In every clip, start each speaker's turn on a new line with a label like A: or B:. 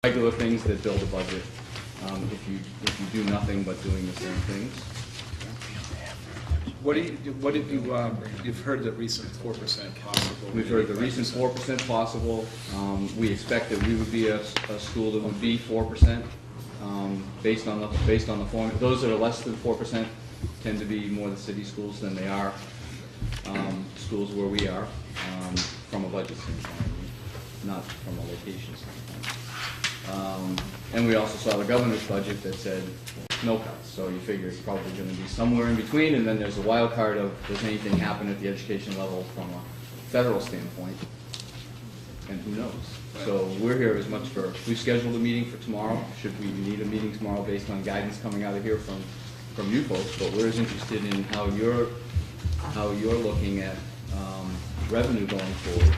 A: regular things that build a budget. If you do nothing but doing the same things.
B: You've heard the recent 4% possible.
A: We've heard the recent 4% possible. We expect that we would be a school that would be 4%, based on the formula. Those that are less than 4% tend to be more the city schools than they are schools where we are, from a budget standpoint, not from a location standpoint. And we also saw the governor's budget that said no cuts, so you figure it's probably going to be somewhere in between, and then there's a wild card of does anything happen at the education level from a federal standpoint, and who knows. So we're here as much for, we scheduled a meeting for tomorrow, should we need a meeting tomorrow based on guidance coming out of here from you folks, but we're as interested in how you're looking at revenue going forward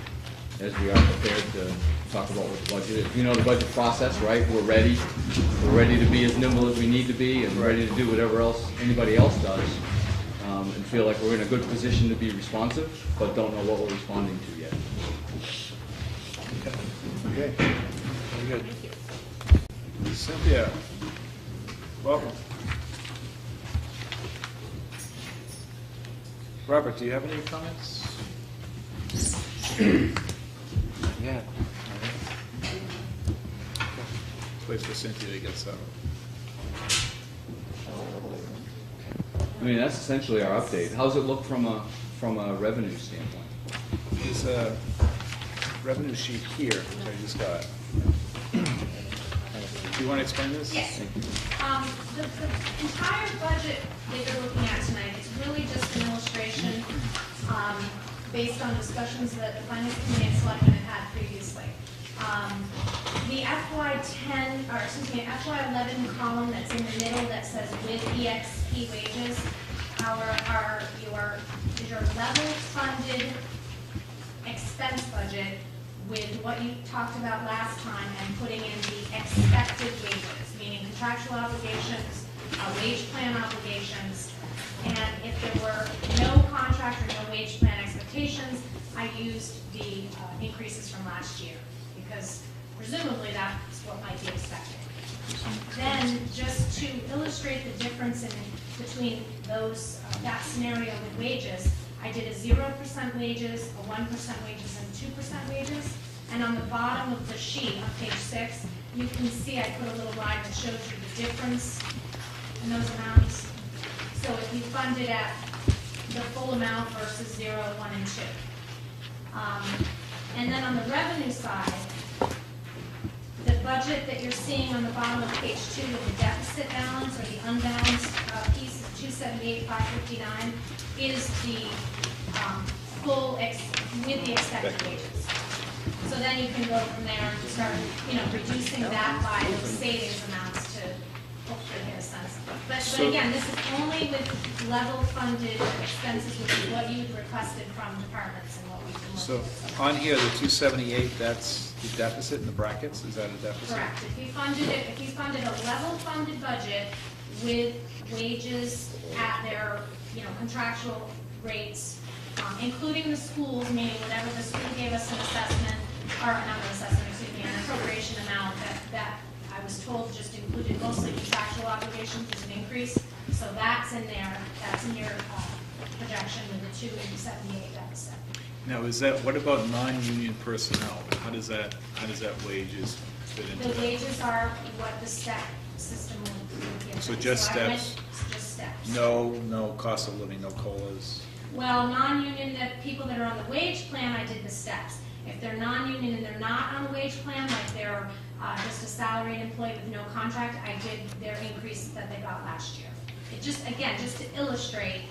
A: as we are prepared to talk about what the budget is. You know the budget process, right? We're ready to be as nimble as we need to be and ready to do whatever else anybody else does, and feel like we're in a good position to be responsive, but don't know what we're responding to yet.
B: Okay. Very good. Cynthia, welcome. Robert, do you have any comments? Yeah. Wait for Cynthia to get settled.
A: I mean, that's essentially our update. How's it look from a revenue standpoint?
B: There's a revenue sheet here, which I just got. Do you want to explain this?
C: Yes. The entire budget that you're looking at tonight is really just an illustration based on discussions that the Finance Committee and Selectmen had previously. The FY11 column that's in the middle that says with EXP wages, your level funded expense budget with what you talked about last time and putting in the expected wages, meaning contractual obligations, wage plan obligations, and if there were no contract or no wage plan expectations, I used the increases from last year because presumably that's what might be expected. Then, just to illustrate the difference between that scenario with wages, I did a 0% wages, a 1% wages, and 2% wages. And on the bottom of the sheet on page 6, you can see I put a little line that shows you the difference in those amounts. So if you funded at the full amount versus 0, 1, and 2. And then on the revenue side, the budget that you're seeing on the bottom of page 2 with the deficit balance or the unbalanced piece of 278,559 is the full with the expected wages. So then you can go from there and start, reducing that by those savings amounts to hopefully get a sense of it. But again, this is only with level funded expenses, which is what you requested from departments and what we've been looking at.
B: So on here, the 278, that's the deficit in the brackets? Is that a deficit?
C: Correct. If you funded a level funded budget with wages at their, contractual rates, including the schools, meaning whatever the school gave us an assessment, or not an assessment, excuse me, an appropriation amount that I was told just included mostly contractual obligations as an increase. So that's in there. That's in your projection with the 278 deficit.
B: Now, what about non-union personnel? How does that wages fit into that?
C: The wages are what the step system would give.
B: So just steps?
C: Just steps.
B: No cost of living, no COLAs?
C: Well, non-union, people that are on the wage plan, I did the steps. If they're non-union and they're not on a wage plan, like they're just a salaried employee with no contract, I did their increase that they got last year. It just to illustrate,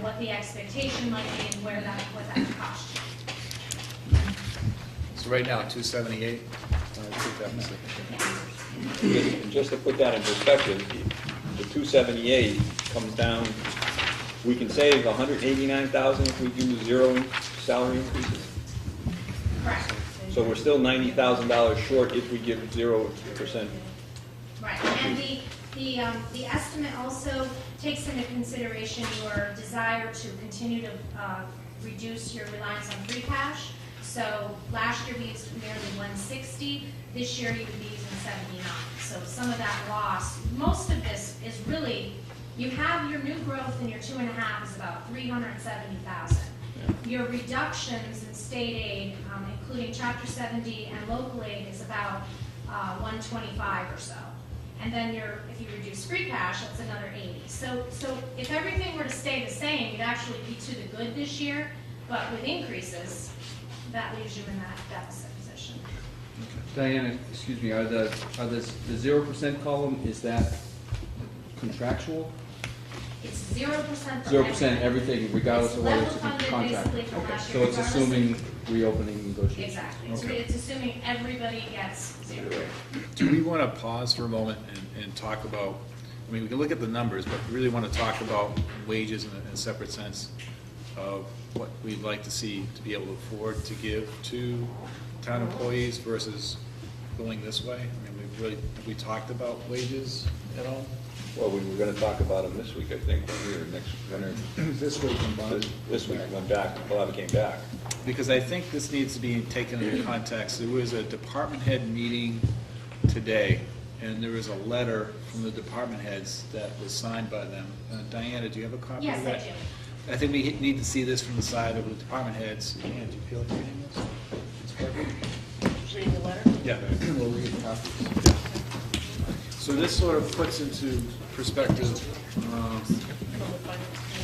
C: what the expectation might be and what that would cost you.
B: So right now, 278?
D: Just to put that in perspective, the 278 comes down, we can save 189,000 if we do 0 salary increases.
C: Correct.
D: So we're still $90,000 short if we give 0%.
C: Right, and the estimate also takes into consideration your desire to continue to reduce your reliance on free cash. So last year we used nearly 160. This year you would be using 79. So some of that loss, most of this is really, you have your new growth in your 2.5 is about 370,000. Your reductions in state aid, including Chapter 70 and local aid, is about 125 or so. And then if you reduce free cash, that's another 80. So if everything were to stay the same, you'd actually be to the good this year, but with increases, that leaves you in that deficit position.
A: Diana, excuse me, the 0% column, is that contractual?
C: It's 0% for
A: 0% everything, regardless
C: It's
A: of whether
C: level
A: it's a
C: funded
A: contract?
C: basically from
A: Okay,
C: last
A: so
C: year,
A: it's
C: regardless of-
A: assuming reopening negotiations?
C: Exactly.
A: Okay.
C: It's assuming everybody gets 0.
B: Do we want to pause for a moment and talk about, I mean, we can look at the numbers, but we really want to talk about wages in a separate sense of what we'd like to see to be able to afford to give to town employees versus going this way? I mean, have we talked about wages at all?
D: Well, we were gonna talk about them this week, I think,
E: This week in Bond.
D: this week, went back, Bobby came back.
B: Because I think this needs to be taken into context. There was a department head meeting today, and there was a letter from the department heads that was signed by them. Diana, do you have a copy
C: Yes,
B: of
C: I
B: that?
C: do.
B: I think we need to see this from the side of the department heads. Diana, do you feel like reading this? It's perfect.
F: Reading the letter?
B: Yeah.
A: We'll read the copies.
B: So this sort of puts into perspective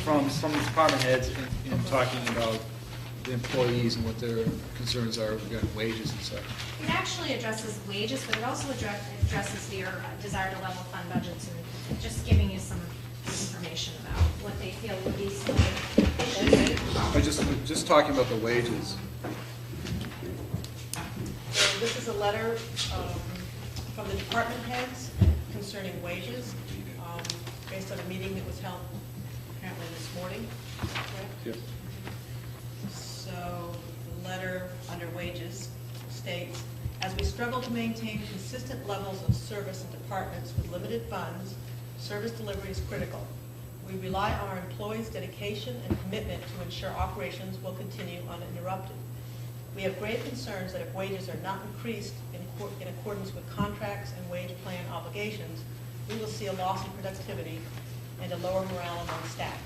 B: from the department heads in talking about the employees and what their concerns are regarding wages and such.
C: It actually addresses wages, but it also addresses your desire to level fund budgets and just giving you some information about what they feel would be some of the issues.
B: Just talking about the wages.
F: So this is a letter from the department heads concerning wages, based on a meeting that was held apparently this morning, correct?
B: Yep.
F: So the letter under wages states, as we struggle to maintain consistent levels of service in departments with limited funds, service delivery is critical. We rely on our employees' dedication and commitment to ensure operations will continue uninterrupted. We have grave concerns that if wages are not increased in accordance with contracts and wage plan obligations, we will see a loss in productivity and a lower morale among staff.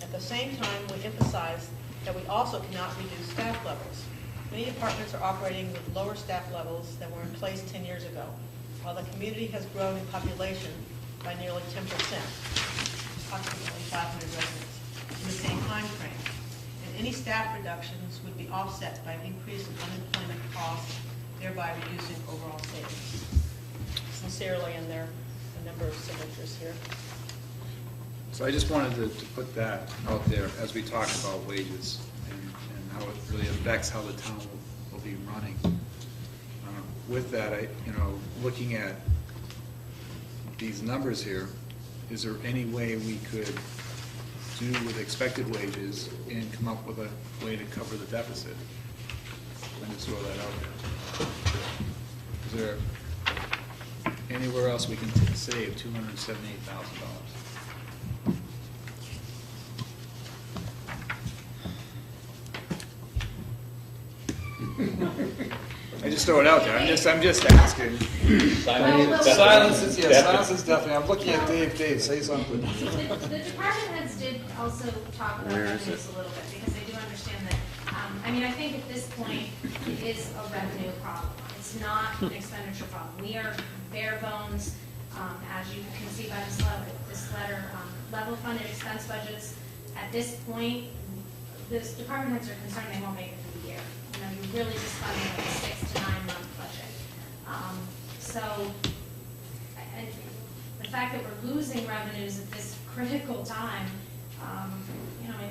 F: At the same time, we emphasize that we also cannot reduce staff levels. Many departments are operating with lower staff levels than were in place 10 years ago, while the community has grown in population by nearly 10%, approximately 500 residents, in the same time frame. And any staff reductions would be offset by an increase in unemployment costs, thereby reducing overall savings. Sincerely, and there are a number of signatures here.
B: So I just wanted to put that out there as we talk about wages and how it really affects how the town will be running. With that, looking at these numbers here, is there any way we could do with expected wages and come up with a way to cover the deficit? Let me just throw that out there. Is there anywhere else we can save $278,000? I just throw it out there. I'm just asking.
E: Silence is definitely, I'm looking at Dave, say something.
C: The department heads did also talk about revenues a little bit, because they do understand that, I think at this point, it is a revenue problem. It's not an expenditure problem. We are bare bones, as you can see by this letter, level funded expense budgets. At this point, this department heads are concerned they won't make it through the year. You're really just funding like a 6 to 9 month budget. So, the fact that we're losing revenues at this critical time,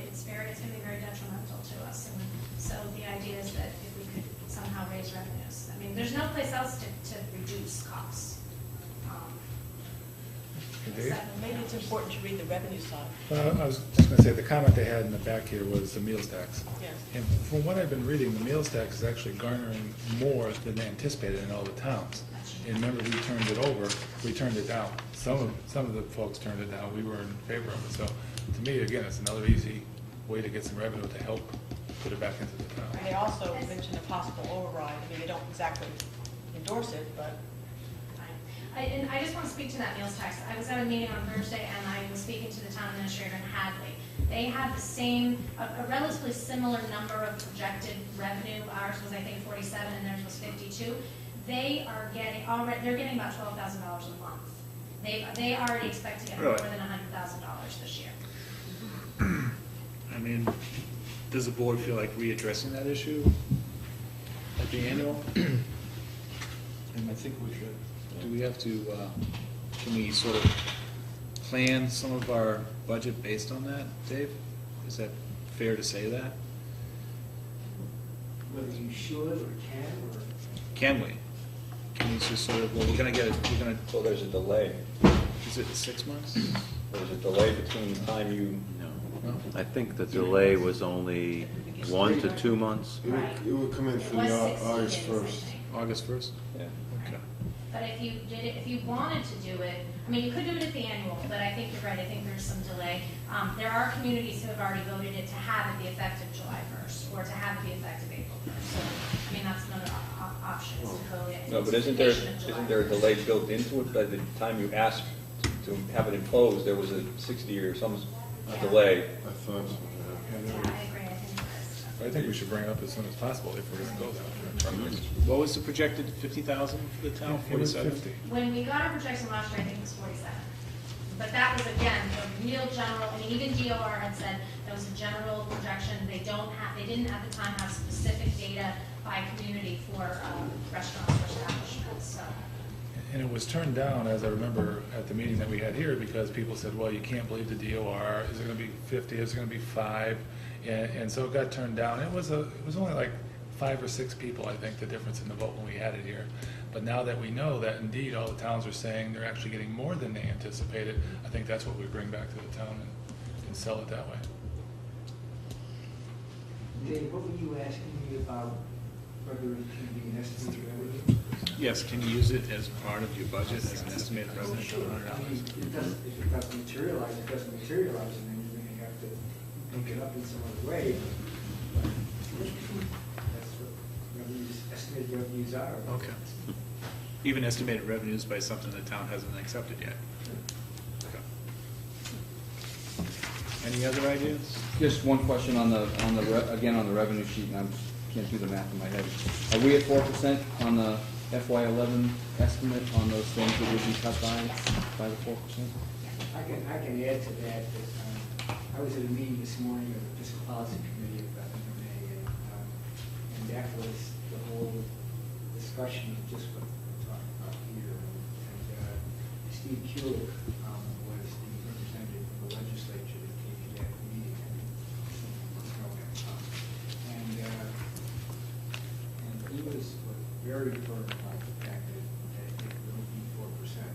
C: it's going to be very detrimental to us. And so the idea is that if we could somehow raise revenues, there's no place else to reduce costs.
F: Maybe it's important to read the revenue side.
E: I was just going to say, the comment they had in the back here was the meals tax.
F: Yes.
E: And from what I've been reading, the meals tax is actually garnering more than anticipated in all the towns. And remember, we turned it down. Some of the folks turned it down. We were in favor of it. So to me, again, it's another easy way to get some revenue to help put it back into the town.
F: And they also mentioned a possible override. They don't exactly endorse it, but
C: And I just want to speak to that meals tax. I was at a meeting on Thursday, and I was speaking to the town administrator in Hadley. They had the same, a relatively similar number of projected revenue. Ours was, I think, 47, and theirs was 52. They are getting, already, they're getting about $12,000 a month. They already expect to get more
B: Really?
C: than $100,000 this year.
B: I mean, does the board feel like readdressing that issue at the annual?
E: I think we should.
B: Do we have to, can we sort of plan some of our budget based on that, Dave? Is that fair to say that?
G: Whether you should or can, or
B: Can we? Can we just sort of, well, we're gonna,
D: So there's a delay.
B: is it 6 months?
D: There's a delay between the time you,
B: No?
H: I think the delay was only 1 to 2 months.
I: It would come in for
C: It was
I: the
C: 60
I: August
C: days, I
I: 1st.
C: think.
B: August 1st?
D: yeah.
B: Okay.
C: But if you did it, if you wanted to do it, I mean, you could do it at the annual, but I think you're right, I think there's some delay. There are communities who have already voted it to have it be effective July 1st, or to have it be effective April 1st. So, I mean, that's another option, is to vote it. in
D: No, but
C: anticipation of July
D: isn't there a
C: 1st.
D: delay built into it? By the time you asked to have it imposed, there was a 60 or some delay.
I: I thought so,
C: Yeah, I agree, I think that's.
E: I think we should bring it up as soon as possible if we're gonna go that way.
B: What was the projected 50,000 for the town,
E: It was
B: 47?
E: 50.
C: When we got our projection last year, I think it was 47. But that was, again, a real general, I mean, even DOR had said that was a general projection. They didn't at the time have specific data by community for restaurants or establishments, so.
E: And it was turned down, as I remember, at the meeting that we had here, because people said, well, you can't believe the DOR, is it gonna be 50, is it gonna be 5? And so it got turned down. It was only like 5 or 6 people, I think, the difference in the vote when we had it here. But now that we know that indeed all the towns are saying they're actually getting more than they anticipated, I think that's what we bring back to the town and sell it that way.
G: Dave, what were you asking me about whether it can be an estimated revenue?
B: Yes, can you use it as part of your budget, as an estimated
G: Oh,
B: revenue
G: sure.
B: of
G: I mean,
B: $100?
G: if it doesn't materialize, it doesn't materialize, and then you're gonna have to make it up in some other way. But that's what revenues, estimated revenues are.
B: Okay. Even estimated revenues by something the town hasn't accepted yet? Okay. Any other ideas?
A: Just one question on again, on the revenue sheet, and I can't do the math in my head. Are we at 4% on the FY11 estimate on those things that would be cut by the 4%?
G: I can add to that, I was at a meeting this morning of the Fiscal Policy Committee about MMA, and that was the whole discussion of just what we're talking about here. And Steve Kulik was the representative of the legislature that came to that meeting. And he was very firm about the fact that it will be 4%.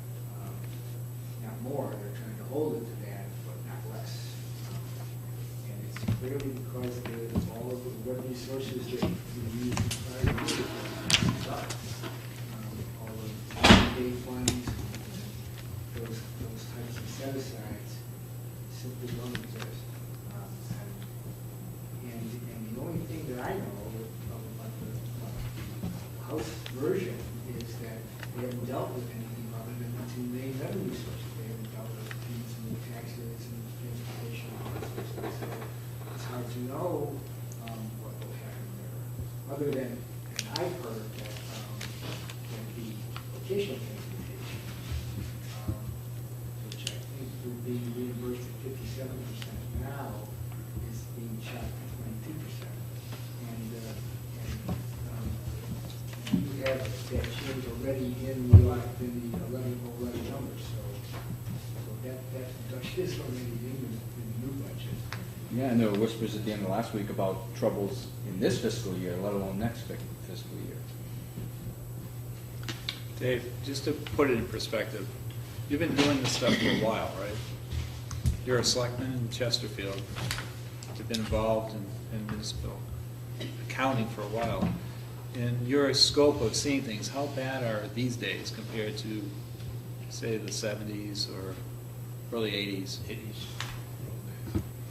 G: Not more, they're trying to hold it to that, but not less. And it's clearly because of all of the revenue sources that we use in prior years. All of the day funds, those types of set-asides simply don't exist. And the only thing that I know about the House version is that they haven't dealt with anything other than the two main revenue sources. They haven't dealt with fees and taxes and transportation and all that sort of stuff. So it's hard to know what will happen there. Other than, and I've heard that the vocational transportation, which I think would be reimbursed at 57% now, is being shot to 22%. You have that change already in the 11 numbers, so that reduction is already in the new budget.
A: Yeah, and there were whispers at the end of last week about troubles in this fiscal year, let alone next fiscal year.
B: Dave, just to put it in perspective, you've been doing this stuff for a while, right? You're a selectman in Chesterfield. You've been involved in municipal accounting for a while. In your scope of seeing things, how bad are these days compared to, say, the 70s or early 80s?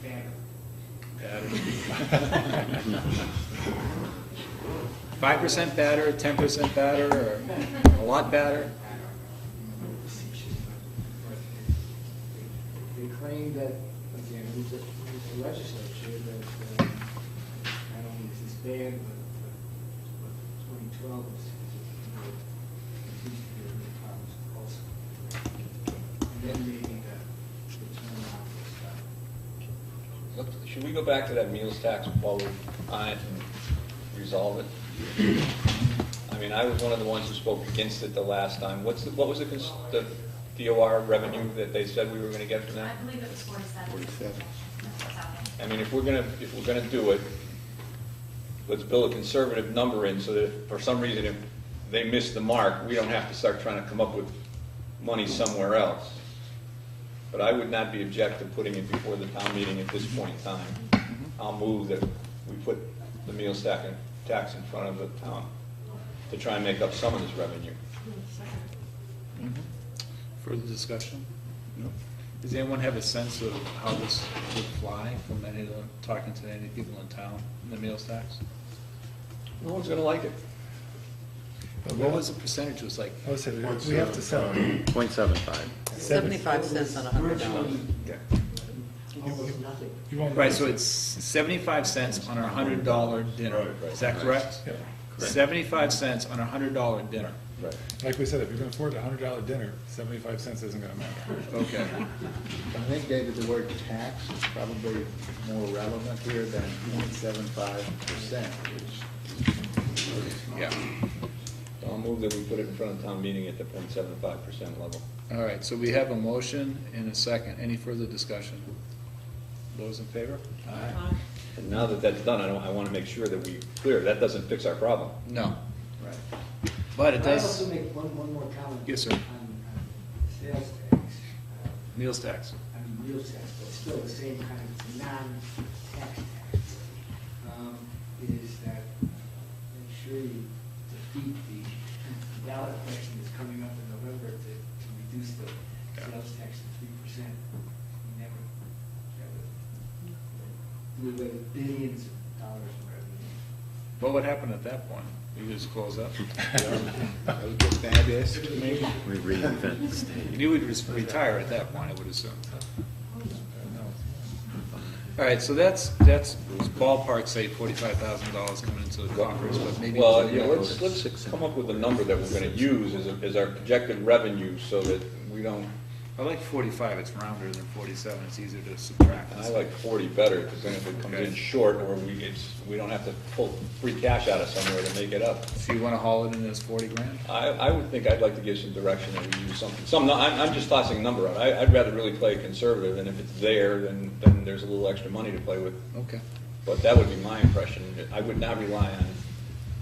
G: Banner.
B: Bad. 5% better, 10% better, or a lot better?
G: They claim that, again, it was the legislature that not only is this bad, but 2012 continues to be a real problem also. And then maybe the turnaround will start.
D: Should we go back to that meals tax while we're on it and resolve it? I mean, I was one of the ones who spoke against it the last time. What was the DOR revenue that they said we were gonna get from that?
C: I believe it was 47.
H: 47.
C: That's what's out there.
D: I mean, if we're gonna do it, let's build a conservative number in so that if for some reason if they miss the mark, we don't have to start trying to come up with money somewhere else. But I would not be object to putting it before the town meeting at this point in time. I'll move that we put the meals tax in front of the town to try and make up some of this revenue.
B: Further discussion? Does anyone have a sense of how this would fly from talking to any people in town, the meals tax?
D: No one's gonna like it.
B: What was the percentage? It was like,
E: I would say we have to sell it.
H: 0.75.
F: 75 cents on $100.
G: Almost nothing.
E: You won't
B: right, so
E: notice
B: it's 75 cents on our $100 dinner. Is that correct?
E: it. Yeah.
B: 75 cents on our $100 dinner.
D: Right.
E: Like we said, if you can afford a $100 dinner, 75 cents isn't gonna matter.
B: Okay.
I: I think, David, the word tax is probably more relevant here than 0.75%, which
B: Yeah.
D: I'll move that we put it in front of the town meeting at the 0.75% level.
B: All right, so we have a motion and a second. Any further discussion? Those in favor?
F: Aye.
D: And now that that's done, I want to make sure that we clear, that doesn't fix our problem.
B: No.
D: Right.
B: But it
G: Can I
B: does,
G: also make one more comment?
B: Yes, sir.
G: On sales tax.
B: meals tax.
G: I mean, meals tax, but still the same kind of non-tax tax, is that make sure you defeat the ballot question that's coming up in November to reduce the sales tax to 3%. That would do away with billions of dollars in revenue.
B: What would happen at that point? You just close up?
I: that would get fabulous, maybe.
H: We reinvent the state.
B: You would just retire at that point, I would assume. All right, so that's ballpark, say $45,000 coming into the coffers, but maybe.
D: Well, yeah, let's come up with a number that we're going to use as our projected revenue so that we don't,
B: I like 45, it's rounder than 47, it's easier to subtract.
D: I like 40 better, because then if it comes in short, or we don't have to pull free cash out of somewhere to make it up.
B: So you want to haul it in as 40 grand?
D: I would think I'd like to give some direction that we use something. I'm just tossing a number out. I'd rather really play conservative, and if it's there, then there's a little extra money to play with.
B: Okay.
D: But that would be my impression. I would not rely on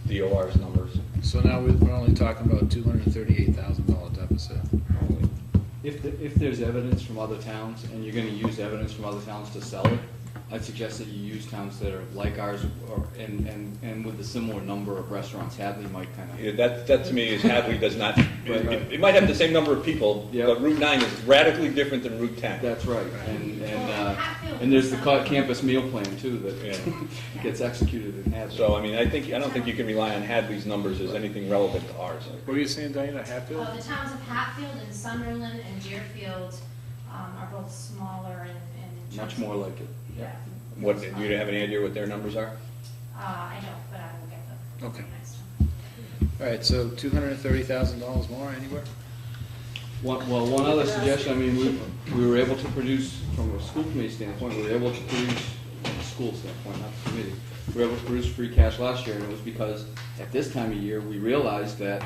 D: DOR's numbers.
B: So now we're only talking about $238,000 deficit.
A: If there's evidence from other towns, and you're gonna use evidence from other towns to sell it, I'd suggest that you use towns that are like ours, and with a similar number of restaurants. Hadley might kind of.
D: Yeah, that to me is Hadley does not, it might have the same number of people,
A: Yeah.
D: but Route 9 is radically different than Route 10.
A: That's right, and there's the campus meal plan too that gets executed in Hadley.
D: So, I mean, I don't think you can rely on Hadley's numbers as anything relevant to ours.
B: What were you saying, Diana, Hatfield?
C: The towns of Hatfield and Sunderland and Deerfield are both smaller and.
A: Much more like it.
C: Yeah.
D: What, do you have any idea what their numbers are?
C: I don't, but I will get them.
B: Okay.
C: Next time.
B: All right, so $230,000 more anywhere?
A: One other suggestion, I mean, we were able to produce, from a school committee standpoint, we were able to produce, from a school standpoint, not the committee, we were able to produce free cash last year, and it was because at this time of year, we realized that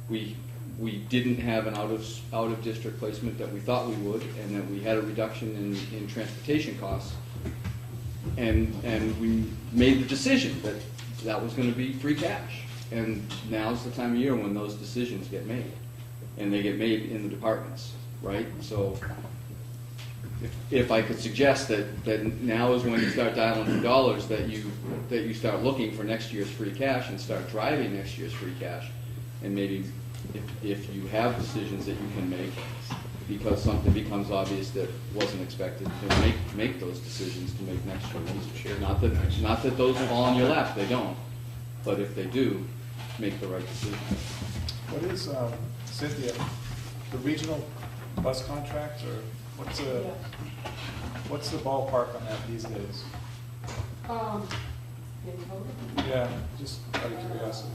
A: we didn't have an out-of-district placement that we thought we would, and that we had a reduction in transportation costs. And we made the decision that that was gonna be free cash. And now's the time of year when those decisions get made. And they get made in the departments, right? So if I could suggest that now is when you start dialing for dollars, that you start looking for next year's free cash and start driving next year's free cash. And maybe if you have decisions that you can make, because something becomes obvious that wasn't expected, to make those decisions to make next year. Not that those fall on your lap, they don't. but if they do, make the right decision.
J: What is, Cynthia, the regional bus contract, or what's the ballpark on that these days?
K: In total,
J: Yeah, just out of curiosity.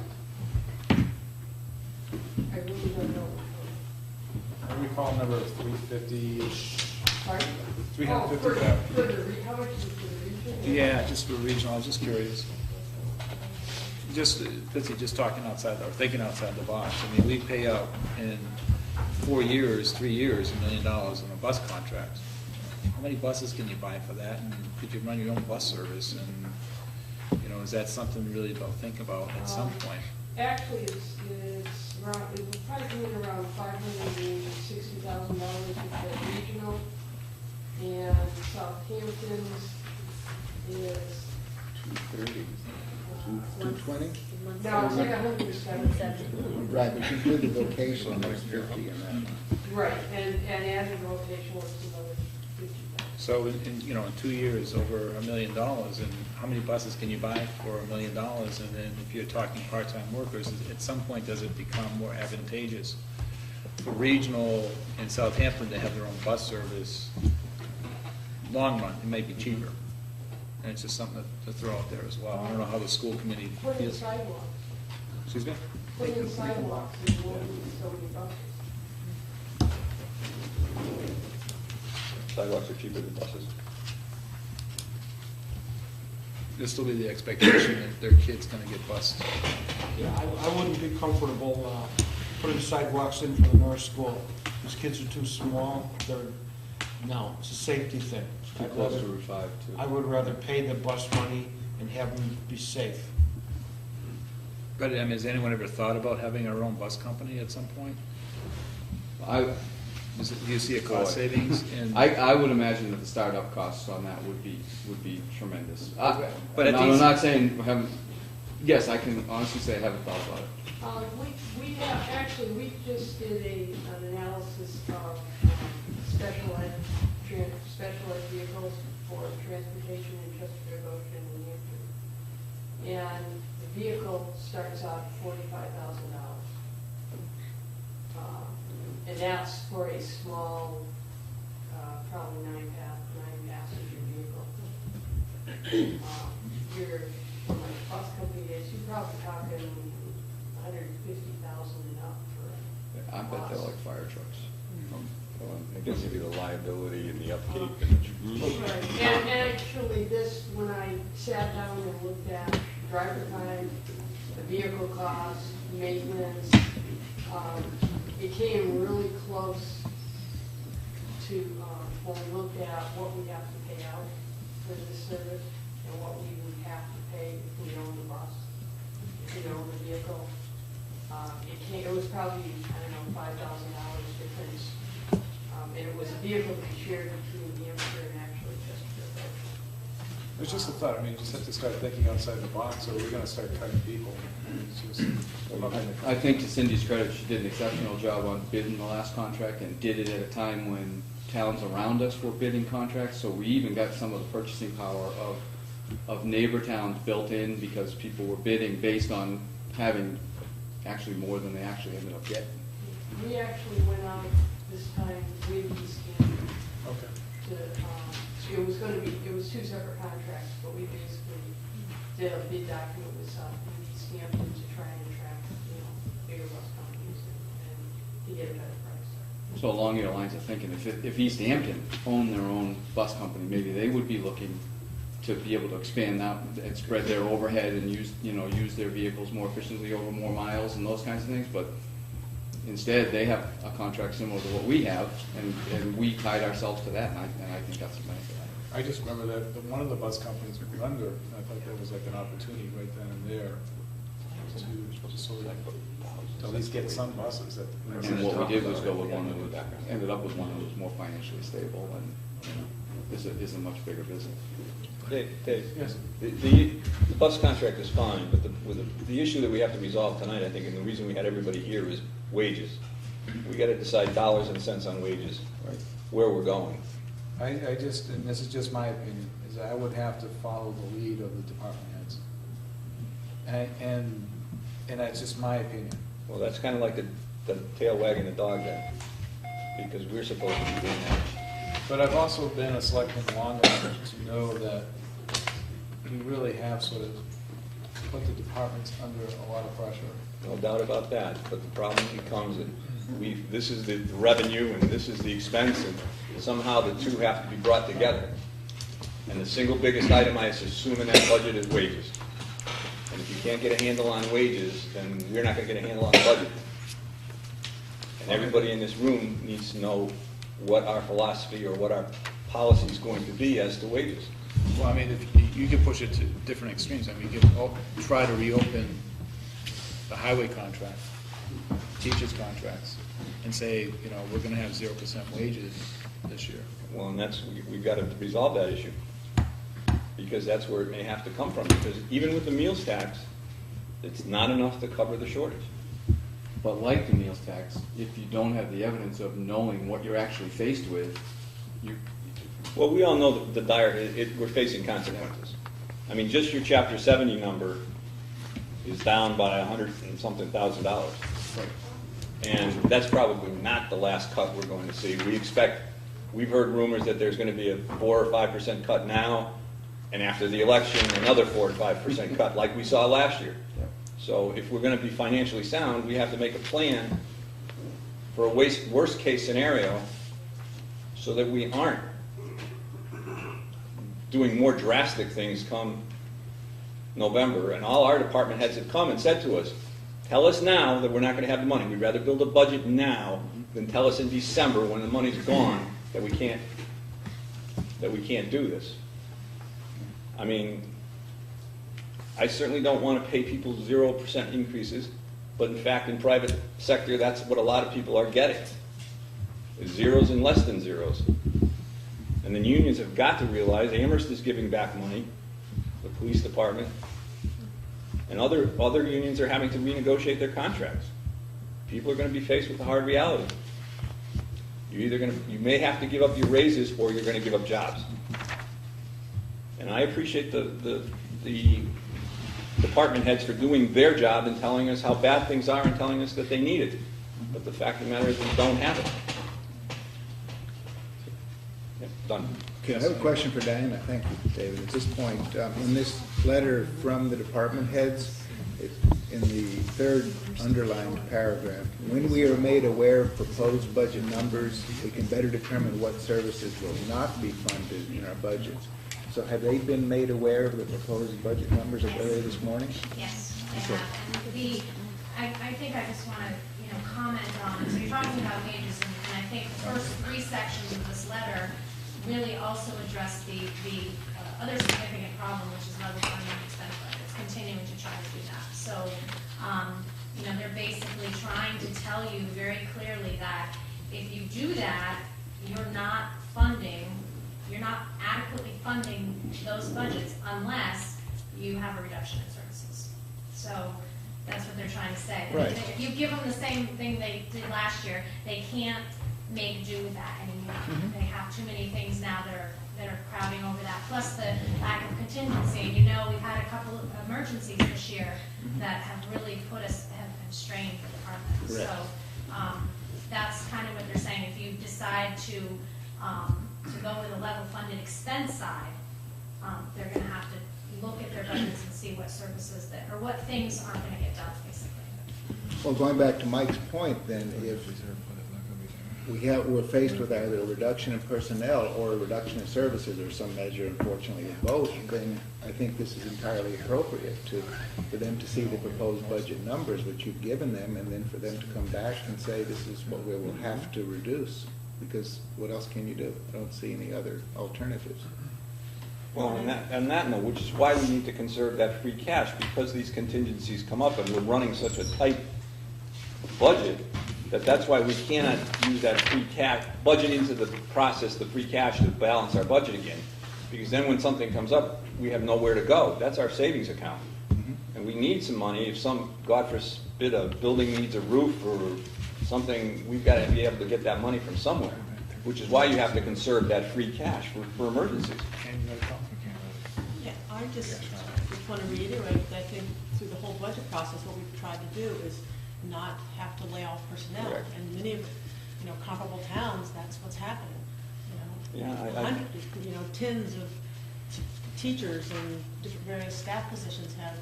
K: I really don't know.
J: I recall a number of 350-ish,
K: Pardon?
J: 350.
K: For the, how much is for the region?
J: Yeah, just for regional, I was just curious. Just, Betsy, just talking outside, or thinking outside the box. I mean, we pay out in 4 years, 3 years, $1 million on a bus contract. How many buses can you buy for that? And could you run your own bus service? And, you know, is that something really to think about at some point?
K: Actually, it's around, it was probably coming around $560,000 for the regional, and Southampton's is.
I: 230, 220?
K: No, it's like 107.
I: Right, but you include the vocation, there's 50 in that.
K: Right, and added rotation was another 50,000.
J: So in 2 years, over $1 million, and how many buses can you buy for $1 million? And then if you're talking part-time workers, at some point, does it become more advantageous for regional in Southampton to have their own bus service? Long run, it may be cheaper. And it's just something to throw out there as well. I don't know how the school committee
K: Put in
J: feels.
K: sidewalks,
J: Excuse me?
K: put in sidewalks, and won't need so many buses.
D: Sidewalks are cheaper than buses.
J: There'll still be the expectation that their kid's gonna get bused.
L: Yeah, I wouldn't be comfortable putting sidewalks in for the North School. These kids are too small, no, it's a safety thing.
A: Too
L: I'd
A: close to
L: rather-
A: Route 5, too.
L: I would rather pay the bus money and have them be safe.
J: But, I mean, has anyone ever thought about having our own bus company at some point?
A: I,
J: Do you see a cost savings?
A: I would imagine that the startup costs on that would be tremendous.
J: But at
A: I'm
J: these-
A: not saying, yes, I can honestly say I haven't thought about it.
K: We have, actually, we just did an analysis of special ed vehicles for transportation in Chesterfield, Goshen, and New Hampshire. And the vehicle starts out at $45,000. And that's for a small, probably nine-passenger vehicle. From a bus company, you're probably talking 150,000 and up for.
A: I bet they're like fire trucks.
D: I guess maybe the liability and the upkeep.
K: Right, and actually this, when I sat down and looked at driver time, the vehicle costs, maintenance, it came really close to, when we looked at what we have to pay out for this service and what we would have to pay if we own the bus, if we own the vehicle. It was probably, I don't know, $5,000 difference. And it was a vehicle we shared between Hampshire and actually Chesterfield.
J: It's just a thought, I mean, you just have to start thinking outside the box, or we're gonna start cutting people. It's just-
A: I think to Cindy's credit, she did an exceptional job on bidding the last contract and did it at a time when towns around us were bidding contracts, so we even got some of the purchasing power of neighbor towns built in because people were bidding based on having actually more than they actually ended up getting.
K: We actually went out this time with Easthampton
J: Okay.
K: to, it was two separate contracts, but we basically did a bid document with Easthampton to try and attract, bigger bus companies and to get a better price.
A: So along your lines of thinking, if Easthampton owned their own bus company, maybe they would be looking to be able to expand out and spread their overhead and use their vehicles more efficiently over more miles and those kinds of things, but instead, they have a contract similar to what we have, and we tied ourselves to that, and I think that's a benefit.
J: I just remember that one of the bus companies was under, and I thought that was like an opportunity right then and there to just sort of to at least get some buses that.
A: And what we did was go with one that was, ended up with one that was more financially stable and is a much bigger business.
D: Dave,
J: Yes.
D: the bus contract is fine, but the issue that we have to resolve tonight, I think, and the reason we had everybody here is wages. We gotta decide dollars and cents on wages,
A: Right.
D: where we're going.
J: I just, and this is just my opinion, is I would have to follow the lead of the department heads. And that's just my opinion.
D: Well, that's kind of like the tail wagging the dog then, because we're supposed to be doing that.
J: But I've also been a selectman long enough to know that we really have sort of put the departments under a lot of pressure.
D: No doubt about that, but the problem becomes that this is the revenue and this is the expense, and somehow the two have to be brought together. And the single biggest item I assume in that budget is wages. And if you can't get a handle on wages, then we're not going to get a handle on the budget. And everybody in this room needs to know what our philosophy or what our policy is going to be as to wages.
J: Well, I mean, if you could push it to different extremes. I mean, you could try to reopen the highway contract, teachers' contracts, and say, you know, we're going to have 0% wages this year.
D: Well, and we've got to resolve that issue, because that's where it may have to come from, because even with the meals tax, it's not enough to cover the shortage.
A: But like the meals tax, if you don't have the evidence of knowing what you're actually faced with,
D: Well, we all know the dire, we're facing consequences. I mean, just your Chapter 70 number is down by $100,000-something.
A: right.
D: And that's probably not the last cut we're going to see. We've heard rumors that there's going to be a 4 or 5% cut now, and after the election, another 4 or 5% cut, like we saw last year. So if we're going to be financially sound, we have to make a plan for a worst case scenario so that we aren't doing more drastic things come November. And all our department heads have come and said to us, tell us now that we're not going to have the money. We'd rather build a budget now than tell us in December when the money's gone that we can't do this. I mean, I certainly don't want to pay people 0% increases, but in fact, in private sector, that's what a lot of people are getting, is zeros and less than zeros. And the unions have got to realize Amherst is giving back money, the police department, and other unions are having to renegotiate their contracts. People are going to be faced with the hard reality. You may have to give up your raises, or you're going to give up jobs. And I appreciate the department heads for doing their job and telling us how bad things are and telling us that they need it. But the fact of the matter is we don't have it. Yeah, done.
I: Okay, I have a question for Diana. Thank you, David. At this point, in this letter from the department heads, in the third underlined paragraph, when we are made aware of proposed budget numbers, we can better determine what services will not be funded in our budgets. So have they been made aware of the proposed budget numbers earlier this morning?
C: Yes, they have. And I think I just want to, comment on, so you're talking about wages, and I think the first 3 sections of this letter really also address the other significant problem, which is level funding expense budgets, continuing to try to do that. So, they're basically trying to tell you very clearly that if you do that, you're not adequately funding those budgets unless you have a reduction in services. So that's what they're trying to say.
I: Right.
C: If you give them the same thing they did last year, they can't make do with that anymore.
I: Mm-hmm.
C: They have too many things now that are crowding over that, plus the lack of contingency. And we've had a couple of emergencies this year that have really have strained the department.
I: Correct.
C: So that's kind of what they're saying. If you decide to go with a level funded expense side, they're going to have to look at their budgets and see what services or what things aren't going to get done, basically.
I: Well, going back to Mike's point, then, if we're faced with either a reduction in personnel or a reduction in services, or some measure, unfortunately, of both, then I think this is entirely appropriate for them to see the proposed budget numbers which you've given them, and then for them to come back and say, this is what we will have to reduce, because what else can you do? I don't see any other alternatives.
D: Well, and that note, which is why we need to conserve that free cash, because these contingencies come up and we're running such a tight budget, that's why we cannot use that free cash, budget into the process, the free cash to balance our budget again. Because then when something comes up, we have nowhere to go. That's our savings account. And we need some money. If God forbid, a building needs a roof or something, we've got to be able to get that money from somewhere, which is why you have to conserve that free cash for emergencies.
F: Yeah, I just just want to reiterate that I think through the whole budget process, what we've tried to do is not have to lay off personnel.
D: Correct.
F: And many of, comparable towns, that's what's happening.
D: Yeah,
F: Tens of teachers and different various staff positions have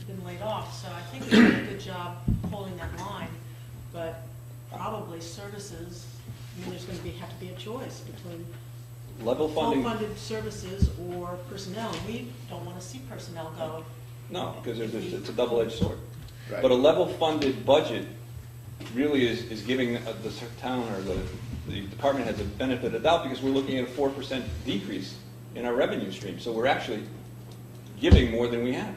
F: been laid off. So I think we've done a good job holding that line. But probably services, there's going to have to be a choice between
D: level funding.
F: full-funded services or personnel. We don't want to see personnel go.
D: No, because it's a double-edged sword.
I: Right.
D: But a level-funded budget really is giving the town or the department has a benefit of the doubt, because we're looking at a 4% decrease in our revenue stream. So we're actually giving more than we have.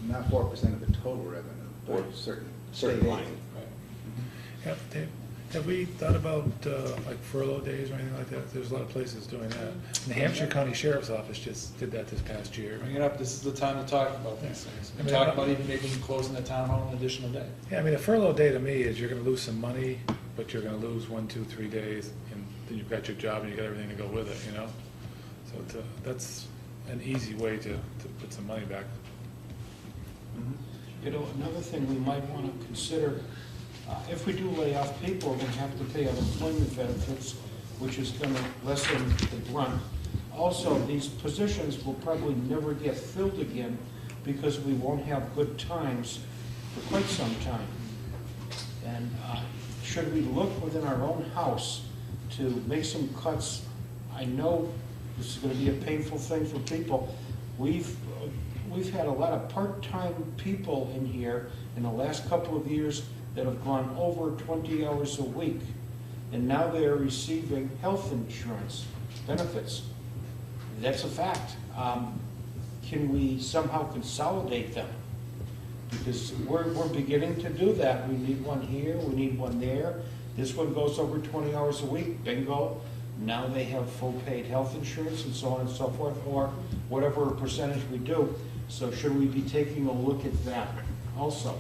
I: Not 4% of the total revenue,
D: Or
I: but certain
D: certain
I: state
D: line.
I: aid.
E: Yeah, Dave, have we thought about like furlough days or anything like that? There's a lot of places doing that. The Hampshire County Sheriff's Office just did that this past year.
J: Bring it up, this is the time to talk about these things.
E: I
J: We
E: mean,
J: talk
E: I-
J: about even maybe closing the town hall an additional day.
E: Yeah, I mean, a furlough day to me is you're gonna lose some money, but you're gonna lose 1, 2, 3 days, and then you've got your job and you got everything to go with it, So that's an easy way to put some money back.
L: Another thing we might want to consider, if we do lay off people, we're going to have to pay unemployment benefits, which is going to lessen the brunt. Also, these positions will probably never get filled again because we won't have good times for quite some time. And should we look within our own house to make some cuts? I know this is going to be a painful thing for people. We've had a lot of part-time people in here in the last couple of years that have gone over 20 hours a week, and now they are receiving health insurance benefits. That's a fact. Can we somehow consolidate them? Because we're beginning to do that. We need one here, we need one there. This one goes over 20 hours a week, bingo. Now they have full paid health insurance and so on and so forth, or whatever percentage we do. So should we be taking a look at that also?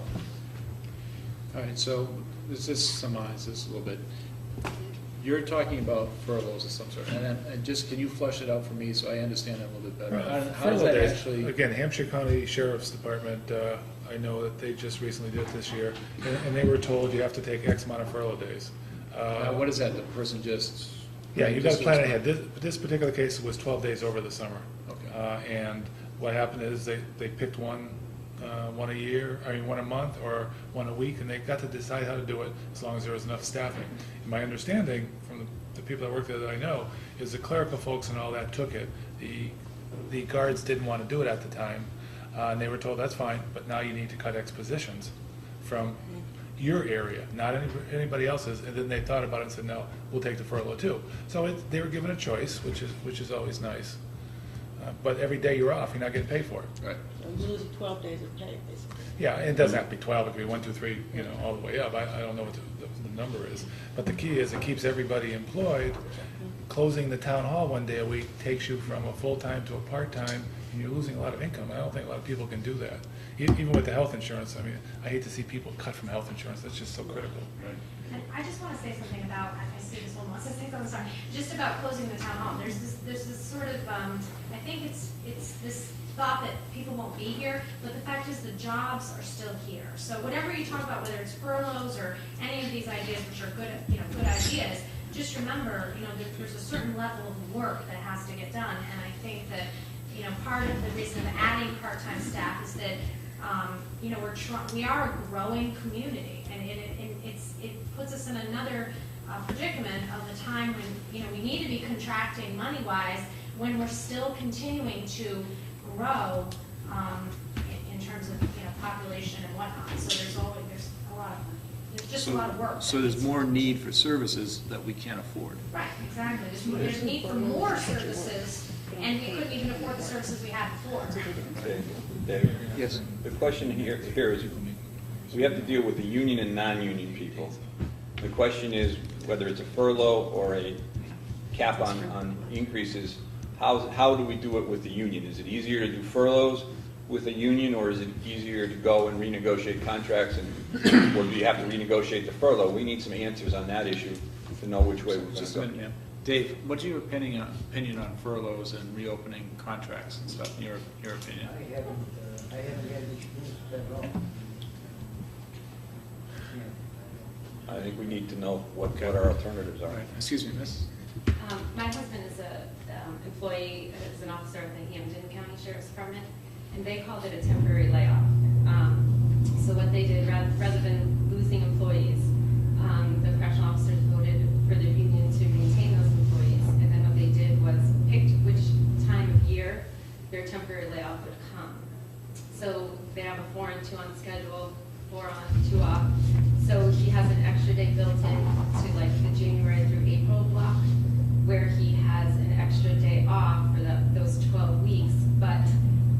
J: All right, so let's just summarize this a little bit. You're talking about furloughs of some sort, and just, can you flush it out for me so I understand that a little bit better? How does
E: Furlough
J: that
E: days,
J: actually?
E: Again, Hampshire County Sheriff's Department, I know that they just recently did it this year, and they were told you have to take X amount of furlough days.
J: Now, what is that, the person just?
E: Yeah, you've got to plan ahead. This particular case was 12 days over the summer.
J: Okay.
E: And what happened is they picked one a year, one a month, or one a week, and they got to decide how to do it as long as there was enough staffing. And my understanding from the people that work there that I know is the clerical folks and all that took it. The guards didn't want to do it at the time, and they were told, that's fine, but now you need to cut X positions from your area, not anybody else's. And then they thought about it and said, no, we'll take the furlough too. So they were given a choice, which is always nice. But every day you're off, you're not getting paid for it.
J: Right.
F: So you lose 12 days of pay, basically.
E: Yeah, it doesn't have to be 12, it could be 1, 2, 3, all the way up. I don't know what the number is. But the key is it keeps everybody employed. Closing the town hall one day a week takes you from a full-time to a part-time, and you're losing a lot of income. I don't think a lot of people can do that. Even with the health insurance, I hate to see people cut from health insurance. That's just so critical.
C: And I just want to say something about, I see this one wants to say something, sorry, just about closing the town hall. There's this sort of, I think it's this thought that people won't be here, but the fact is the jobs are still here. So whatever you talk about, whether it's furloughs or any of these ideas, which are good, good ideas, just remember, there's a certain level of work that has to get done. And I think that, part of the reason of adding part-time staff is that, we are a growing community, and it puts us in another predicament of the time when, we need to be contracting money-wise when we're still continuing to grow in terms of, population and whatnot. So there's just a lot of work.
B: So there's more need for services that we can't afford.
C: Right, exactly. There's need for more services, and we couldn't even afford the services we had before.
D: Okay, Dave?
B: Yes.
D: The question here is, we have to deal with the union and non-union people. The question is whether it's a furlough or a cap on increases, how do we do it with the union? Is it easier to do furloughs with a union, or is it easier to go and renegotiate contracts, or do you have to renegotiate the furlough? We need some answers on that issue to know which way we're going
J: Just
D: to
J: a
D: go.
J: minute, Dave, what's your opinion on furloughs and reopening contracts and stuff, in your opinion?
G: I haven't had the experience at all.
D: I think we need to know what our alternatives
J: All
D: are.
J: right, excuse me, miss?
M: My husband is a employee, is an officer of the Hampden County Sheriff's Department, and they called it a temporary layoff. So what they did, rather than losing employees, the correctional officers voted for the union to maintain those employees, and then what they did was picked which time of year their temporary layoff would come. So they have a 4 and 2 on schedule, 4 on, 2 off. So he has an extra day built in to like the January through April block, where he has an extra day off for those 12 weeks. But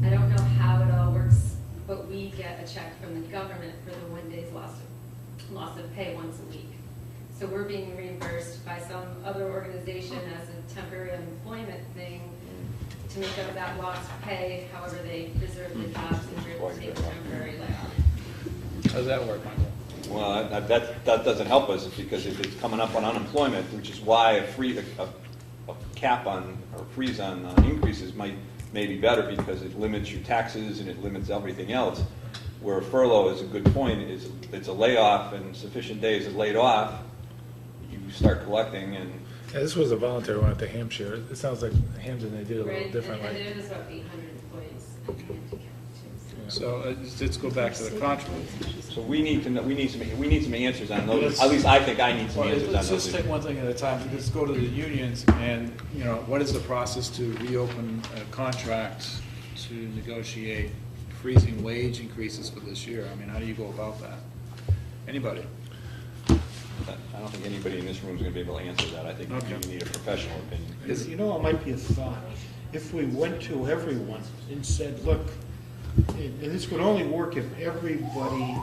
M: I don't know how it all works, but we get a check from the government for the 1 day's loss of pay once a week. So we're being reimbursed by some other organization as a temporary unemployment thing to make up that lost pay, however they preserve the jobs and we're able to take a temporary layoff.
J: How does that work, Michael?
D: Well, that doesn't help us, because if it's coming up on unemployment, which is why a cap on, or freeze on increases may be better, because it limits your taxes and it limits everything else. Where a furlough is a good point, is it's a layoff and sufficient days is laid off, you start collecting and.
E: Yeah, this was a voluntary one at the Hampshire. It sounds like Hampton, they did a little
M: Right,
E: differently.
M: and there is about 800 employees in Hampton County too.
J: So let's go back to the contract.
D: So we need some answers on those. At least I think I need some
J: Well,
D: answers on
J: let's
D: those.
J: just take one thing at a time. Let's go to the unions and, what is the process to reopen a contract to negotiate freezing wage increases for this year? I mean, how do you go about that? Anybody?
D: I don't think anybody in this room is going to be able to answer that. I think
J: Okay.
D: you need a professional opinion.
L: You know, it might be a thought. If we went to everyone and said, look, and this would only work if everybody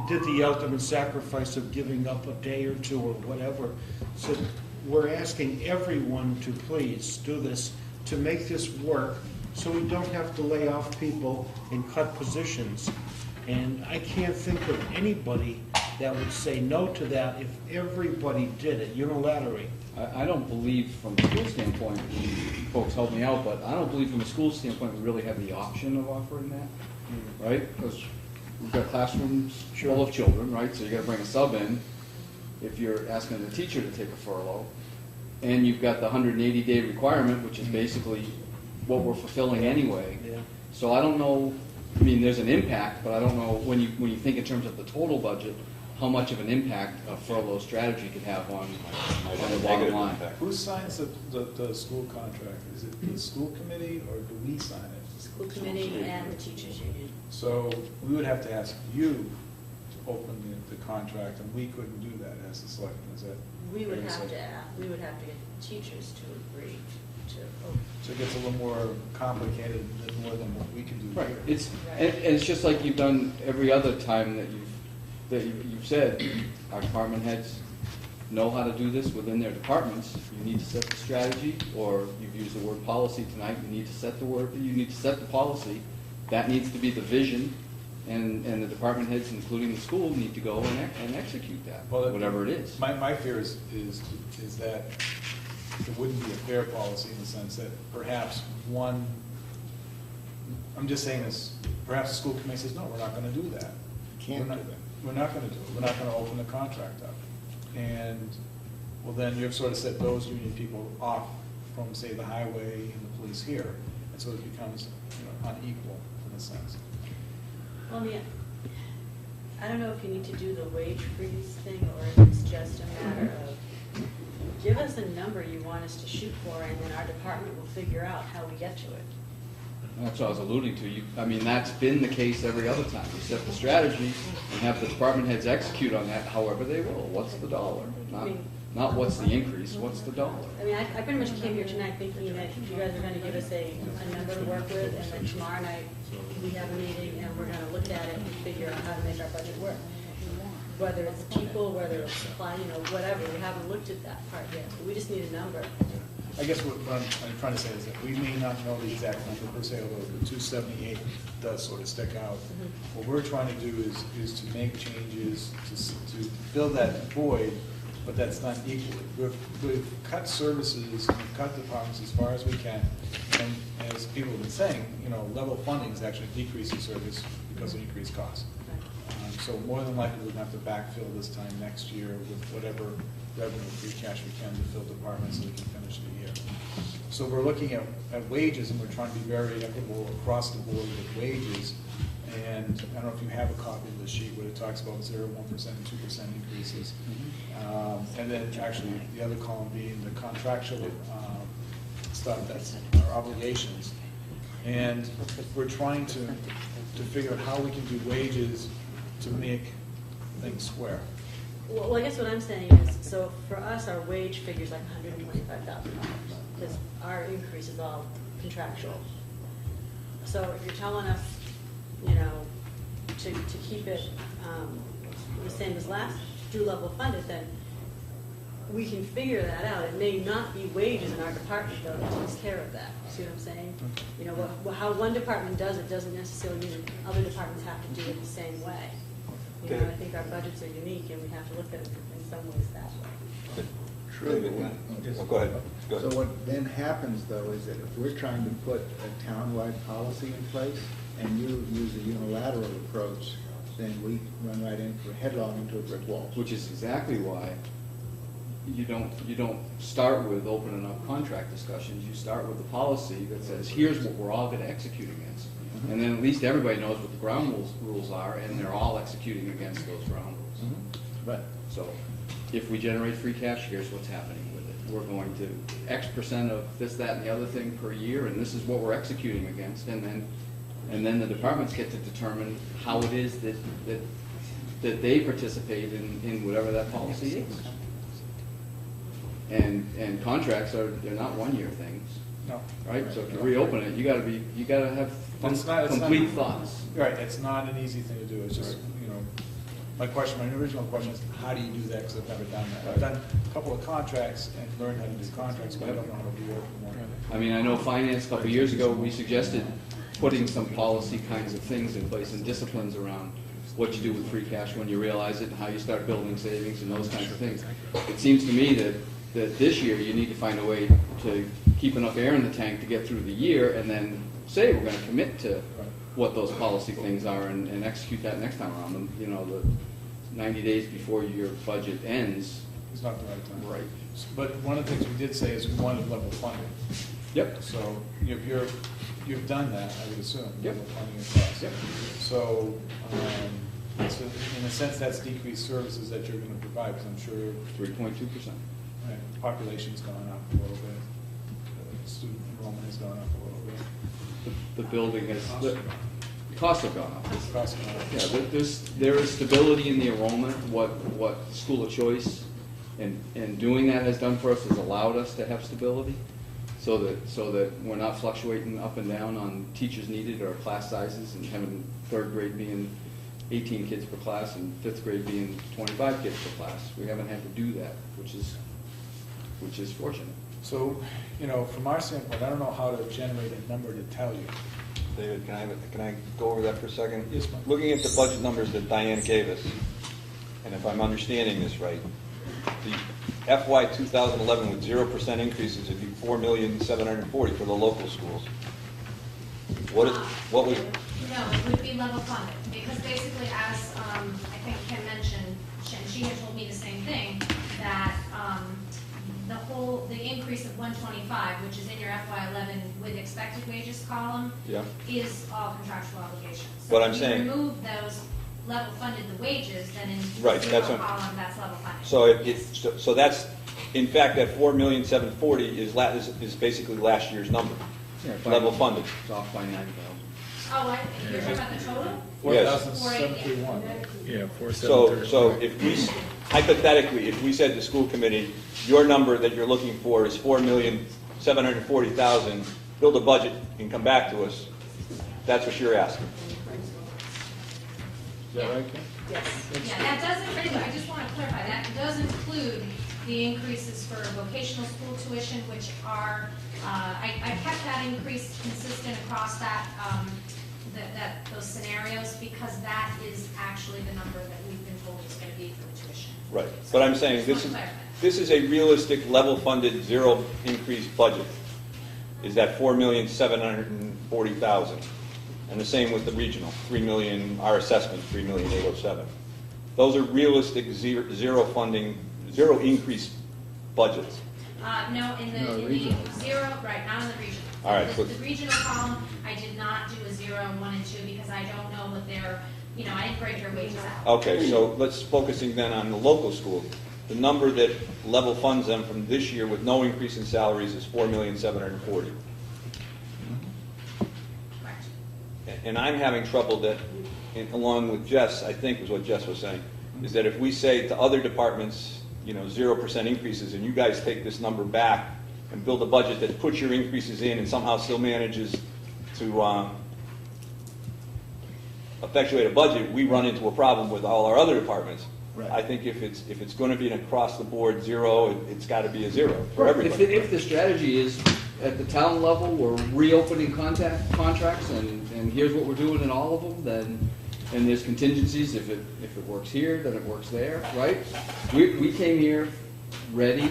L: did the ultimate sacrifice of giving up a day or two or whatever. So we're asking everyone to please do this, to make this work, so we don't have to lay off people and cut positions. And I can't think of anybody that would say no to that if everybody did it unilaterally.
A: I don't believe from a school standpoint, folks help me out, but I don't believe from a school standpoint we really have the option of offering that, right? Because we've got classrooms full of children, right? So you gotta bring a sub in if you're asking the teacher to take a furlough. And you've got the 180-day requirement, which is basically what we're fulfilling anyway.
L: Yeah.
A: So I don't know, I mean, there's an impact, but I don't know, when you think in terms of the total budget, how much of an impact a furlough strategy could have on the bottom line.
J: Who signs the school contract? Is it the school committee or do we sign it?
F: School committee and the teachers union.
J: So we would have to ask you to open the contract, and we couldn't do that as the selectmen, is that?
F: We would
J: fair to
F: have
J: say?
F: to, we would have to get teachers to agree to,
J: So it gets a little more complicated than more than what we can do
A: Right,
J: here.
A: and it's just like you've done every other time that you've said, our department heads know how to do this within their departments. You need to set the strategy, or you've used the word policy tonight, you need to set the policy. That needs to be the vision, and the department heads, including the school, need to go and execute that,
J: Well,
A: whatever it is.
J: My fear is that it wouldn't be a fair policy in the sense that perhaps one, I'm just saying this, perhaps the school committee says, no, we're not gonna do that.
I: Can't
J: We're
I: do
J: not-
I: that.
J: We're not gonna do it, we're not gonna open the contract up. And, well, then you've sort of set those union people off from, say, the highway and the police here, and so it becomes, unequal in a sense.
F: Well, yeah, I don't know if you need to do the wage freeze thing, or if it's just a matter of, give us a number you want us to shoot for, and then our department will figure out how we get to it.
A: That's what I was alluding to. I mean, that's been the case every other time. You set the strategy and have the department heads execute on that however they will. What's the dollar? Not what's the increase, what's the dollar?
F: I mean, I pretty much came here tonight thinking that you guys are gonna give us a number to work with, and then tomorrow night, we have a meeting, and we're gonna look at it and figure out how to make our budget work. Whether it's people, whether it's supply, whatever, we haven't looked at that part yet, but we just need a number.
J: I guess what I'm trying to say is that we may not know the exact number per se, although the 278 does sort of stick out. What we're trying to do is to make changes to fill that void, but that's not equally. We've cut services, and we've cut departments as far as we can, and as people have been saying, level funding is actually decreasing service because of increased costs. So more than likely, we're going to have to backfill this time next year with whatever revenue free cash we can to fill departments so we can finish the year. So we're looking at wages, and we're trying to be very equitable across the board with wages. And I don't know if you have a copy of the sheet where it talks about 0%, 1%, and 2% increases. And then actually the other column being the contractual stuff, that's our obligations. And we're trying to figure out how we can do wages to make things square.
F: Well, I guess what I'm saying is, so for us, our wage figure's like $125,000, because our increase is all contractual. So if you're telling us, to keep it the same as last, do level funded, then we can figure that out. It may not be wages in our department, though, that takes care of that. See what I'm saying? How one department does it doesn't necessarily mean that other departments have to do it the same way. I think our budgets are unique, and we have to look at it in some ways that way.
D: Oh, go ahead.
I: So what then happens, though, is that if we're trying to put a townwide policy in place, and you use a unilateral approach, then we run right headlong into a brick wall.
A: Which is exactly why you don't start with opening up contract discussions. You start with the policy that says, here's what we're all going to execute against. And then at least everybody knows what the ground rules are, and they're all executing against those ground rules.
I: Right.
A: So if we generate free cash, here's what's happening with it. We're going to X percent of this, that, and the other thing per year, and this is what we're executing against. And then the departments get to determine how it is that they participate in whatever that policy is. And contracts they're not one-year things.
J: No.
A: Right? So if you reopen it, you gotta have complete thoughts.
J: Right, it's not an easy thing to do. It's just, my original question is, how do you do that? Because I've never done that. I've done a couple of contracts and learned how to do contracts, but I don't know how to reopen one.
A: I mean, I know finance, a couple of years ago, we suggested putting some policy kinds of things in place and disciplines around what you do with free cash when you realize it and how you start building savings and those kinds of things. It seems to me that this year you need to find a way to keep enough air in the tank to get through the year and then say we're going to commit to what those policy things are and execute that next time around. The 90 days before your budget ends.
J: It's not the right time.
A: Right.
J: But one of the things we did say is we wanted level funding.
A: Yep.
J: So you've done that, I would assume,
A: Yep.
J: level funding across.
A: Yep.
J: So, so in a sense, that's decreased services that you're going to provide, because I'm sure
A: 3.2%.
J: right, population's gone up a little bit, student enrollment has gone up a little bit.
A: The building has, the costs have gone up.
J: Costs have gone up.
A: Yeah, there is stability in the enrollment. What school of choice and doing that has done for us has allowed us to have stability, so that we're not fluctuating up and down on teachers needed or class sizes, and having third grade being 18 kids per class and fifth grade being 25 kids per class. We haven't had to do that, which is fortunate.
J: So, from our standpoint, I don't know how to generate a number to tell you.
D: David, can I go over that for a second?
J: Yes, ma'am.
D: Looking at the budget numbers that Diane gave us, and if I'm understanding this right, the FY 2011 with 0% increases would be $4,740,000 for the local schools. What was?
C: No, it would be level funded, because basically, as I think Kim mentioned, and she had told me the same thing, that the increase of 125, which is in your FY11 with expected wages column,
D: Yeah.
C: is all contractual obligations. So
D: But I'm
C: if
D: saying-
C: you remove those level funded the wages, then in
D: Right,
C: zero
D: that's what-
C: column, that's level funded.
D: So that's, in fact, that $4,740,000 is basically last year's number, level funded.
A: It's off by 9,000.
C: Oh, you're talking about the total?
D: Yes.
J: 4,731.
E: Yeah,
D: So if we, hypothetically, if we said to school committee, your number that you're looking for is $4,740,000, build a budget and come back to us, that's what you're asking.
J: Is that right, Kim?
F: Yes.
C: Yeah, that doesn't, anyway, I just want to clarify, that does include the increases for vocational school tuition, which are, I kept that increase consistent across that, those scenarios, because that is actually the number that we've been told is going to be for the tuition.
D: Right, but I'm saying this is a realistic, level-funded, zero increase budget. Is that $4,740,000, and the same with the regional, $3 million. Our assessment, $3,807,000. Those are realistic zero funding, zero increase budgets.
C: No, in the zero, right, not in the regional.
D: All right,
C: The regional column, I did not do a 0, 1, and 2, because I don't know what their, I didn't break their wages out.
D: Okay, so let's focusing then on the local school. The number that level funds them from this year with no increase in salaries is $4,740,000.
C: Correct.
D: And I'm having trouble that, along with Jess, I think was what Jess was saying, is that if we say to other departments, 0% increases, and you guys take this number back and build a budget that puts your increases in and somehow still manages to effectuate a budget, we run into a problem with all our other departments.
I: Right.
D: I think if it's going to be an across-the-board zero, it's got to be a zero for everybody.
A: If the strategy is at the town level, we're reopening contracts, and here's what we're doing in all of them, then, and there's contingencies, if it works here, then it works there, right? We came here ready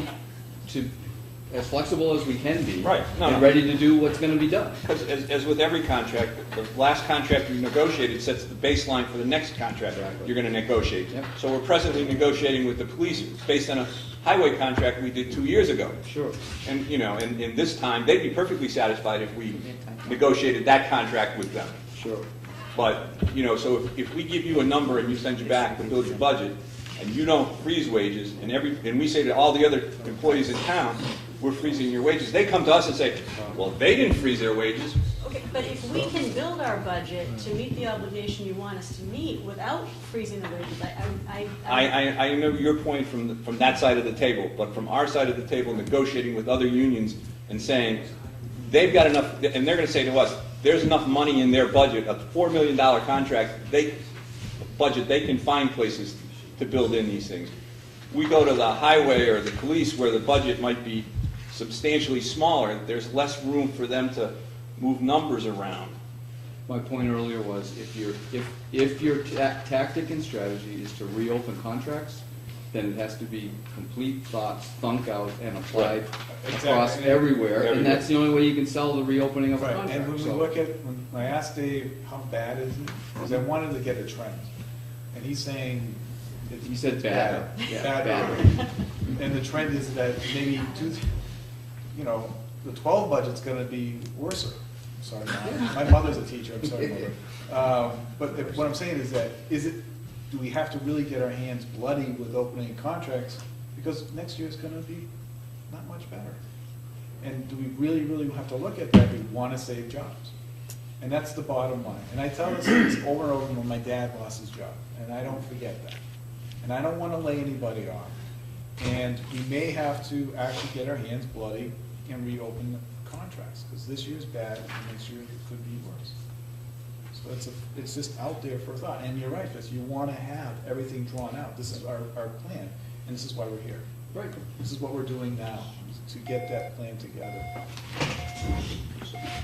A: to, as flexible as we can be.
D: Right.
A: And ready to do what's going to be done.
D: Because as with every contract, the last contract you negotiated sets the baseline for the next contract you're going to negotiate.
A: Yep.
D: So we're presently negotiating with the police based on a highway contract we did 2 years ago.
A: Sure.
D: And, in this time, they'd be perfectly satisfied if we negotiated that contract with them.
A: Sure.
D: But, so if we give you a number and you send you back to build your budget, and you don't freeze wages, and we say to all the other employees in town, we're freezing your wages, they come to us and say, well, they didn't freeze their wages.
F: Okay, but if we can build our budget to meet the obligation you want us to meet without freezing the wages,
D: I know your point from that side of the table, but from our side of the table, negotiating with other unions and saying, they've got enough, and they're going to say to us, there's enough money in their budget, a $4 million contract, they can find places to build in these things. We go to the highway or the police where the budget might be substantially smaller, there's less room for them to move numbers around.
A: My point earlier was, if your tactic and strategy is to reopen contracts, then it has to be complete thoughts, thunk out, and applied across everywhere, and that's the only way you can sell the reopening of a
J: Right,
A: contract.
J: and when we look at, when I asked Dave, how bad is it? Because I wanted to get a trend, and he's saying.
A: He said bad. Yeah,
J: Bad. And the trend is that maybe the 12 budget's gonna be worse. I'm sorry, Mom. My mother's a teacher, I'm sorry, Mother. But what I'm saying is that, do we have to really get our hands bloody with opening contracts? Because next year's gonna be not much better. And do we really, really have to look at that? We wanna save jobs. And that's the bottom line. And I tell this over and over when my dad lost his job, and I don't forget that. And I don't wanna lay anybody off. And we may have to actually get our hands bloody and reopen the contracts, because this year's bad, and next year it could be worse. So it's just out there for thought. And you're right, Chris, you want to have everything drawn out. This is our plan, and this is why we're here.
A: Right.
J: This is what we're doing now, to get that plan together.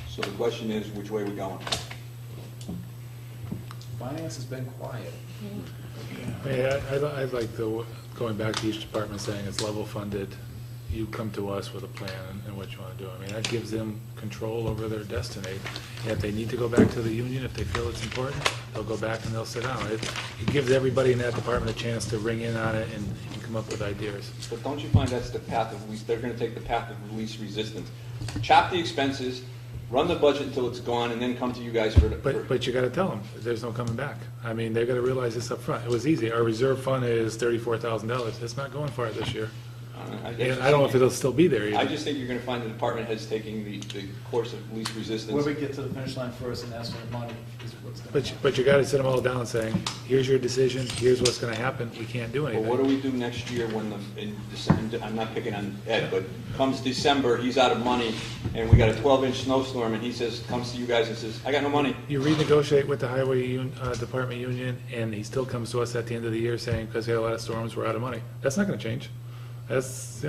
D: So the question is, which way are we going?
J: Finance has been quiet.
E: Yeah, I'd like going back to each department saying it's level funded. You come to us with a plan and what you want to do. I mean, that gives them control over their destiny. And if they need to go back to the union, if they feel it's important, they'll go back and they'll sit down. It gives everybody in that department a chance to ring in on it and come up with ideas.
D: But don't you find that's the path of least, they're going to take the path of least resistance. Chop the expenses, run the budget until it's gone, and then come to you guys for the...
E: But you got to tell them, there's no coming back. I mean, they've got to realize this up front. It was easy. Our reserve fund is $34,000. It's not going far this year. And I don't know if it'll still be there either.
D: I just think you're going to find the department heads taking the course of least resistance.
J: Where we get to the finish line first and ask for the money is what's going to happen.
E: But you got to sit them all down and saying, here's your decision, here's what's going to happen, we can't do
D: Well,
E: anything.
D: what do we do next year when in December, I'm not picking on Ed, but comes December, he's out of money, and we got a 12-inch snowstorm, and he comes to you guys and says, I got no money.
E: You renegotiate with the highway department union, and he still comes to us at the end of the year saying, because we had a lot of storms, we're out of money. That's not going to change. That's,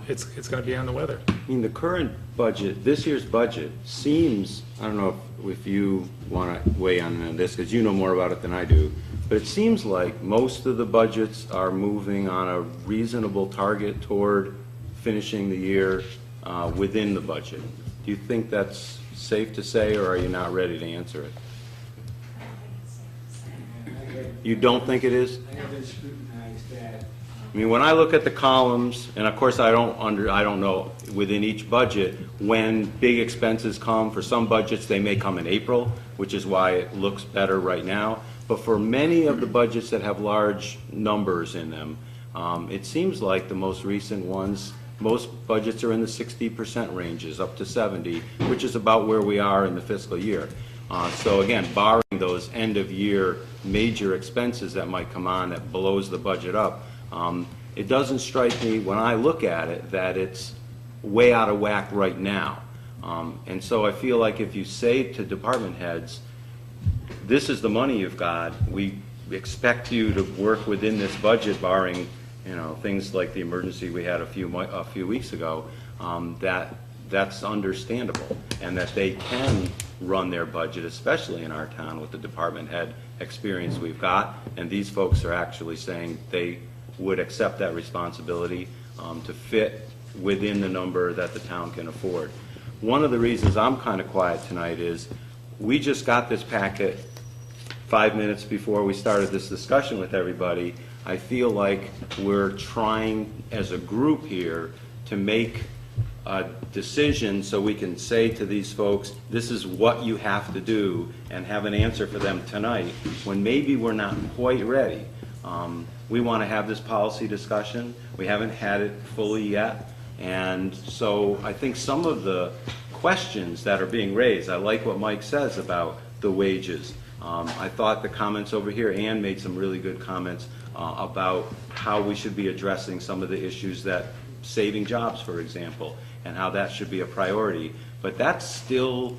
E: It's gonna be on the weather.
H: I mean, the current budget, this year's budget seems, I don't know if you want to weigh on this, because you know more about it than I do, but it seems like most of the budgets are moving on a reasonable target toward finishing the year within the budget. Do you think that's safe to say, or are you not ready to answer it? You don't think it is?
G: I haven't scrutinized that.
H: I mean, when I look at the columns, and of course I don't know within each budget when big expenses come. For some budgets, they may come in April, which is why it looks better right now. But for many of the budgets that have large numbers in them, it seems like the most recent ones, most budgets are in the 60% ranges, up to 70, which is about where we are in the fiscal year. So again, barring those end-of-year major expenses that might come on that blows the budget up, it doesn't strike me when I look at it that it's way out of whack right now. And so I feel like if you say to department heads, this is the money you've got, we expect you to work within this budget barring, you know, things like the emergency we had a few weeks ago, that's understandable, and that they can run their budget, especially in our town with the department head experience we've got, and these folks are actually saying they would accept that responsibility to fit within the number that the town can afford. One of the reasons I'm kind of quiet tonight is we just got this packet 5 minutes before we started this discussion with everybody. I feel like we're trying as a group here to make a decision so we can say to these folks, this is what you have to do, and have an answer for them tonight, when maybe we're not quite ready. We want to have this policy discussion. We haven't had it fully yet. And so I think some of the questions that are being raised, I like what Mike says about the wages. I thought the comments over here, Ann made some really good comments about how we should be addressing some of the issues that saving jobs, for example, and how that should be a priority. But that's still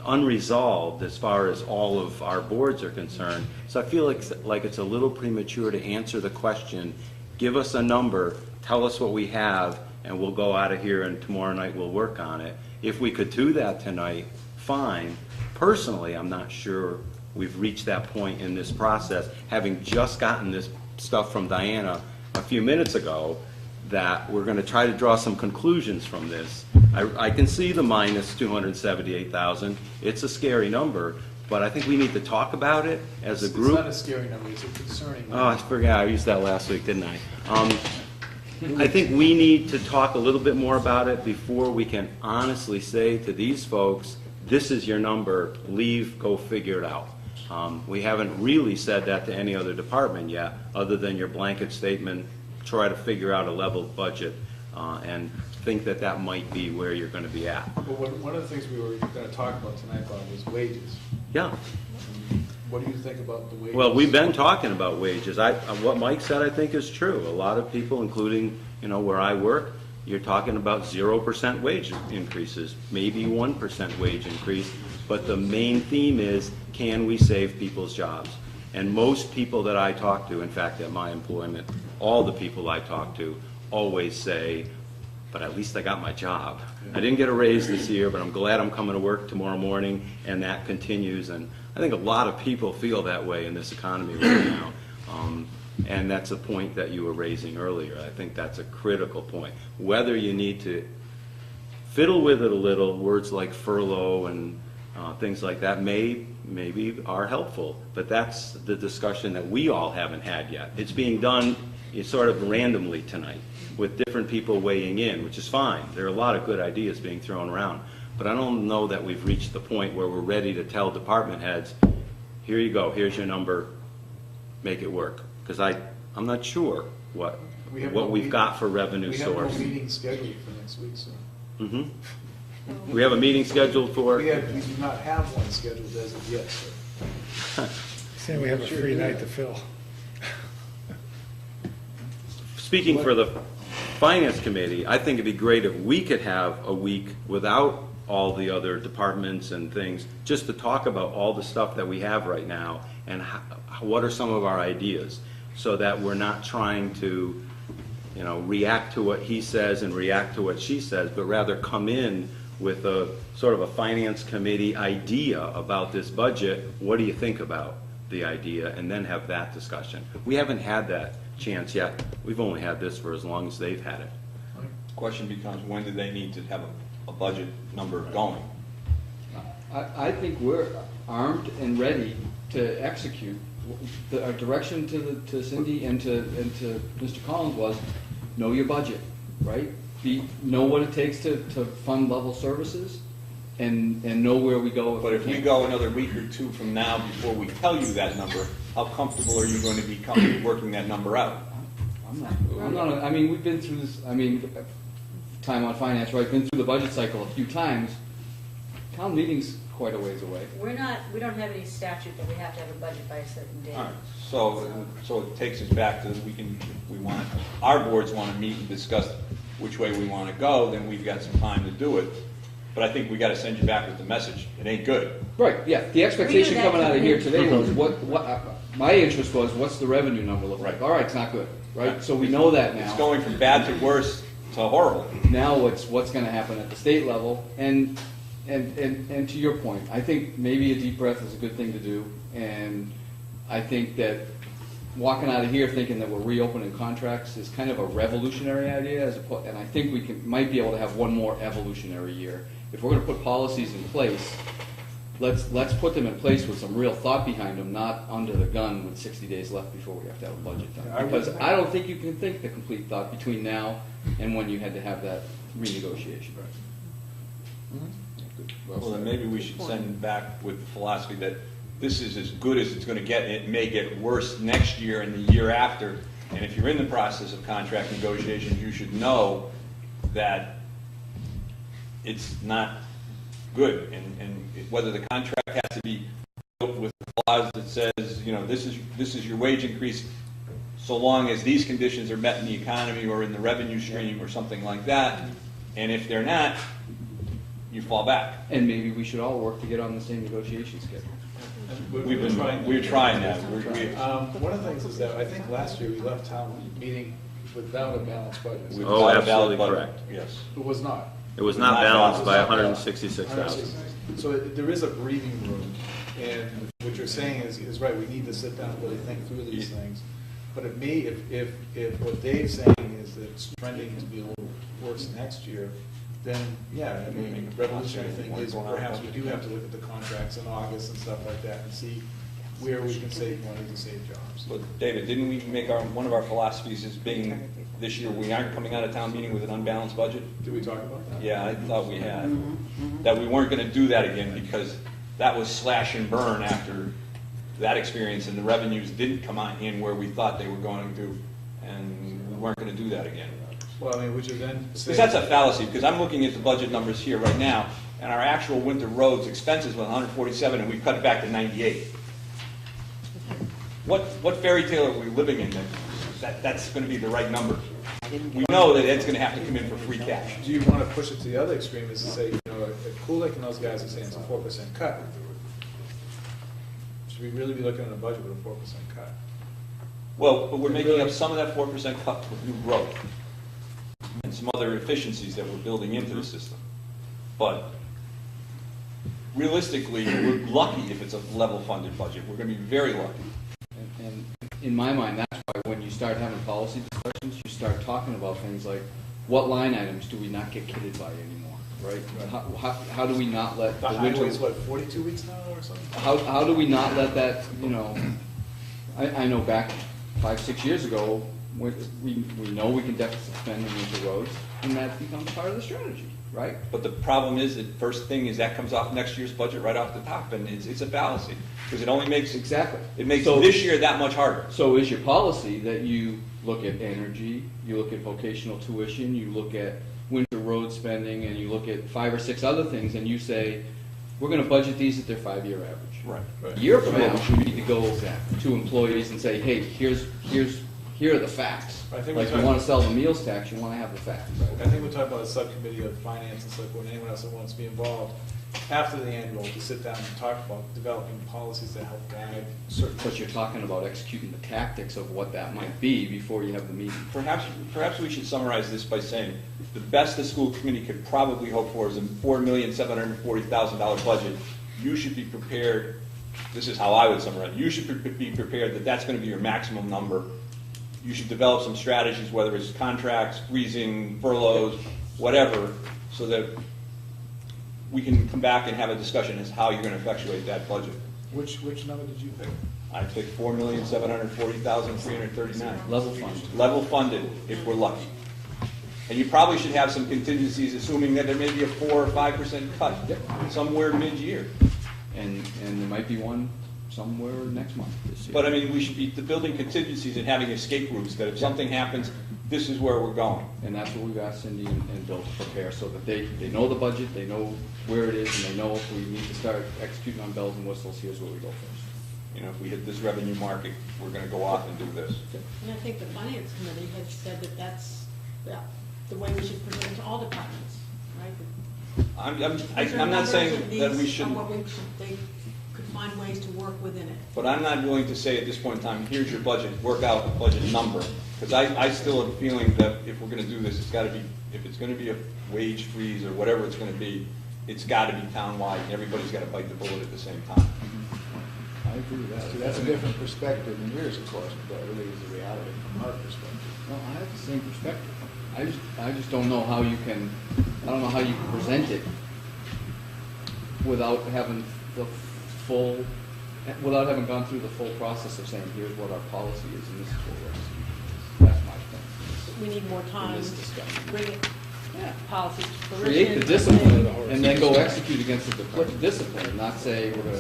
H: unresolved as far as all of our boards are concerned. So I feel like it's a little premature to answer the question, give us a number, tell us what we have, and we'll go out of here and tomorrow night we'll work on it. If we could do that tonight, fine. Personally, I'm not sure we've reached that point in this process, having just gotten this stuff from Diana a few minutes ago, that we're going to try to draw some conclusions from this. I can see the minus 278,000. It's a scary number, but I think we need to talk about it as a group.
B: It's not a scary number, it's a concerning number.
H: Oh, I forgot, I used that last week, didn't I? I think we need to talk a little bit more about it before we can honestly say to these folks, this is your number, leave, go figure it out. We haven't really said that to any other department yet, other than your blanket statement, try to figure out a level budget, and think that that might be where you're going to be at.
B: But one of the things we were going to talk about tonight, Bob, was wages.
H: Yeah.
B: What do you think about the wages?
H: Well, we've been talking about wages. What Mike said, I think, is true. A lot of people, including, you know, where I work, you're talking about 0% wage increases, maybe 1% wage increase, but the main theme is, can we save people's jobs? And most people that I talk to, in fact, at my employment, all the people I talk to always say, but at least I got my job. I didn't get a raise this year, but I'm glad I'm coming to work tomorrow morning, and that continues. And I think a lot of people feel that way in this economy right now. And that's a point that you were raising earlier. I think that's a critical point. Whether you need to fiddle with it a little, words like furlough and things like that maybe are helpful, but that's the discussion that we all haven't had yet. It's being done sort of randomly tonight with different people weighing in, which is fine. There are a lot of good ideas being thrown around, but I don't know that we've reached the point where we're ready to tell department heads, here you go, here's your number, make it work. Because I'm not sure what we've got for revenue source.
B: We have no meeting scheduled for next week, so.
H: Mm-hmm. We have a meeting scheduled for?
B: We do not have one scheduled as of yet, sir.
E: Saying we have a free night to fill.
H: Speaking for the Finance Committee, I think it'd be great if we could have a week without all the other departments and things, just to talk about all the stuff that we have right now and what are some of our ideas, so that we're not trying to react to what he says and react to what she says, but rather come in with a sort of a finance committee idea about this budget. What do you think about the idea? And then have that discussion. We haven't had that chance yet. We've only had this for as long as they've had it.
D: The question becomes, when do they need to have a budget number going?
A: I think we're armed and ready to execute. Our direction to Cindy and to Mr. Collins was, know your budget, right? Know what it takes to fund level services and know where we go.
D: But if we go another week or two from now before we tell you that number, how comfortable are you going to be working that number out?
A: I'm not, I mean, we've been through this, time on finance, right? Been through the budget cycle a few times. Town meeting's quite a ways away.
F: We don't have any statute that we have to have a budget by a certain date.
D: All right, so it takes us back to, our boards want to meet and discuss which way we want to go, then we've got some time to do it. But I think we got to send you back with the message. It ain't good.
A: Right, yeah. The expectation coming out of here today was my interest was, what's the revenue number look like? All right, it's not good, right? So we know that now.
D: It's going from bad to worse to horrible.
A: Now what's going to happen at the state level? And to your point, I think maybe a deep breath is a good thing to do. And I think that walking out of here thinking that we're reopening contracts is kind of a revolutionary idea, and I think we might be able to have one more evolutionary year. If we're going to put policies in place, let's put them in place with some real thought behind them, not under the gun with 60 days left before we have to have a budget done. Because I don't think you can think the complete thought between now and when you had to have that renegotiation.
D: Well, then maybe we should send back with the philosophy that this is as good as it's going to get, and it may get worse next year and the year after. And if you're in the process of contract negotiations, you should know that it's not good. And whether the contract has to be built with a clause that says, this is your wage increase so long as these conditions are met in the economy or in the revenue stream or something like that. And if they're not, you fall back.
A: And maybe we should all work to get on the same negotiation schedule.
D: We're trying that.
J: One of the things is that I think last year we left town meeting without a balanced budget.
H: Oh, absolutely correct.
D: Yes.
J: It was not.
H: It was not balanced by 166,000.
J: So there is a breathing room, and what you're saying is right. We need to sit down and really think through these things. But it may, if what Dave's saying is that it's trending to be a little worse next year, then yeah, I mean, the revolutionary thing is perhaps we do have to look at the contracts in August and stuff like that and see where we can save money to save jobs.
D: But David, didn't we make one of our philosophies as being this year we aren't coming out of town meeting with an unbalanced budget?
J: Did we talk about that?
D: Yeah, I thought we had. That we weren't going to do that again because that was slash and burn after that experience, and the revenues didn't come on in where we thought they were going to, and we weren't going to do that again.
J: Well, I mean, would you then say...
D: Because that's a fallacy, because I'm looking at the budget numbers here right now, and our actual winter roads expenses was 147, and we cut it back to 98. What fairy tale are we living in that's going to be the right number? We know that it's going to have to come in for free cash.
J: Do you want to push it to the other extreme, is to say, if Kulik and those guys are saying it's a 4% cut, should we really be looking at a budget with a 4% cut?
D: Well, but we're making up some of that 4% cut with new growth and some other efficiencies that we're building into the system. But realistically, we're lucky if it's a level funded budget. We're going to be very lucky.
A: And in my mind, that's why when you start having policy discussions, you start talking about things like, what line items do we not get kidded by anymore, right? How do we not let
J: The
A: the
J: highway
A: winter...
J: is what, 42 weeks now or something?
A: How do we not let that, I know back 5-6 years ago, we know we can deficit spend in winter roads, and that becomes part of the strategy, right?
D: But the problem is that first thing is that comes off next year's budget right off the top, and it's a fallacy because it only makes it makes this year that much harder.
A: So is your policy that you look at energy, you look at vocational tuition, you look at winter road spending, and you look at 5 or 6 other things, and you say, we're going to budget these at their 5-year average.
D: Right.
A: A year from now, we need to go to employees and say, hey, here's here are the facts.
J: I think
A: Like,
J: we're
A: you wanna sell the meals tax, you wanna have the facts.
J: I think we're talking about a subcommittee of finance and select board, and anyone else that wants to be involved after the annual to sit down and talk about developing policies that help guide certain.
A: But you're talking about executing the tactics of what that might be before you have the meeting.
D: Perhaps we should summarize this by saying, the best the school committee could probably hope for is a $4,740,000 budget. You should be prepared, this is how I would summarize it, you should be prepared that that's gonna be your maximum number. You should develop some strategies, whether it's contracts, freezing, furloughs, whatever, so that we can come back and have a discussion as how you're gonna effectuate that budget.
J: Which number did you pick?
D: I picked $4,740,339.
A: Level fund.
D: Level funded, if we're lucky. And you probably should have some contingencies, assuming that there may be a 4 or 5% cut somewhere mid-year.
A: And there might be one somewhere next month this year.
D: But I mean, we should be building contingencies and having escape routes, that if something happens, this is where we're going.
A: And that's what we've asked Cindy and Bill to prepare, so that they know the budget, they know where it is, and they know if we need to start executing on bells and whistles, here's where we go first.
D: You know, if we hit this revenue market, we're gonna go off and do this.
F: And I think the finance committee has said that that's the way we should present it to all departments, right?
D: I'm
F: These are
D: not
F: numbers
D: saying
F: and
D: that we
F: these are
D: shouldn't,
F: what they could find ways to work within it.
D: but I'm not willing to say at this point in time, here's your budget, work out a budget number. Because I still am feeling that if we're gonna do this, it's gotta be, if it's gonna be a wage freeze or whatever it's gonna be, it's gotta be town-wide, and everybody's gotta bite the bullet at the same time.
A: I agree with that.
I: So that's a different perspective than yours, of course, but that really is the reality from our perspective.
A: No, I have the same perspective. I just don't know how you can, I don't know how you can present it without having the full, without having gone through the full process of saying, here's what our policy is, and this is what we're executing. That's my thing.
F: We need more time,
A: this discussion.
F: bring it, policies to fruition.
A: Create the discipline, and then go execute against the discipline, not say we're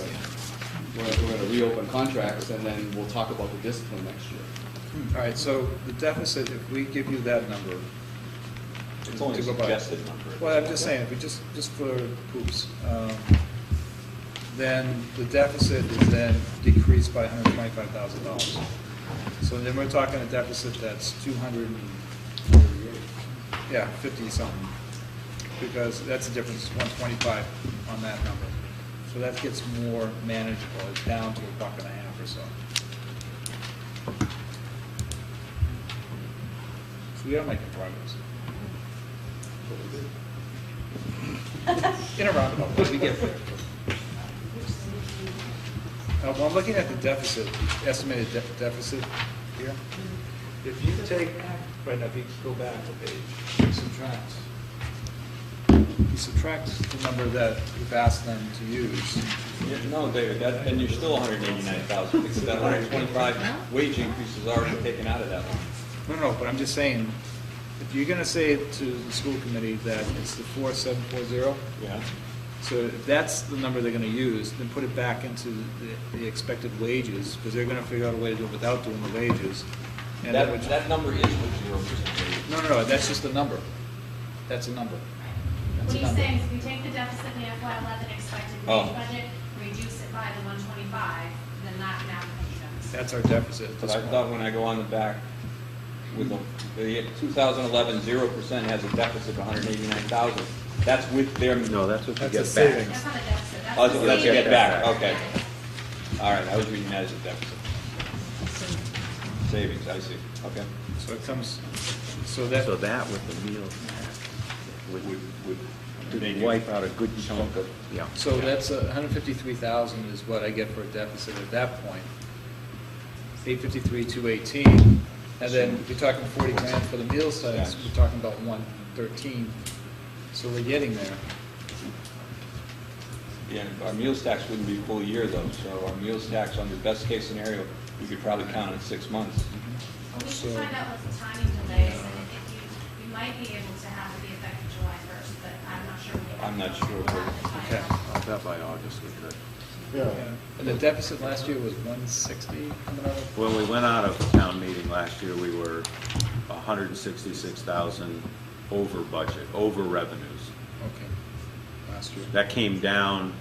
A: gonna reopen contracts, and then we'll talk about the discipline next year.
B: All right, so the deficit, if we give you that number.
D: It's only a
B: to go by-
D: suggested number.
B: Well, I'm just saying, if we just for poops, then the deficit is then decreased by $125,000. So then we're talking a deficit that's 50 something, because that's the difference, 125 on that number. So that gets more manageable, it's down to $1.50 or so. So we are making progress. In a roundabout, but we get there. Well, I'm looking at the deficit, the estimated deficit here. If you take, right now, if you go back a page, you subtract the number that we've asked them to use.
D: Yeah, no, David, then you're still 189,000, because that 125 wage increase is already taken out of that one.
B: No, but I'm just saying, if you're gonna say to the school committee that it's the 4740,
D: Yeah.
B: so if that's the number they're gonna use, then put it back into the expected wages, because they're gonna figure out a way to do it without doing the wages. And that would,
D: That number is the 0% raise.
B: no, that's just a number. That's a number. That's
C: What
B: a
C: he's
B: number.
C: saying is if you take the deficit in the FY11 expected
D: Oh.
C: wage budget, reduce it by the 125, then that now becomes deficit.
B: That's our deficit at
D: But
B: this
D: I
B: point.
D: thought when I go on the back, with the 2011, 0% has a deficit of 189,000. That's with their,
H: No, that's what you
B: That's
H: get
B: a
H: back.
B: savings.
C: That's not a deficit,
D: oh,
C: that's
D: that's
C: the
D: what you
C: savings.
D: get back, okay. All right, I was reading that as a deficit. Savings, I see, okay.
B: So it comes, so that,
H: So that with the meal
D: Would
H: would
D: make you-
H: wipe out a good chunk of, yeah.
B: so that's 153,000 is what I get for a deficit at that point. 853,218, and then we're talking 40 grand for the meal sites, we're talking about 113. So we're getting there.
D: Yeah, our meals tax wouldn't be full year though, so our meals tax under best case scenario, we could probably count on 6 months.
C: We
B: So-
C: should find out what the timing delay is, and if you might be able to have it be effective July 1st, but I'm not sure.
D: I'm not sure.
B: Okay.
H: I bet by August we could.
B: And the deficit last year was 160 coming out of?
H: When we went out of town meeting last year, we were 166,000 over budget, over revenues.
B: Okay, last year.
H: That came down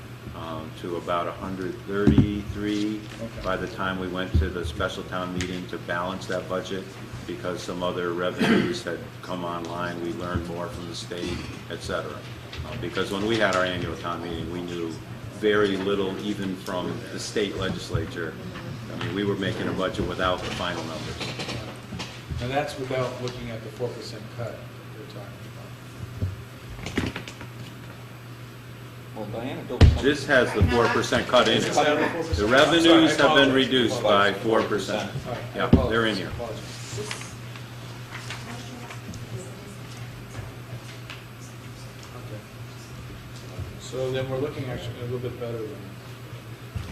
H: to about 133 by the time we went to the special town meeting to balance that budget, because some other revenues had come online, we learned more from the state, et cetera. Because when we had our annual town meeting, we knew very little even from the state legislature. I mean, we were making a budget without the final numbers.
J: And that's without looking at the 4% cut we're talking about.
D: Well, Diana built something.
H: This has the 4% cut in it.
J: Does this have the 4%?
H: The revenues
J: I'm sorry, I
H: have been
J: apologize.
H: reduced by 4%.
J: All right, I
H: Yeah,
J: apologize.
H: they're in here.
J: Apologize. Okay. So then we're looking actually a little bit better than,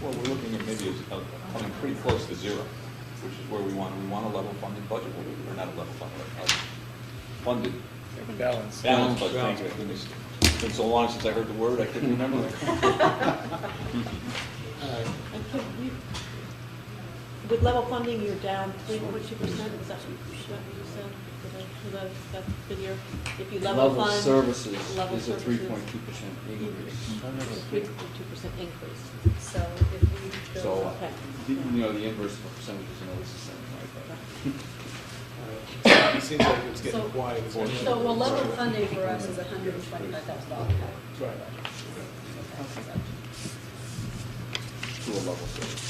D: Well, we're looking at maybe coming pretty close to zero, which is where we want a level funded budget, or not a level funded
E: Balance.
D: balance budget. Thank you. Goodness. It's been so long since I heard the word, I couldn't remember it.
J: all right.
F: And could we, with level funding, you're down 3.2%, is that what you said for that figure? If you level
A: Level
F: fund.
A: services
F: level
A: is a
F: services,
A: 3.2% increase.
F: 3.2% increase. So if we go,
A: So,
F: okay.
A: you know, the inverse of a percentage is always the same, right?
J: It seems like it's getting
F: So-
J: quiet.
F: So, well, level funding for us is $125,000.
J: Right.
D: To a level service.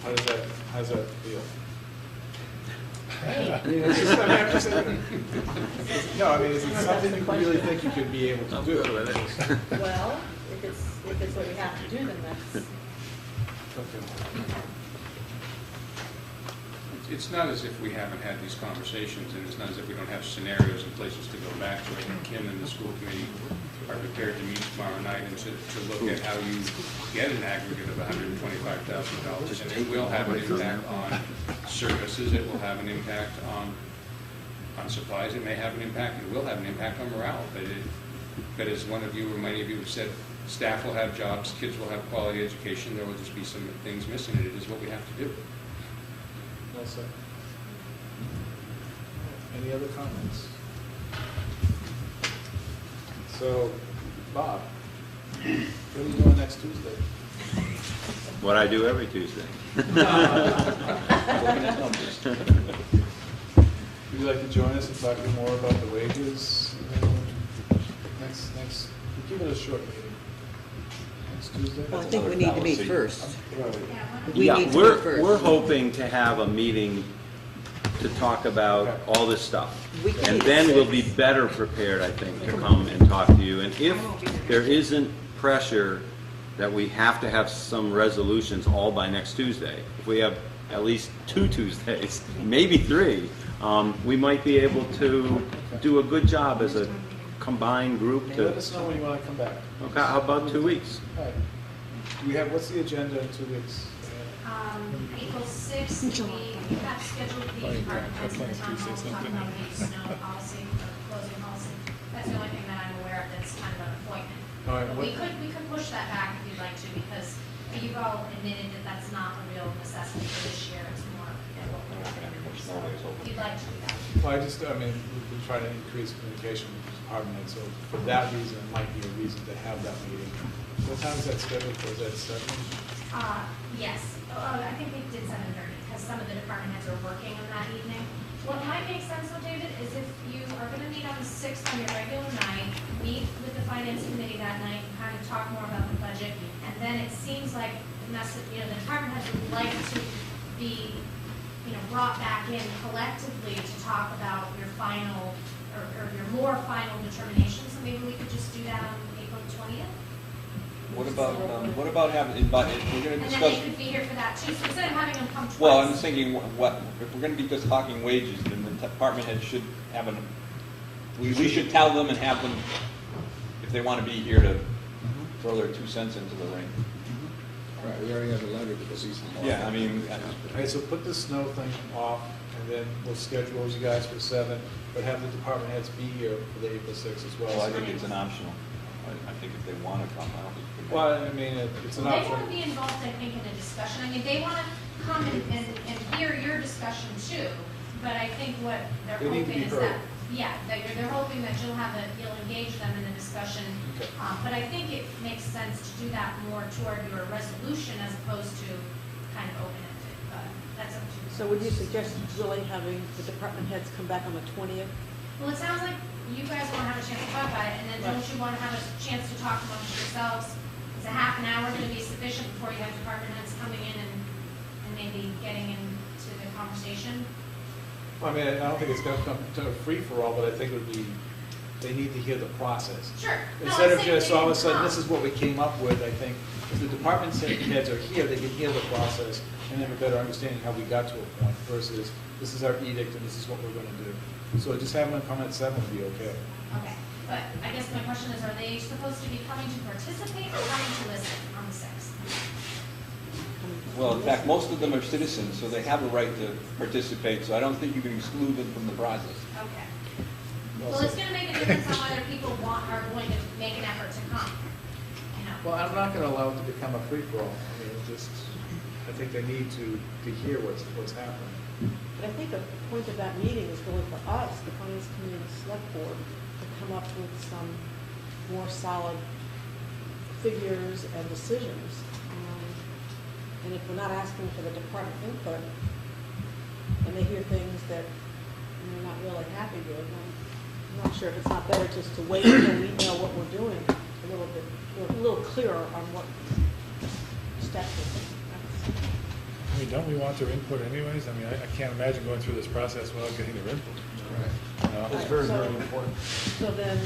J: How does that feel?
F: Hey.
J: No, I mean, is it something you really think you could be able to do?
F: Well, if it's what we have to do, then that's.
J: Okay.
N: It's not as if we haven't had these conversations, and it's not as if we don't have scenarios and places to go back to. I think Kim and the school committee are prepared to meet tomorrow night and to look at how you get an aggregate of $125,000. And it will have an impact on services, it will have an impact on supplies, it may have an impact, it will have an impact on morale. But as one of you or many of you have said, staff will have jobs, kids will have quality education, there will just be some things missing, and it is what we have to do.
J: Well said. Any other comments? So, Bob, what are you doing next Tuesday?
H: What I do every Tuesday.
J: Would you like to join us and talk more about the wages? Next, keep it a short meeting. Next Tuesday?
O: Well, I think we need to meet first. We
H: Yeah,
O: need to
H: we're
O: meet first.
H: we're hoping to have a meeting to talk about all this stuff.
O: We can
H: And
O: meet
H: then
O: at
H: we'll
O: 6.
H: be better prepared, I think, to come and talk to you. And if there isn't pressure that we have to have some resolutions all by next Tuesday, if we have at least 2 Tuesdays, maybe 3, we might be able to do a good job as a combined group
J: Let
H: to,
J: us know when you want to come back.
H: okay, how about 2 weeks?
J: All right. Do we have, what's the agenda in 2 weeks?
C: April 6th, we have scheduled the department heads in the town hall to talk about the snow policy, or closing policy. That's the only thing that I'm aware of that's kind of an appointment.
J: All right,
C: But
J: what-
C: we could push that back if you'd like to, because you've all admitted that that's not a real necessity for this year, it's more than what we're doing. So if you'd like to do that.
J: Well, I mean, we try to increase communication with the department head, so for that reason, it might be a reason to have that meeting. What time is that scheduled for? Is that 7?
C: Yes, I think we did 7:30, because some of the department heads are working on that evening. What might make sense though, David, is if you are gonna meet on the 6th on your regular night, meet with the finance committee that night, and kind of talk more about the budget, and then it seems like the message, the department heads would like to be, brought back in collectively to talk about your final, or your more final determination, so maybe we could just do that on April 20th?
D: What about having, if we're going to
C: And then they
D: discuss,
C: could be here for that too, so instead of having them come twice.
D: well, I'm just thinking, what, if we're going to be just talking wages, then the department head should have we should tell them and have them, if they want to be here, to throw their 2 cents into the ring.
I: Right, we already have a letter to the season.
D: Yeah, I mean,
J: All right, so put the snow thing off, and then we'll schedule you guys for 7, but have the department heads be here for the April 6th as well.
D: well, I think it's an optional. I think if they want to come, I don't think they
J: Well, I mean, it's an
C: They
J: option.
C: want to be involved, I think, in a discussion. I mean, they want to come and hear your discussion too, but I think what they're
J: They need to
C: hoping
J: be
C: is
J: heard.
C: that Yeah, they're hoping that you'll engage them in a discussion.
J: Okay.
C: But I think it makes sense to do that more toward your resolution as opposed to kind of open-ended, but that's up to you.
F: So would you suggest really having the department heads come back on the 20th?
C: Well, it sounds like you guys want to have a chance to talk about it, and then don't you want to have a chance to talk amongst yourselves? Is a half an hour going to be sufficient before you have department heads coming in and maybe getting into the conversation?
J: Well, I mean, I don't think it's going to come to a free-for-all, but I think it would be, they need to hear the process.
C: Sure. No,
J: Instead
C: I'm
J: of
C: saying
J: just
C: they
J: all of a
C: can
J: sudden,
C: come.
J: this is what we came up with, I think, if the department heads are here, they can hear the process and have a better understanding how we got to a point versus this is our edict and this is what we're going to do. So just having them come at 7 would be okay.
C: Okay, but I guess my question is, are they supposed to be coming to participate or coming to listen on the 6th?
D: Well, in fact, most of them are citizens, so they have a right to participate, so I don't think you can exclude them from the process.
C: Okay. Well, it's going to make a difference on whether people are going to make an effort to come, you know?
J: Well, I'm not going to allow it to become a free-for-all. I mean, I think they need to hear what's happening.
F: But I think the point of that meeting is really for us, the Finance Committee and the Select Board, to come up with some more solid figures and decisions. And if we're not asking for the department input, and they hear things that they're not really happy with, I'm not sure if it's not better just to wait until we know what we're doing a little bit, a little clearer on what steps we're taking.
E: I mean, don't we want their input anyways? I mean, I can't imagine going through this process without getting their input.
L: It's very, very important.
F: So then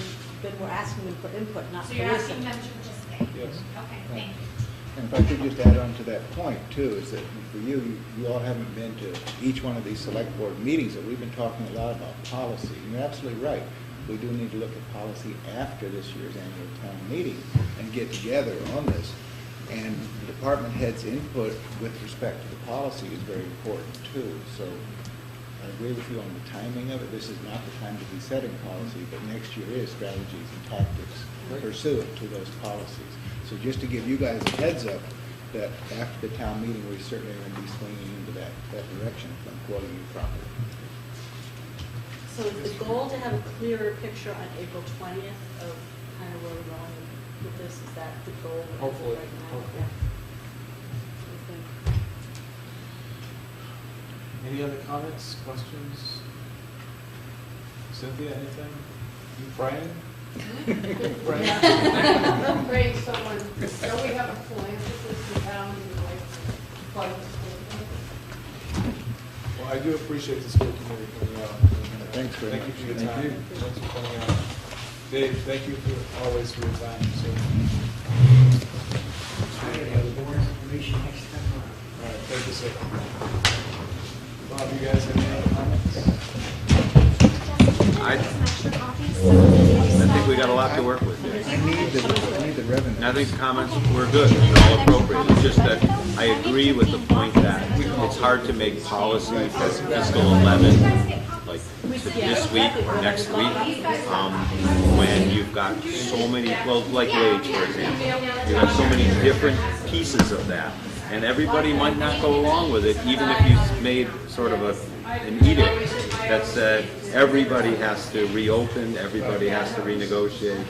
F: we're asking them for input, not
C: So
F: to
C: you're asking
F: listen.
C: them to participate?
J: Yes.
C: Okay, thank you.
I: And if I could just add on to that point too, is that for you all haven't been to each one of these select board meetings, that we've been talking a lot about policy. And you're absolutely right. We do need to look at policy after this year's annual town meeting and get together on this. And the department head's input with respect to the policy is very important too. So I agree with you on the timing of it. This is not the time to be setting policy, but next year is strategies and tactics pursuant to those policies. So just to give you guys a heads up that after the town meeting, we certainly are going to be swinging into that direction, if I'm quoting you properly.
F: So is the goal to have a clearer picture on April 20th of kind of where we're going with this? Is that the goal?
J: Hopefully,
F: right now?
J: hopefully.
F: Yeah. What do you think?
J: Any other comments, questions? Cynthia, anything? You praying?
K: I'm afraid someone, don't we have a philanthropist in town who would like to fund the school?
J: Well, I do appreciate the school committee coming out.
I: Thanks very
J: Thank you
I: much.
J: for your
I: Thank
J: time.
I: you.
J: Thanks for coming out. Dave, thank you always for your time. So,
G: I have more information next time around.
J: all right, thank you, sir. Bob, you guys have any other comments?
H: I think we got a lot to work with here.
I: I need the revenue.
H: And I think the comments were good, they're all appropriate. It's just that I agree with the point that it's hard to make policy for fiscal 11, like this week or next week, when you've got so many, well, like wage, for example. You've got so many different pieces of that. And everybody might not go along with it, even if you made sort of an edict that said everybody has to reopen, everybody has to renegotiate.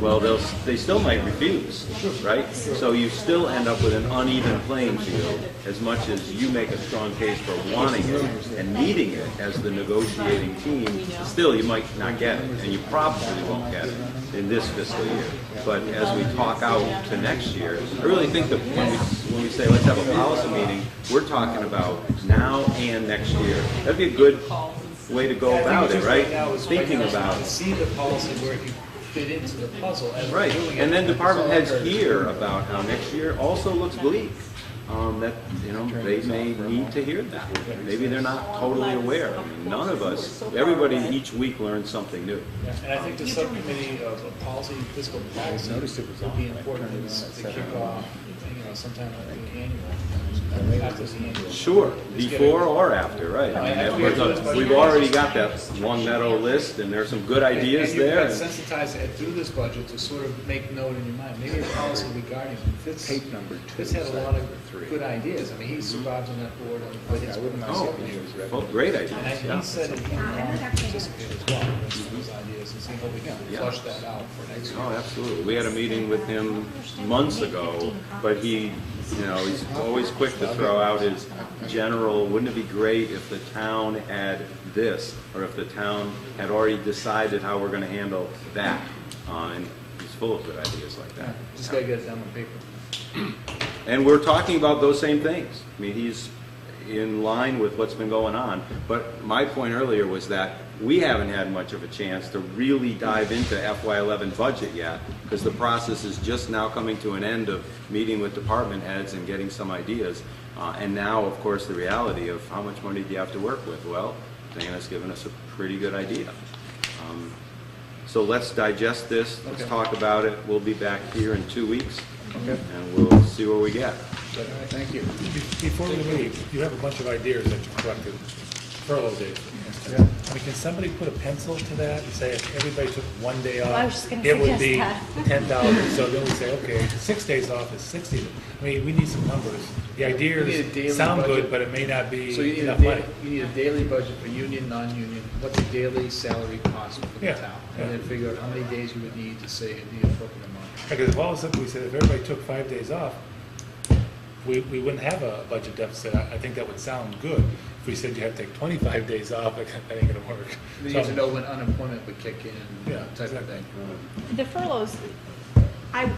H: Well, they still might refuse, right? So you still end up with an uneven playing field as much as you make a strong case for wanting it and needing it as the negotiating team. Still, you might not get it, and you probably won't get it in this fiscal year. But as we talk out to next year, I really think that when we say let's have a policy meeting, we're talking about now and next year. That'd be a good way to go about it, right? Thinking about it.
J: See the policy where you fit into the puzzle as we're
H: Right,
J: doing it.
H: and then department heads hear about how next year also looks bleak. That, they may need to hear that. Maybe they're not totally aware. I mean, none of us, everybody each week learns something new.
J: Yeah, and I think the subcommittee of policy, fiscal policy, would be important to kick off, sometime at the annual. After the annual.
H: Sure,
J: Just get
H: before
J: it-
H: or after, right. I mean,
J: I-
H: we've already got that Long Meadow list, and there's some good ideas
J: and
H: there.
J: you've got
H: and-
J: sensitized it through this budget to sort of make note in your mind, maybe a policy regarding him. Fitz
I: Page number 2.
J: Fitz had a lot of good ideas. I mean, he survived on that board on his
H: Oh, well, great
J: And
H: ideas,
J: he
H: yeah.
J: said that he wanted to participate as well in those ideas and see how we can
H: Yeah.
J: flush that out for next year.
H: Oh, absolutely. We had a meeting with him months ago, but he, you know, he's always quick to throw out his general, wouldn't it be great if the town had this, or if the town had already decided how we're gonna handle that? And he's full of good ideas like that.
J: Just gotta get it down on paper.
H: And we're talking about those same things. I mean, he's in line with what's been going on. But my point earlier was that we haven't had much of a chance to really dive into FY11 budget yet, because the process is just now coming to an end of meeting with department heads and getting some ideas. And now, of course, the reality of how much money do you have to work with? Well, Dana's given us a pretty good idea. So let's digest this, let's
J: Okay.
H: talk about it. We'll be back here in 2 weeks,
J: Okay.
H: and we'll see where we get.
J: All right, thank you.
E: Before we leave, you have a bunch of ideas that you collected, furlough days.
J: Yeah.
E: I mean, can somebody put a pencil to that and say if everybody took one day off?
C: Well, I was just gonna
E: it would
C: suggest
E: be
C: that.
E: 10,000, so then we say, okay, 6 days off is 60. I mean, we need some numbers. The
J: You need a daily
E: ideas sound
J: budget.
E: good, but it may not be
J: So you need
E: enough
J: a
E: money.
J: you need a daily budget for union, non-union, what's the daily salary cost for the
E: Yeah,
J: town?
E: yeah.
J: And then figure out how many days you would need to save the appropriate amount.
E: Because if all of a sudden we said if everybody took 5 days off, we wouldn't have a budget deficit. I think that would sound good. If we said you had to take 25 days off, that ain't gonna work.
J: You need to know when unemployment would kick in,
E: Yeah,
J: type of thing.
P: The furloughs,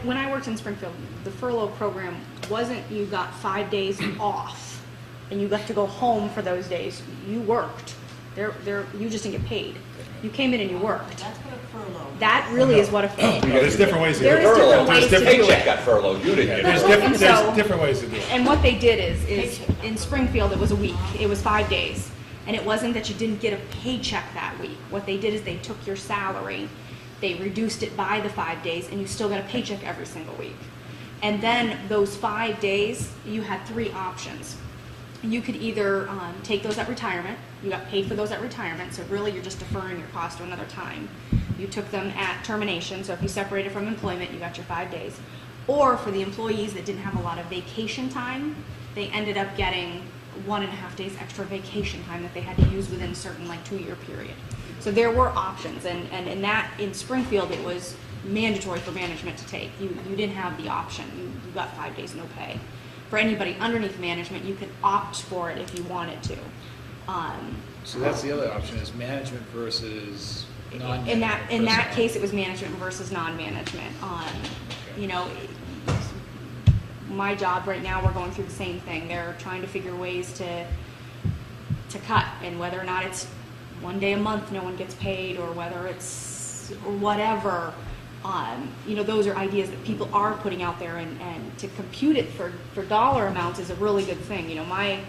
P: when I worked in Springfield, the furlough program wasn't you got 5 days off and you got to go home for those days. You worked. You just didn't get paid. You came in and you worked.
F: That's what a furlough.
P: That really is what a
E: No, there's different ways to do
P: There
E: it.
P: is different ways to do
D: Paycheck
P: it.
D: got furloughed, you didn't get
E: There's
D: furloughed.
E: different,
P: And so-
E: there's different ways to do it.
P: And what they did is in Springfield, it was a week. It was 5 days. And it wasn't that you didn't get a paycheck that week. What they did is they took your salary, they reduced it by the 5 days, and you still got a paycheck every single week. And then those 5 days, you had 3 options. You could either take those at retirement. You got paid for those at retirement, so really you're just deferring your cost to another time. You took them at termination, so if you separated from employment, you got your 5 days. Or for the employees that didn't have a lot of vacation time, they ended up getting 1.5 days extra vacation time that they had to use within a certain 2-year period. So there were options, and in Springfield, it was mandatory for management to take. You didn't have the option. You got 5 days no pay. For anybody underneath management, you could opt for it if you wanted to.
J: So that's the other option, is management versus non-management.
P: In that case, it was management versus non-management. You know, my job right now, we're going through the same thing. They're trying to figure ways to cut, and whether or not it's 1 day a month no one gets paid, or whether it's whatever. You know, those are ideas that people are putting out there, and to compute it for dollar amounts is a really good thing. You know, my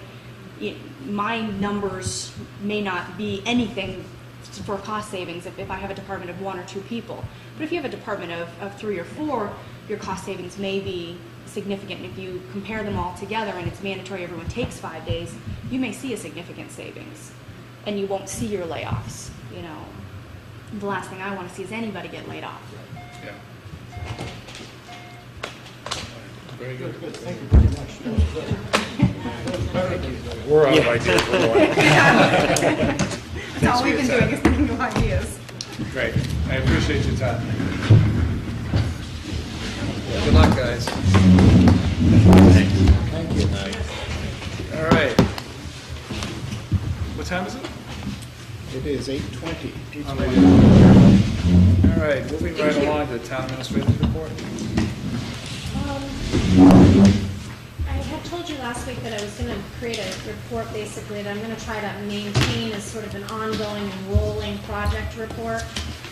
P: numbers may not be anything for cost savings if I have a department of 1 or 2 people. But if you have a department of 3 or 4, your cost savings may be significant. And if you compare them all together and it's mandatory everyone takes 5 days, you may see a significant savings. And you won't see your layoffs, you know. The last thing I want to see is anybody get laid off.
J: Yeah. Very good.
L: Thank you very much. That was good.
E: We're out of ideas. We're going.
P: That's all we've been doing is thinking of ideas.
J: Great, I appreciate your time. Good luck, guys.
L: Thank you.
J: All right. What time is it?
I: It is 8:20.
J: All right, moving right along to the town administrator's report.
C: I had told you last week that I was going to create a report basically that I'm going to try to maintain as sort of an ongoing and rolling project report.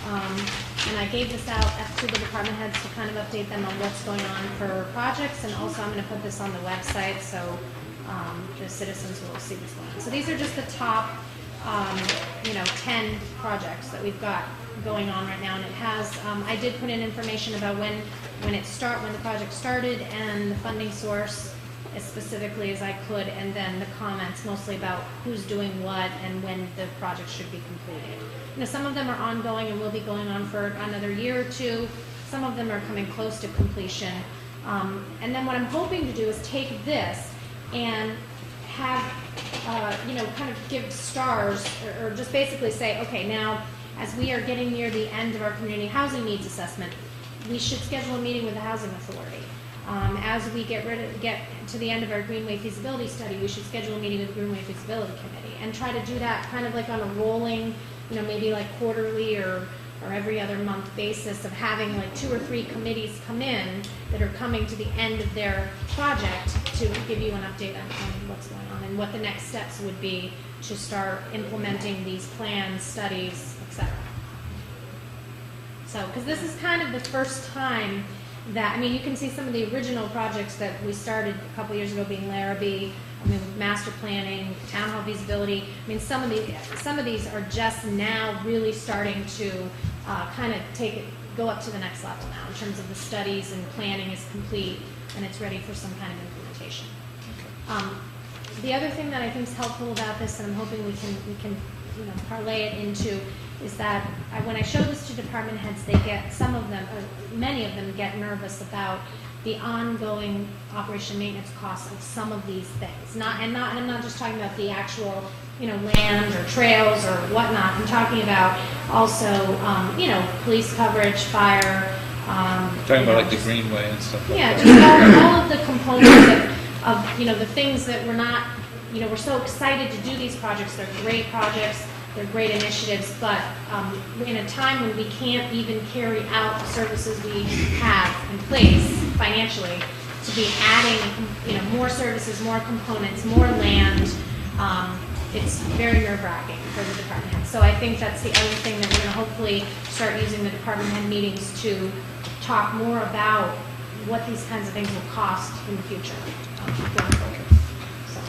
C: And I gave this out to the department heads to kind of update them on what's going on for projects, and also I'm going to put this on the website so the citizens will see what's going on. So these are just the top 10 projects that we've got going on right now, and it has, I did put in information about when the project started and the funding source as specifically as I could, and then the comments mostly about who's doing what and when the project should be completed. Some of them are ongoing and will be going on for another year or two. Some of them are coming close to completion. And then what I'm hoping to do is take this and have, kind of give stars, or just basically say, okay, now, as we are getting near the end of our community housing needs assessment, we should schedule a meeting with the Housing Authority. As we get to the end of our Greenway feasibility study, we should schedule a meeting with the Greenway feasibility committee and try to do that kind of like on a rolling, maybe like quarterly or every other month basis of having like 2 or 3 committees come in that are coming to the end of their project to give you an update on what's going on and what the next steps would be to start implementing these plans, studies, etc. So, because this is kind of the first time that, you can see some of the original projects that we started a couple years ago being Larrabee, with master planning, town hall feasibility. Some of these are just now really starting to kind of go up to the next level now in terms of the studies and planning is complete and it's ready for some kind of implementation. The other thing that I think is helpful about this, and I'm hoping we can parlay it into, is that when I show this to department heads, they get, some of them, or many of them get nervous about the ongoing operation maintenance costs of some of these things. And I'm not just talking about the actual, land or trails or whatnot. I'm talking about also, police coverage, fire.
J: Talking about like the Greenway and stuff like that.
C: Just all of the components of the things that we're not, we're so excited to do these projects. They're great projects. They're great initiatives, but in a time when we can't even carry out the services we have in place financially, to be adding, more services, more components, more land, it's very nerve-wracking for the department heads. So I think that's the other thing that we're going to hopefully start using the department head meetings to talk more about what these kinds of things will cost in the future going forward. So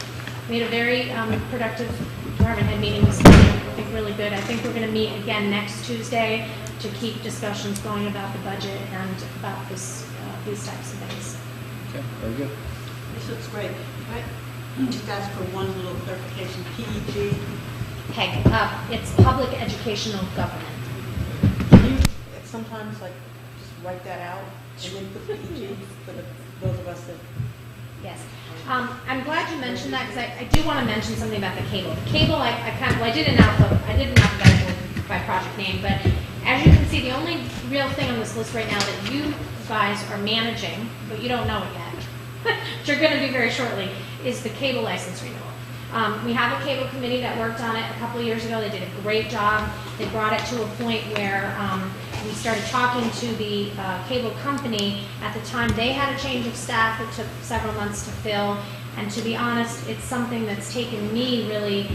C: we had a very productive department head meeting this morning. I think really good. I think we're going to meet again next Tuesday to keep discussions going about the budget and about these types of things.
J: Okay, very good.
F: This looks great. Right? Just ask for one little clarification. PEG.
C: PEG. It's Public Educational Government.
F: Can you sometimes just write that out and then put PEG for those of us that...
C: Yes. I'm glad you mentioned that because I do want to mention something about the cable. The cable, I did an alphabetical by project name, but as you can see, the only real thing on this list right now that you guys are managing, but you don't know it yet, which you're going to do very shortly, is the cable license renewal. We have a cable committee that worked on it a couple of years ago. They did a great job. They brought it to a point where we started talking to the cable company. At the time, they had a change of staff. It took several months to fill. And to be honest, it's something that's taken me really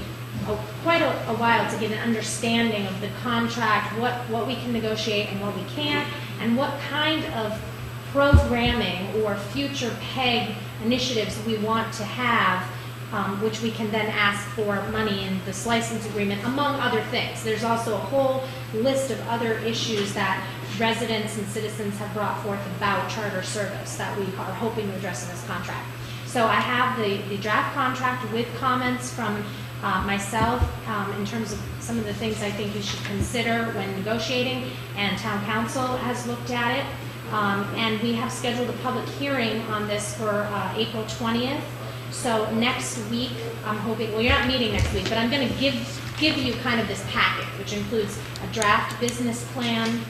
C: quite a while to get an understanding of the contract, what we can negotiate and what we can't, and what kind of programming or future PEG initiatives we want to have, which we can then ask for money in this license agreement, among other things. There's also a whole list of other issues that residents and citizens have brought forth about charter service that we are hoping to address in this contract. So I have the draft contract with comments from myself in terms of some of the things I think you should consider when negotiating, and town council has looked at it. And we have scheduled a public hearing on this for April 20th. So next week, I'm hoping, well, you're not meeting next week, but I'm going to give you kind of this packet, which includes a draft business plan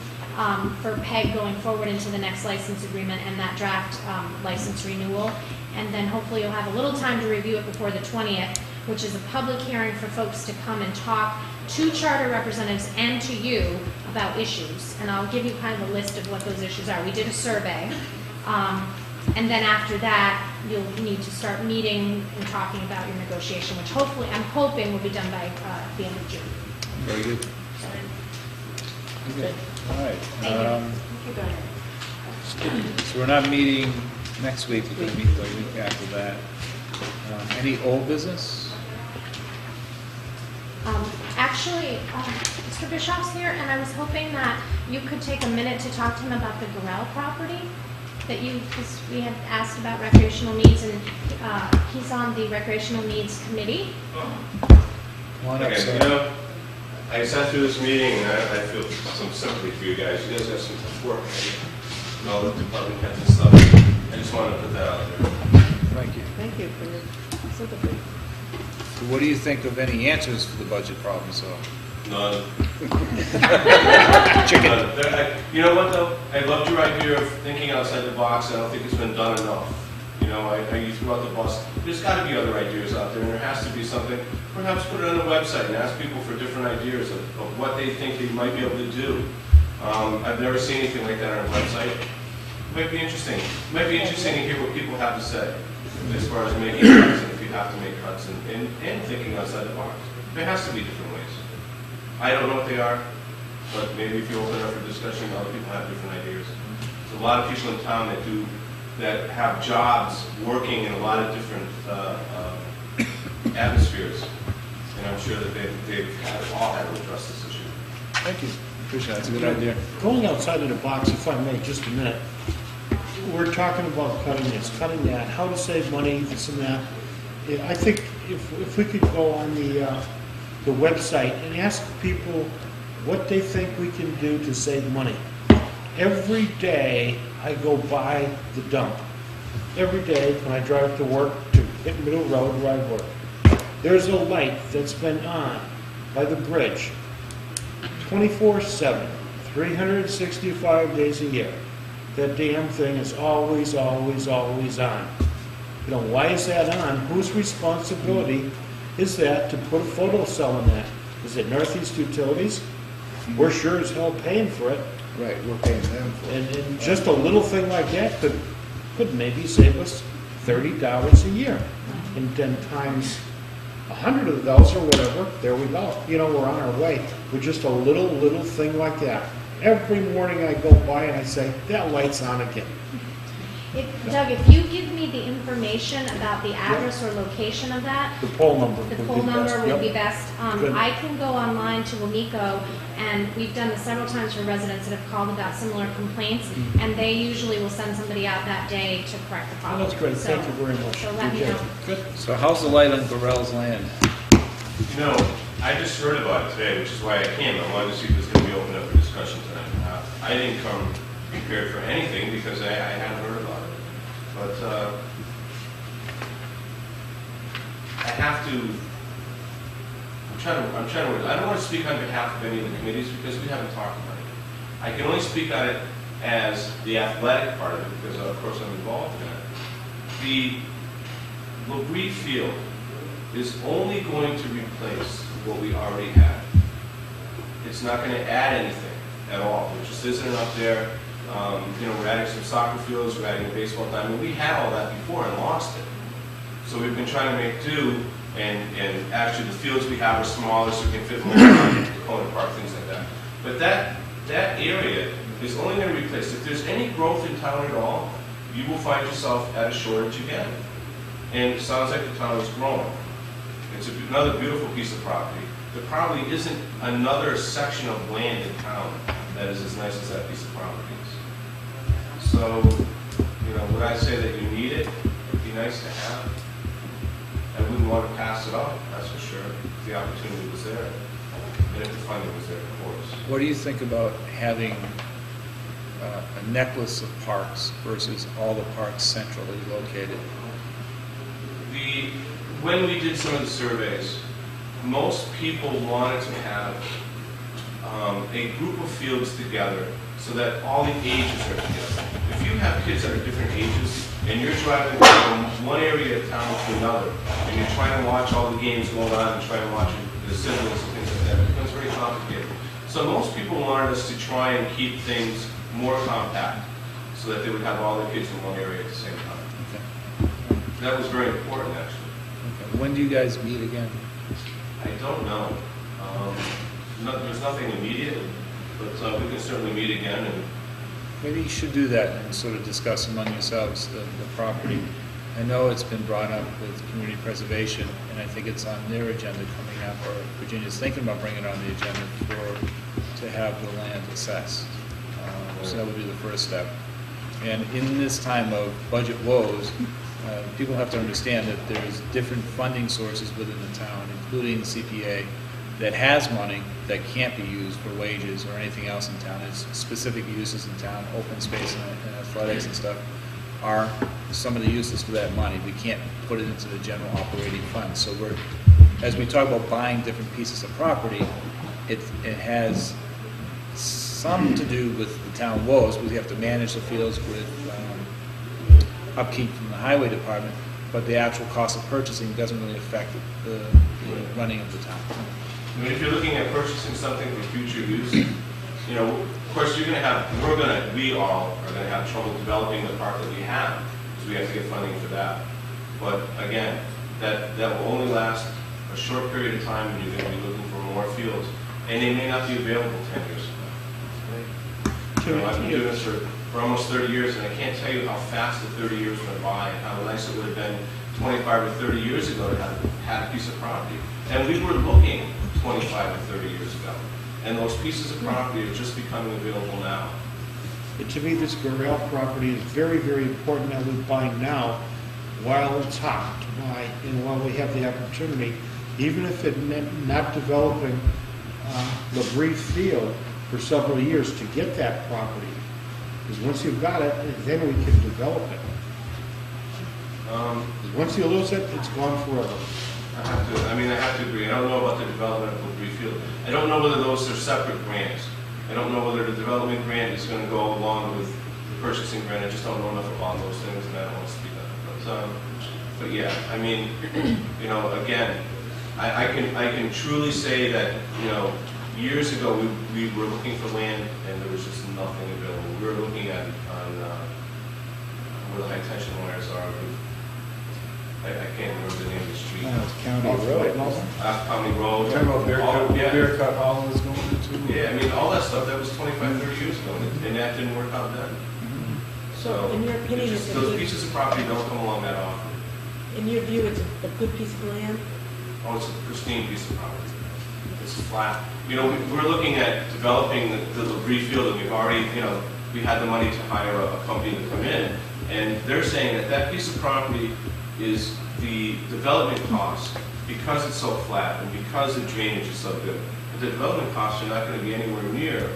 C: for PEG going forward into the next license agreement and that draft license renewal. And then hopefully you'll have a little time to review it before the 20th, which is a public hearing for folks to come and talk to charter representatives and to you about issues. And I'll give you kind of a list of what those issues are. We did a survey. And then after that, you'll need to start meeting and talking about your negotiation, which hopefully, I'm hoping will be done by the end of June.
J: Very good. Okay. All right.
C: You go ahead.
J: So we're not meeting next week. We're going to meet the week after that. Any old business?
C: Actually, Mr. Bischoff's here, and I was hoping that you could take a minute to talk to him about the Gorell property that because we had asked about recreational needs, and he's on the recreational needs committee.
B: Come on up,
Q: Okay,
B: sir.
Q: you know, I sat through this meeting and I feel some sympathy for you guys. You guys have some tough work, and all the department heads and stuff. I just wanted to put that out there.
B: Thank you.
O: Thank you for your sympathy.
B: So what do you think of any answers for the budget problems, though?
Q: None.
B: Chicken.
Q: None. You know what, though? I loved your idea of thinking outside the box. I don't think it's been done enough. You know, you threw out the bus. There's got to be other ideas out there, and there has to be something. Perhaps put it on the website and ask people for different ideas of what they think they might be able to do. I've never seen anything like that on a website. It might be interesting. It might be interesting to hear what people have to say as far as making cuts, and if you have to make cuts, and thinking outside the box. There has to be different ways. I don't know what they are, but maybe if you open it up for discussion, other people have different ideas. There's a lot of people in town that have jobs working in a lot of different atmospheres, and I'm sure that they've all had to address this issue.
B: Thank you. Appreciate it. That's a good idea.
L: Going outside of the box, if I may, just a minute. We're talking about cutting this, cutting that, how to save money, this and that. Yeah, I think if we could go on the website and ask people what they think we can do to save money. Every day I go by the dump. Every day when I drive to work to hit Middle Road where I work, there's a light that's been on by the bridge 24/7, 365 days a year. That damn thing is always, always, always on. You know, why is that on? Whose responsibility is that to put a photo cell in that? Is it Northeast Utilities? We're sure as hell paying for it.
I: Right, we're paying them for it.
L: And just a little thing like that could maybe save us $30 a year. And then times 100 of those or whatever, there we go. You know, we're on our way with just a little thing like that. Every morning I go by and I say, that light's on again.
C: Doug, if you give me the information about the address or location of that,
L: The poll number
C: the
L: would
C: poll
L: be best.
C: number would
L: Yep.
C: be best.
L: Good.
C: I can go online to WMECO, and we've done this several times for residents that have called about similar complaints, and they usually will send somebody out that day to correct the
L: Oh,
C: problem.
L: that's great.
C: So-
L: Thank you very much.
C: So let me
L: Okay.
C: know.
L: Good.
B: So how's the light on Gorell's land?
Q: You know, I just heard about it today, which is why I came. I wanted to see if it's going to be open up for discussion tonight. I didn't come prepared for anything because I hadn't heard about it. But I have to. I'm trying to. I don't want to speak on behalf of any of the committees because we haven't talked about it. I can only speak on it as the athletic part of it because, of course, I'm involved in it. The LaBrie Field is only going to replace what we already have. It's not going to add anything at all. There just isn't enough there. You know, we're adding some soccer fields, we're adding a baseball diamond. We had all that before and lost it. So we've been trying to make do, and actually the fields we have are smaller so we can fit more in Tacoma Park, things like that. But that area is only going to replace. If there's any growth in town at all, you will find yourself at a shortage again. And it sounds like the town is growing. It's another beautiful piece of property. There probably isn't another section of land in town that is as nice as that piece of property is. So, you know, would I say that you need it? It'd be nice to have. I wouldn't want to pass it up, that's for sure. If the opportunity was there, and if the funding was there, of course.
B: What do you think about having a necklace of parks versus all the parks centrally located?
Q: When we did some of the surveys, most people wanted to have a group of fields together so that all the ages are together. If you have kids that are different ages and you're driving from one area of town to another and you're trying to watch all the games going on and trying to watch the siblings and things like that, it becomes very complicated. So most people wanted us to try and keep things more compact so that they would have all their kids in one area at the same time.
B: Okay.
Q: That was very important, actually.
B: Okay. When do you guys meet again?
Q: I don't know. There's nothing immediate, but we can certainly meet again. And
B: Maybe you should do that and sort of discuss among yourselves the property.
J: I know it's been brought up with community preservation, and I think it's on their agenda coming up, or Virginia's thinking about bringing it on the agenda to have the land assessed. So that would be the first step. And in this time of budget woes, people have to understand that there's different funding sources within the town, including the CPA, that has money that can't be used for wages or anything else in town. There's specific uses in town, open space and athletics and stuff are some of the uses for that money. We can't put it into the general operating fund. So as we talk about buying different pieces of property, it has some to do with the town woes, because we have to manage the fields with upkeep from the highway department, but the actual cost of purchasing doesn't really affect the running of the town.
Q: I mean, if you're looking at purchasing something for future use, you know, of course we all are gonna have trouble developing the park that we have, because we have to get funding for that. But again, that will only last a short period of time, and you're gonna be looking for more fields, and they may not be available 10 years from now. You know, I've been doing this for almost 30 years, and I can't tell you how fast the 30 years went by, and how nice it would have been 25 or 30 years ago to have had a piece of property. And we were looking 25 or 30 years ago. And those pieces of property are just becoming available now.
L: But to me, this Gorell property is very, very important that we buy now while it's hot to buy and while we have the opportunity, even if it meant not developing LaBrie Field for several years to get that property. Because once you've got it, then we can develop it. Once you lose it, it's gone forever.
Q: I have to agree. I don't know about the development of LaBrie Field. I don't know whether those are separate grants. I don't know whether the development grant is going to go along with the purchasing grant. I just don't know enough about those things, and I don't want to speak on it. But yeah, I mean, you know, again, I can truly say that, you know, years ago we were looking for land and there was just nothing available. We were looking at where the high tension wires are. I can't remember the name of the street.
I: County Road.
Q: County Road.
B: Talking about Bear Cut Hollow is going into.
Q: Yeah, I mean, all that stuff, that was 25, 30 years ago, and that didn't work out then.
F: So in your opinion,
Q: those pieces of property don't come along that often.
F: in your view, it's a good piece of land?
Q: Oh, it's a pristine piece of property. It's flat. You know, we're looking at developing the LaBrie Field, and we've already, you know, we had the money to hire a company to come in, and they're saying that that piece of property is the development cost, because it's so flat and because the drainage is so good. The development costs are not going to be anywhere near,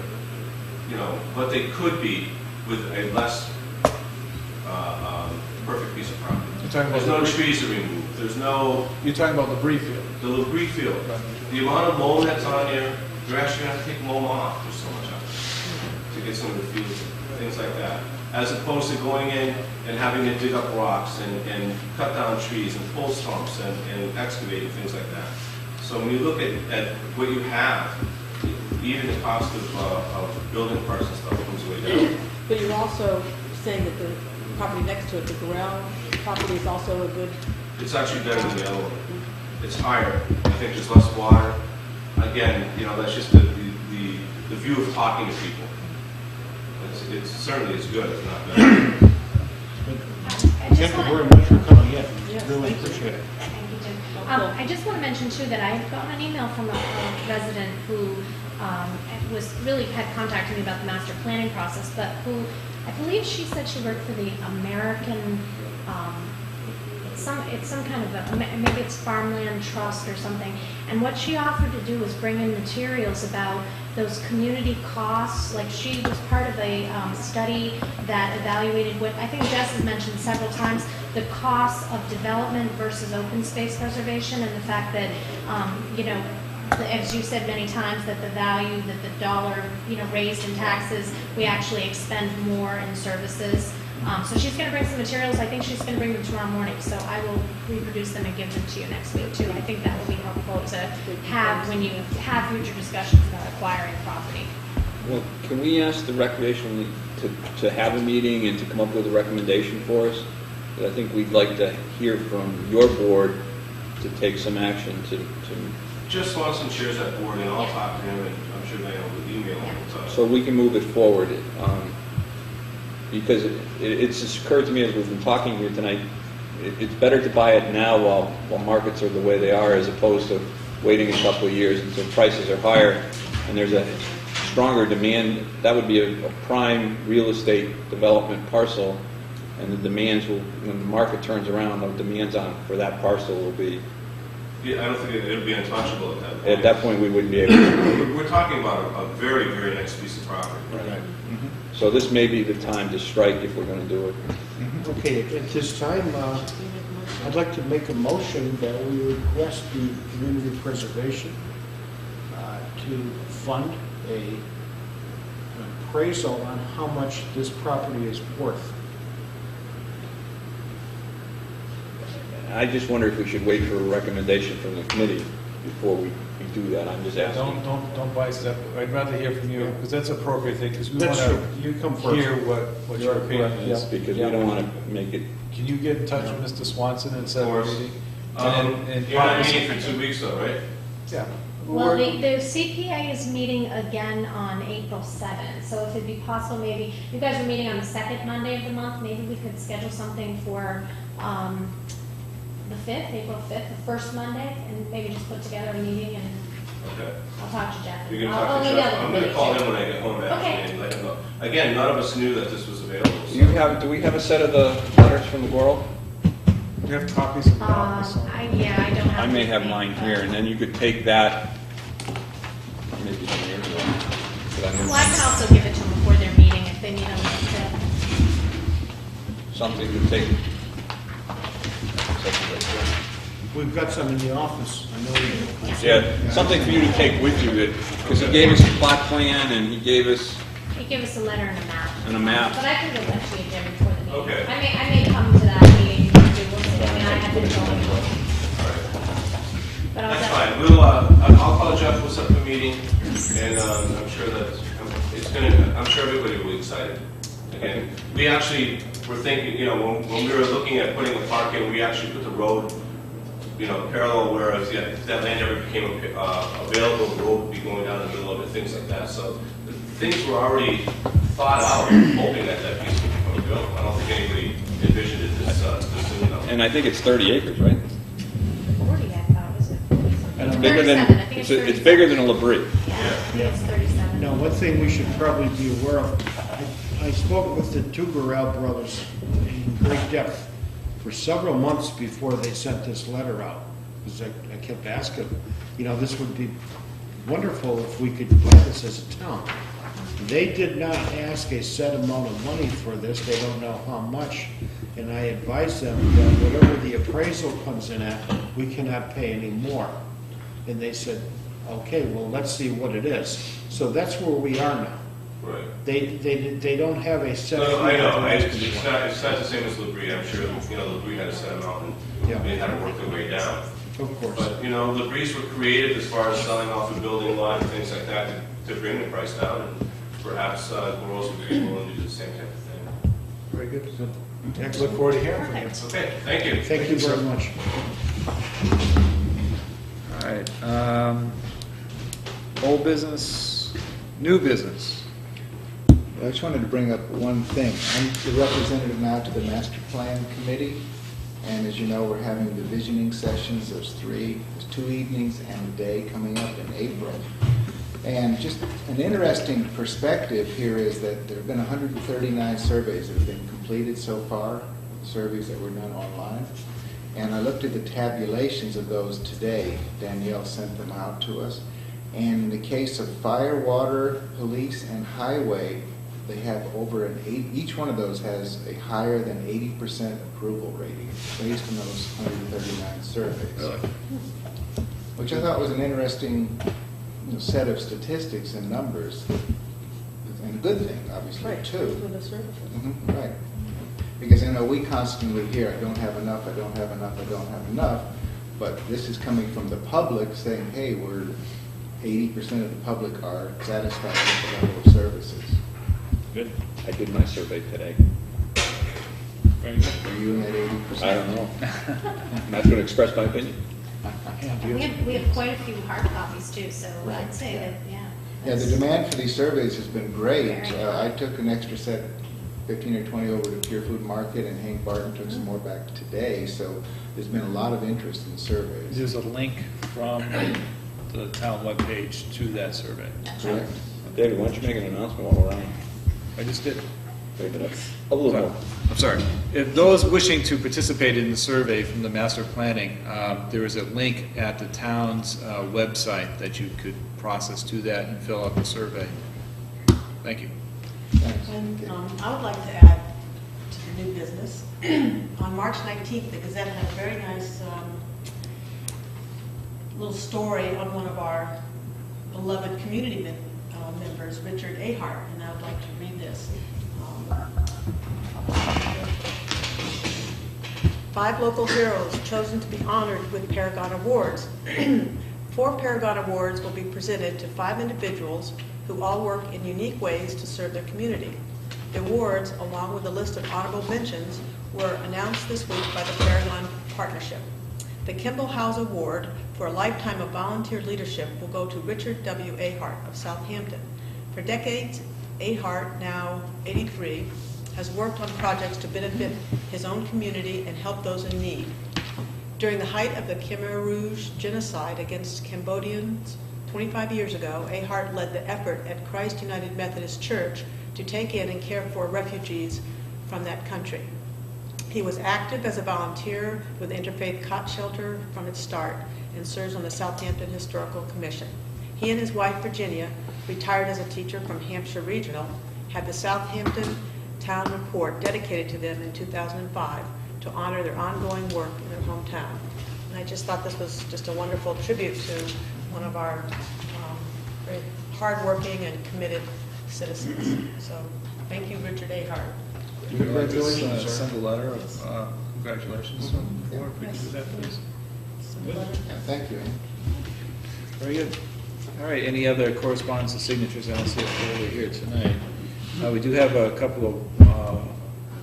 Q: you know, what they could be with a less perfect piece of property. There's no trees to remove. There's no.
B: You're talking about LaBrie Field.
Q: The LaBrie Field. Right. The amount of loam that's on here, you're actually going to have to take loam off. There's so much of it to get some of the fields, things like that. As opposed to going in and having to dig up rocks and cut down trees and pull stumps and excavate and things like that. So when you look at what you have, even the cost of building parts and stuff comes way down.
F: But you're also saying that the property next to it, the Gorell property, is also a good...
Q: It's actually better than the other one. It's higher. I think there's less water. Again, you know, that's just the view of talking to people. It's certainly as good, if not better.
L: Thank you very much for coming in. Really appreciate it.
C: Thank you, Jim. I just want to mention too that I had gotten an email from a resident who had contacted me about the master planning process, but who I believe she said she worked for the American. It's some kind of maybe it's farmland trust or something. And what she offered to do was bring in materials about those community costs. Like she was part of a study that evaluated what I think Jess has mentioned several times, the costs of development versus open space preservation, and the fact that you know, as you said many times, that the value that the dollar, you know, raised in taxes, we actually expend more in services. So she's going to bring some materials. I think she's going to bring them tomorrow morning. So I will reproduce them and give them to you next week too. I think that will be helpful to have when you have future discussions about acquiring property.
D: Well, can we ask the recreation league to have a meeting and to come up with a recommendation for us? But I think we'd like to hear from your board to take some action to
Q: Just Swanson chairs that board, and I'll talk to him, and I'm sure they will email him.
D: so we can move it forward. Because it's just occurred to me as we've been talking here tonight, it's better to buy it now while markets are the way they are, as opposed to waiting a couple of years until prices are higher and there's a stronger demand. That would be a prime real estate development parcel, and the demands will, when the market turns around, the demands for that parcel will be.
Q: Yeah, I don't think it'll be untouchable at that point.
D: At that point, we wouldn't be able to.
Q: We're talking about a very, very nice piece of property.
D: Right. So this may be the time to strike if we're going to do it.
L: Okay, at this time, I'd like to make a motion that we request the community preservation to fund an appraisal on how much this property is worth.
D: I just wonder if we should wait for a recommendation from the committee before we do that. I'm just asking.
J: Don't bias it up. I'd rather hear from you, because that's appropriate thing, because we
L: That's
J: want
L: true. You come
J: to
L: first.
J: hear what your opinion is.
D: Because we don't want to make it.
J: Can you get in touch with Mr. Swanson and set a meeting? And
Q: You're not meeting for 2 weeks though, right?
J: Yeah.
C: Well, the CPA is meeting again on April 7th, so if it'd be possible, maybe, you guys are meeting on the second Monday of the month, maybe we could schedule something for the 5th, April 5th, the first Monday, and maybe just put together a meeting, and
Q: Okay.
C: I'll talk to Jeff.
Q: You can
C: I'll
Q: talk to
C: email
Q: Jeff.
C: the
Q: I'm going to
C: committee,
Q: call
C: too.
Q: him when I get home actually
C: Okay.
Q: and let him know. Again, none of us knew that this was available. so-
D: Do we have a set of the letters from the borough?
J: You have copies of the office?
C: I don't have.
D: I may
C: it
D: have
C: with me,
D: mine
C: but-
D: here, and then you could take that. Maybe some years ago. But I'm
C: Well, I can also give it to them before their meeting if they need them.
D: something to take.
L: We've got some in the office, I know we do.
D: Yeah, something for you to take with you, because he gave us a plot plan and he gave us.
C: He gave us a letter and a map.
D: And a map.
C: But I can give that to you, Jim, before the meeting.
Q: Okay.
C: I may come to that meeting, we'll see. I mean, I have been going. But I'll
Q: That's
C: definitely.
Q: fine. We'll, I'll call Jeff, we'll set up a meeting, and I'm sure that I'm sure everybody will be excited. Again, we actually were thinking, when we were looking at putting a park in, we actually put the road, parallel, whereas if that land ever became available, the road would be going down the middle of it, things like that. So things were already thought out, hoping that that piece would become available. I don't think anybody envisioned it this soon.
D: And I think it's 30 acres, right?
C: 40, I thought, was it?
D: It's bigger than,
C: 37, I think
D: it's bigger than a LaBrie.
C: Yeah, I think it's 37.
L: Now, one thing we should probably be aware of, I spoke with the two Burrell brothers in great depth for several months before they sent this letter out, because I kept asking, this would be wonderful if we could buy this as a town. They did not ask a set amount of money for this, they don't know how much, and I advised them that whatever the appraisal comes in at, we cannot pay any more. And they said, okay, well, let's see what it is. So that's where we are now.
Q: Right.
L: They don't have a set.
Q: No, I know.
L: It's
Q: It's not the same as LaBrie. I'm sure, LaBrie had a set amount and they had to work their way down.
L: Of course.
Q: But, LaBries were created as far as selling off a building lot and things like that to bring the price down. And perhaps Burroughs would be willing to do the same type of thing.
J: Very good. Look forward to hearing from you.
Q: Okay, thank you.
L: Thank you very much.
B: All right. Old business, new business.
I: I just wanted to bring up one thing. I'm the representative now to the master plan committee, and as you know, we're having the visioning sessions. There's 2 evenings and a day coming up in April. And just an interesting perspective here is that there have been 139 surveys that have been completed so far, surveys that were done online. And I looked at the tabulations of those today. Danielle sent them out to us. And in the case of fire, water, police, and highway, they have over each one of those has a higher than 80% approval rating based on those 139 surveys.
B: Really?
I: Which I thought was an interesting set of statistics and numbers, and a good thing, obviously, too.
F: For the services.
I: Right. Because we constantly hear, I don't have enough, I don't have enough, I don't have enough, but this is coming from the public saying, hey, 80% of the public are satisfied with the level of services.
D: Good. I did my survey today.
J: Very good.
I: Are you in that 80%?
D: I don't know. I'm not going to express my opinion.
C: We have quite a few hard copies too, so I'd say that, yeah.
I: Yeah, the demand for these surveys has been great.
C: Very good.
I: I took an extra set 15 or 20 over to Pure Food Market, and Hank Barton took some more back today, so there's been a lot of interest in surveys.
J: There's a link from the town webpage to that survey.
I: Correct.
D: David, why don't you make an announcement while we're on?
J: I just did.
D: Maybe that's a little more.
J: I'm sorry. If those wishing to participate in the survey from the master planning, there is a link at the town's website that you could process to that and fill out the survey. Thank you.
I: Thanks.
F: And I would like to add to the new business. On March 19th, the Gazette had a very nice little story on one of our beloved community members, Richard Ahart, and I would like to read this. 5 local heroes chosen to be honored with Paragon Awards. 4 Paragon Awards will be presented to 5 individuals who all work in unique ways to serve their community. The awards, along with a list of honorable mentions, were announced this week by the Paragon Partnership. The Kimball House Award for a lifetime of volunteer leadership will go to Richard W. Ahart of Southampton. For decades, Ahart, now 83, has worked on projects to benefit his own community and help those in need. During the height of the Khmer Rouge genocide against Cambodians 25 years ago, Ahart led the effort at Christ United Methodist Church to take in and care for refugees from that country. He was active as a volunteer with Interfaith Cot Shelter from its start and serves on the Southampton Historical Commission. He and his wife, Virginia, retired as a teacher from Hampshire Regional, had the Southampton Town Report dedicated to them in 2005 to honor their ongoing work in their hometown. And I just thought this was just a wonderful tribute to one of our very hardworking and committed citizens. So thank you, Richard Ahart.
J: Would you like to send a letter of congratulations to him before, if we can do that, please?
I: Yeah, thank you.
J: Very good. All right, any other correspondence and signatures? I don't see it over here tonight. We do have a couple of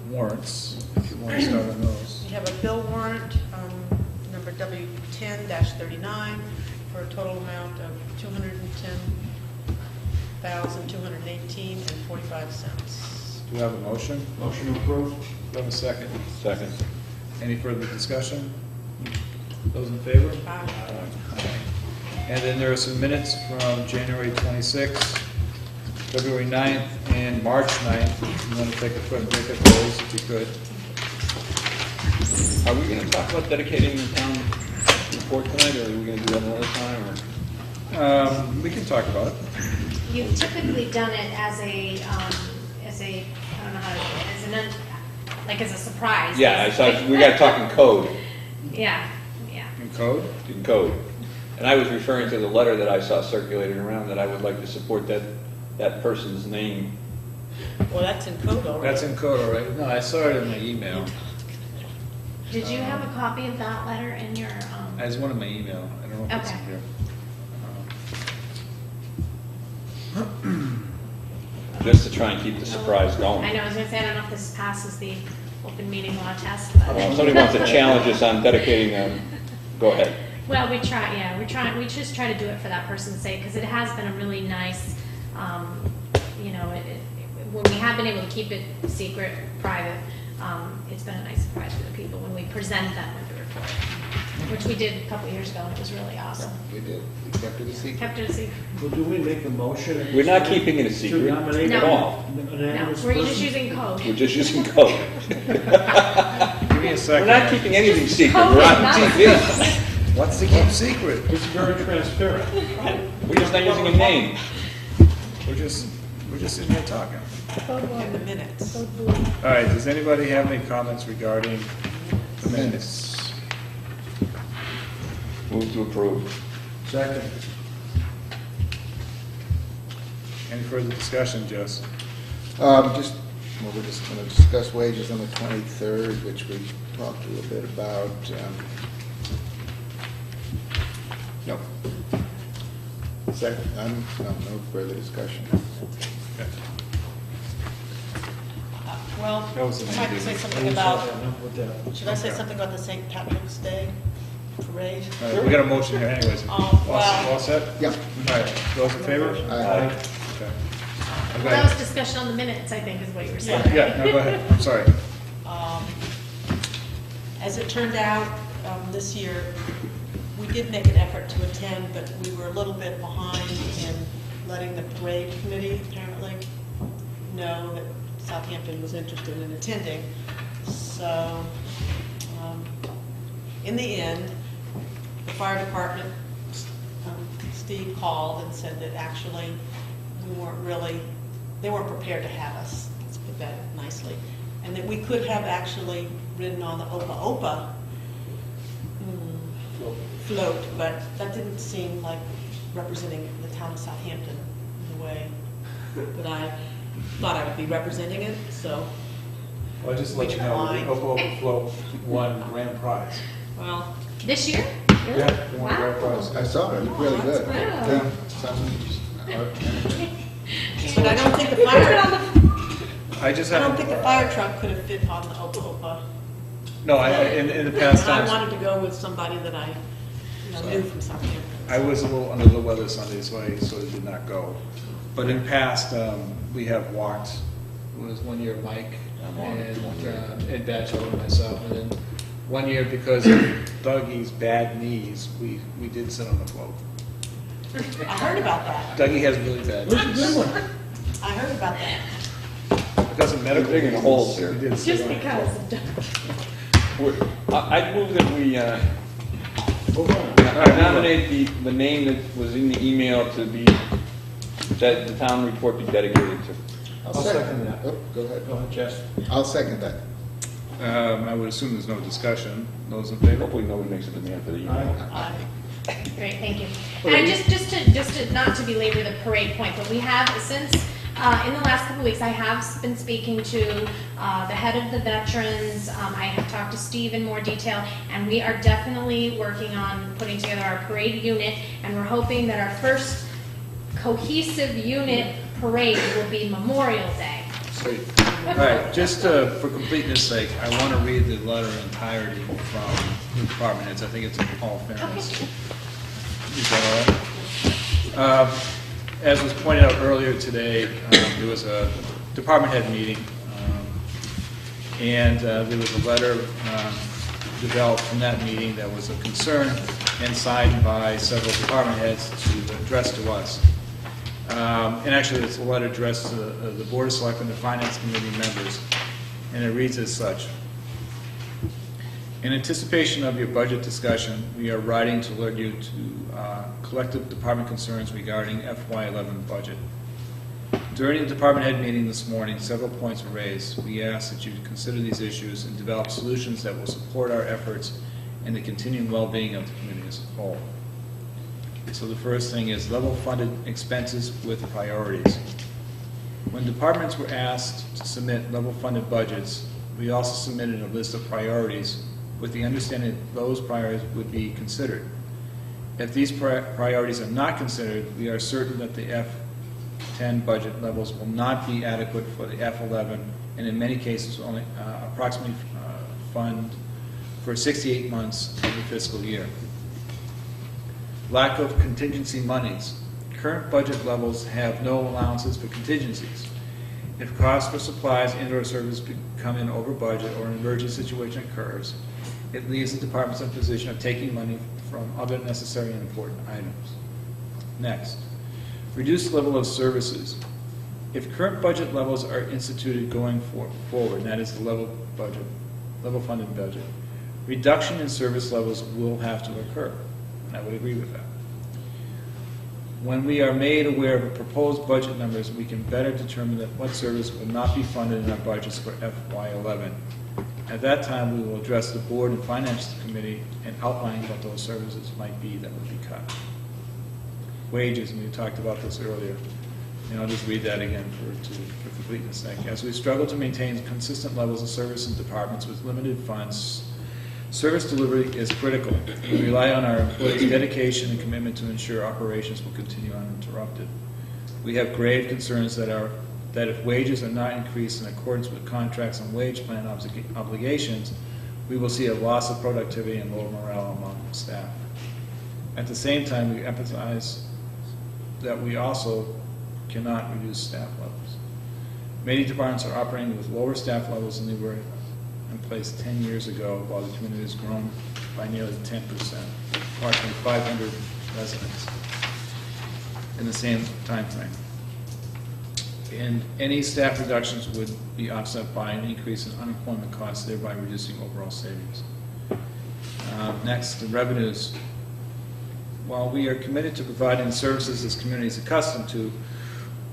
J: warrants, if you want to start on those.
F: We have a bill warrant, number W10-39, for a total amount of $210,218.45.
J: Do we have a motion?
N: Motion approved.
J: Do we have a second?
D: Second.
J: Any further discussion? Those in favor?
F: Aye.
J: And then there are some minutes from January 26th, February 9th, and March 9th. If you want to take a quick look at those, if you could.
D: Are we going to talk about dedicating the town report tonight, or are we going to do that another time? Or?
J: We can talk about it.
C: You've typically done it as a, I don't know how to, as a surprise.
D: Yeah, I saw, we got talking code.
C: Yeah.
J: In code?
D: In code. And I was referring to the letter that I saw circulated around that I would like to support that person's name.
F: Well, that's in code already.
J: That's in code already. No, I saw it in my email.
C: Did you have a copy of that letter in your?
J: As one of my email. I don't know if it's in
C: Okay.
J: here.
D: Just to try and keep the surprise going.
C: I know, I was gonna say, I don't know if this passes the open meeting law test, but.
D: Well, if somebody wants to challenge us on dedicating them, go ahead.
C: Well, we just try to do it for that person's sake, because it has been a really nice, when we have been able to keep it secret, private, it's been a nice surprise for the people when we present them with the report, which we did a couple of years ago, and it was really awesome.
I: We did. We kept it a secret.
C: Kept it a secret.
N: Well, do we make a motion?
D: We're not keeping it a secret
N: To nominate
D: at all.
C: No, we're just using code.
D: We're just using code.
J: Give me a second.
D: We're not keeping anything secret.
C: Code
D: We're
C: is
D: on
C: not
D: TV.
J: What's to keep secret?
N: It's very transparent.
D: We're just not using a name.
J: We're just sitting here talking.
F: In the minutes.
J: All right, does anybody have any comments regarding the minutes?
D: Move to approve.
N: Second.
J: Any further discussion, Jess?
I: We're just going to discuss wages on the 23rd, which we talked a little bit about. No. Second, no further discussion.
J: Okay.
F: Well,
J: That was
F: I'd like to say something about, should I say something about the St. Patrick's Day parade?
J: All right, we got a motion here anyways.
F: Well-
J: All set?
I: Yeah.
J: All right, those in favor?
I: Aye.
J: Okay.
C: Well, that was discussion on the minutes, I think, is what you were saying.
B: Yeah, no, go ahead, I'm sorry.
F: As it turned out, this year, we did make an effort to attend, but we were a little bit behind in letting the parade committee apparently know that Southampton was interested in attending. So, in the end, the fire department, Steve called and said that actually they weren't prepared to have us, let's put that nicely, and that we could have actually ridden on the Opa float, but that didn't seem like representing the town of Southampton in the way that I thought I would be representing it, so.
J: Well, just to let you know, the Opa Float won grand prize.
F: Well,
C: This year? Really?
J: Yeah, they won grand prize.
I: I saw it, it looked really good.
J: Yeah.
F: but I don't think the fire,
B: I just
F: I don't
B: have,
F: think the fire truck could have fit on the Opa.
B: no, in the past
F: And I
B: times,
F: wanted to go with somebody that I knew from Southampton.
B: I was a little under the weather Sunday, so I sort of did not go. But in past, we have walked, it was one year Mike and Ed Batchelor and myself, and then one year because of Dougie's bad knees, we did sit on the float.
F: I heard about that.
B: Dougie has really bad knees.
F: I heard about that.
B: Because of medical
D: Digging
B: reasons,
D: holes here.
B: we did sit
C: Just
B: on the
C: because.
B: float.
D: I'd move that we nominate the name that was in the email to be, that the town report be dedicated to.
I: I'll second that. Oh, go ahead.
J: Go ahead, Jess.
I: I'll second that.
B: I would assume there's no discussion. Those in favor?
D: Hopefully nobody makes a demand for the email.
C: Great, thank you. And I just to not to belabor the parade point, but we have since in the last couple of weeks, I have been speaking to the head of the veterans. I have talked to Steve in more detail, and we are definitely working on putting together our parade unit, and we're hoping that our first cohesive unit parade will be Memorial Day.
B: Sweet. All right, just for completeness sake, I want to read the letter in entirety from the department heads. I think it's in all fairness. Is that all right? As was pointed out earlier today, there was a department head meeting, and there was a letter developed from that meeting that was a concern and signed by several department heads to address to us. And actually, it's a letter addressed to the Board of Selectmen and the Finance Committee members, and it reads as such. In anticipation of your budget discussion, we are writing to alert you to collective department concerns regarding FY11 budget. During the department head meeting this morning, several points were raised. We ask that you consider these issues and develop solutions that will support our efforts and the continuing well-being of the community as a whole. So the first thing is level funded expenses with priorities. When departments were asked to submit level funded budgets, we also submitted a list of priorities with the understanding that those priorities would be considered. If these priorities are not considered, we are certain that the F10 budget levels will not be adequate for the F11, and in many cases only approximately fund for 68 months of the fiscal year. Lack of contingency monies. Current budget levels have no allowances for contingencies. If costs for supplies and/or services come in over budget or an emergency situation occurs, it leaves the departments in a position of taking money from other necessary and important items. Next, reduced level of services. If current budget levels are instituted going forward, and that is the level funded budget, reduction in service levels will have to occur. And I would agree with that. When we are made aware of proposed budget numbers, we can better determine that what service will not be funded in our budgets for FY11. At that time, we will address the board and finance committee and outline what those services might be that would be cut. Wages, and we talked about this earlier. And I'll just read that again for completeness sake. As we struggle to maintain consistent levels of service in departments with limited funds, service delivery is critical. We rely on our employees' dedication and commitment to ensure operations will continue uninterrupted. We have grave concerns that if wages are not increased in accordance with contracts and wage plan obligations, we will see a loss of productivity and lower morale among staff. At the same time, we emphasize that we also
J: cannot reduce staff levels. Many departments are operating with lower staff levels than they were in place 10 years ago, while the community has grown by nearly 10%, approximately 500 residents in the same time frame. And any staff reductions would be offset by an increase in unemployment costs, thereby reducing overall savings. Next, the revenues. While we are committed to providing the services this community is accustomed to,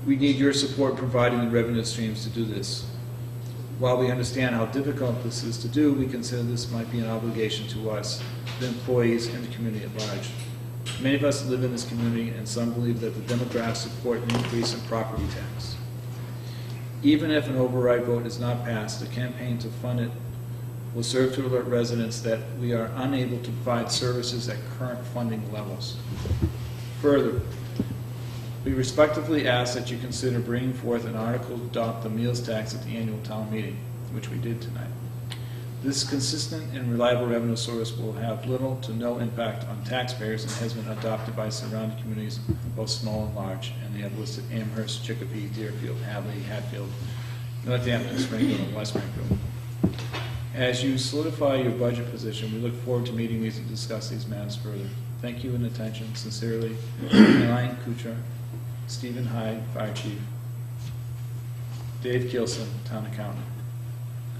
J: we need your support in providing the revenue streams to do this. While we understand how difficult this is to do, we consider this might be an obligation to us, the employees, and the community at large. Many of us live in this community, and some believe that the demographics support an increase in property tax. Even if an override vote is not passed, a campaign to fund it will serve to alert residents that we are unable to provide services at current funding levels. Further, we respectfully ask that you consider bringing forth an article to adopt the meals tax at the annual town meeting, which we did tonight. This consistent and reliable revenue source will have little to no impact on taxpayers and has been adopted by surrounding communities, both small and large, and they have listed Amherst, Chicopee, Deerfield, Hadley, Hatfield, Northampton, Springfield, and West Springfield. As you solidify your budget position, we look forward to meeting with you to discuss these matters further. Thank you and attention. Sincerely, Elaine Kuchar, Stephen Hyde, Fire Chief, Dave Gilson, Town Accountant,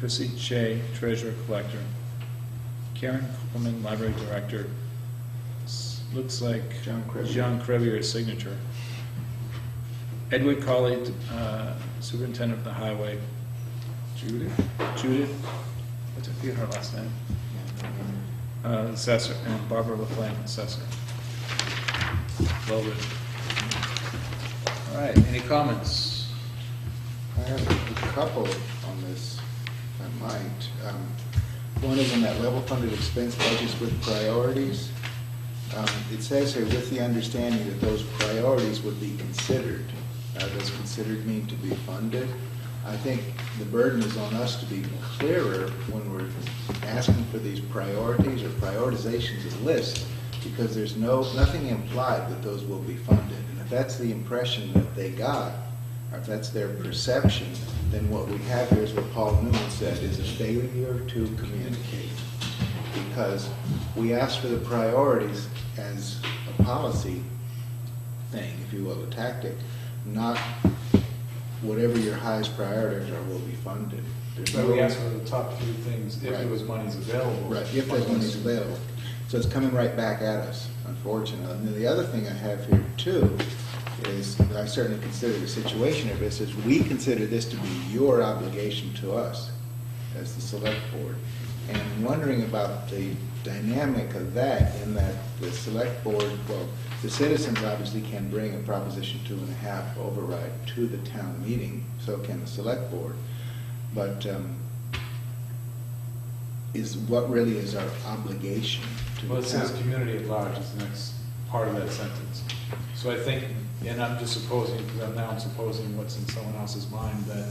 J: Chrissy Shea, Treasurer Collector, Karen Coleman, Library Director, looks like John Crevier's signature, Edward Colley, Superintendent of the Highway, Judith, I forget her last name, Assessor, and Barbara LaFlame, Assessor. Well written. All right, any comments?
I: I have a couple on this, if I might. One is on that level funded expense budgets with priorities. It says here, with the understanding that those priorities would be considered. Does considered mean to be funded? I think the burden is on us to be clearer when we're asking for these priorities or prioritizations of lists, because there's nothing implied that those will be funded. And if that's the impression that they got, or if that's their perception, then what we have here is what Paul Newman said, is a failure to communicate. Because we asked for the priorities as a policy thing, if you will, a tactic, not whatever your highest priorities are will be funded.
J: But we asked for the top few things, if there was monies available.
I: Right, if there's monies available. So it's coming right back at us, unfortunately. And then the other thing I have here too is, I certainly consider the situation of this, is we consider this to be your obligation to us as the select board. And I'm wondering about the dynamic of that, in that the select board, well, the citizens obviously can bring a Proposition 2.5 override to the town meeting, so can the select board. But is what really is our obligation to
J: Well, it
I: the
J: says
I: town?
J: community at large is the next part of that sentence. So I think, and I'm just supposing, because I'm supposing what's in someone else's mind, that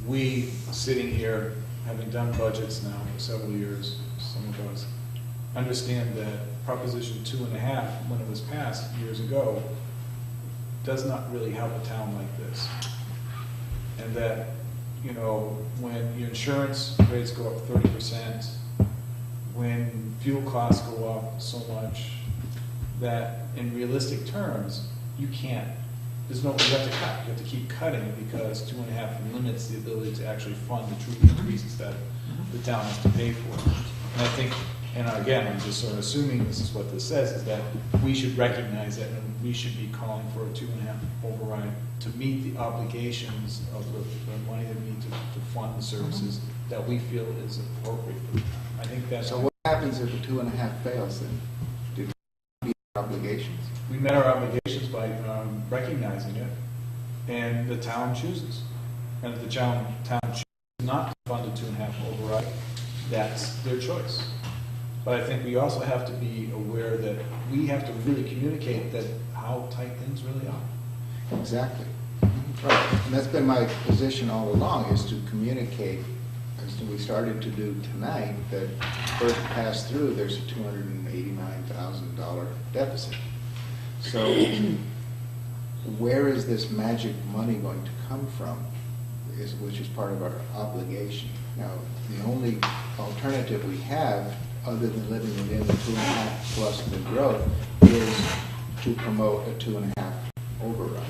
J: we, sitting here, having done budgets now for several years, some of us, understand that Proposition 2.5, when it was passed years ago, does not really help a town like this. And that, you know, when your insurance rates go up 30%, when fuel costs go up so much, that in realistic terms, you can't, you have to cut. You have to keep cutting, because 2.5 limits the ability to actually fund the true increases that the town has to pay for. And I think, and again, I'm just sort of assuming this is what this says, is that we should recognize that, and we should be calling for a 2.5 override to meet the obligations of the money that we need to fund the services that we feel is appropriate for the town. I think that's.
I: So what happens if the 2.5 fails then? Do we meet our obligations?
J: We met our obligations by recognizing it, and the town chooses. And if the town chooses not to fund a 2.5 override, that's their choice. But I think we also have to be aware that we have to really communicate that how tight things really are.
I: Exactly. Right. And that's been my position all along, is to communicate, as we started to do tonight, that first pass through, there's a $289,000 deficit. So where is this magic money going to come from, which is part of our obligation. Now, the only alternative we have, other than living within the 2.5 plus the growth, is to promote a 2.5 override.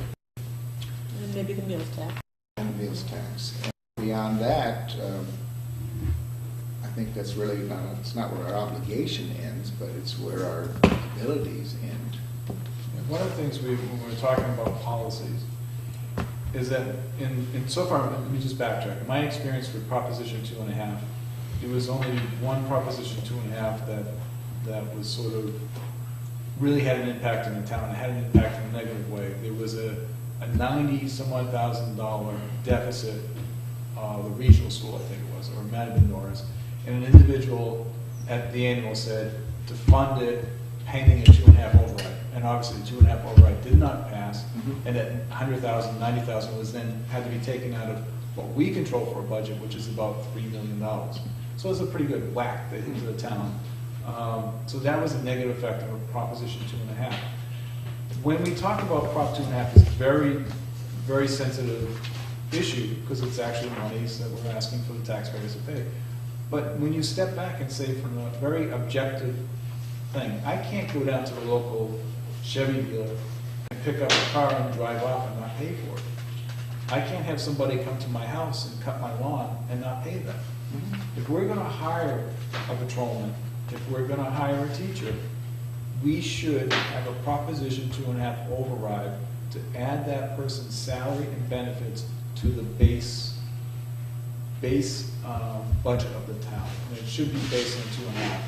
O: And maybe the meals tax.
I: And a meals tax. And beyond that, I think that's really not, it's not where our obligation ends, but it's where our abilities end.
E: One of the things when we're talking about policies is that in so far, let me just backtrack. In my experience with Proposition 2.5, it was only one Proposition 2.5 that was sort of really had an impact in the town. It had an impact in a negative way. There was a $90-some-odd thousand deficit, the regional school, I think it was, or it might have been Norris, and an individual at the annual said to fund it, pending a 2.5 override. And obviously the 2.5 override did not pass, and that $100,000, $90,000 was then had to be taken out of what we control for a budget, which is about $3 million. So it was a pretty good whack that hit to the town. So that was a negative effect of Proposition 2.5. When we talk about Prop 2.5, it's a very, very sensitive issue because it's actually monies that we're asking for the taxpayers to pay. But when you step back and say from a very objective thing, I can't go down to the local Chevy dealer and pick up a car and drive off and not pay for it. I can't have somebody come to my house and cut my lawn and not pay them. If we're going to hire a patrolman, if we're going to hire a teacher, we should have a Proposition 2.5 override to add that person's salary and benefits to the base budget of the town. And it should be based on 2.5.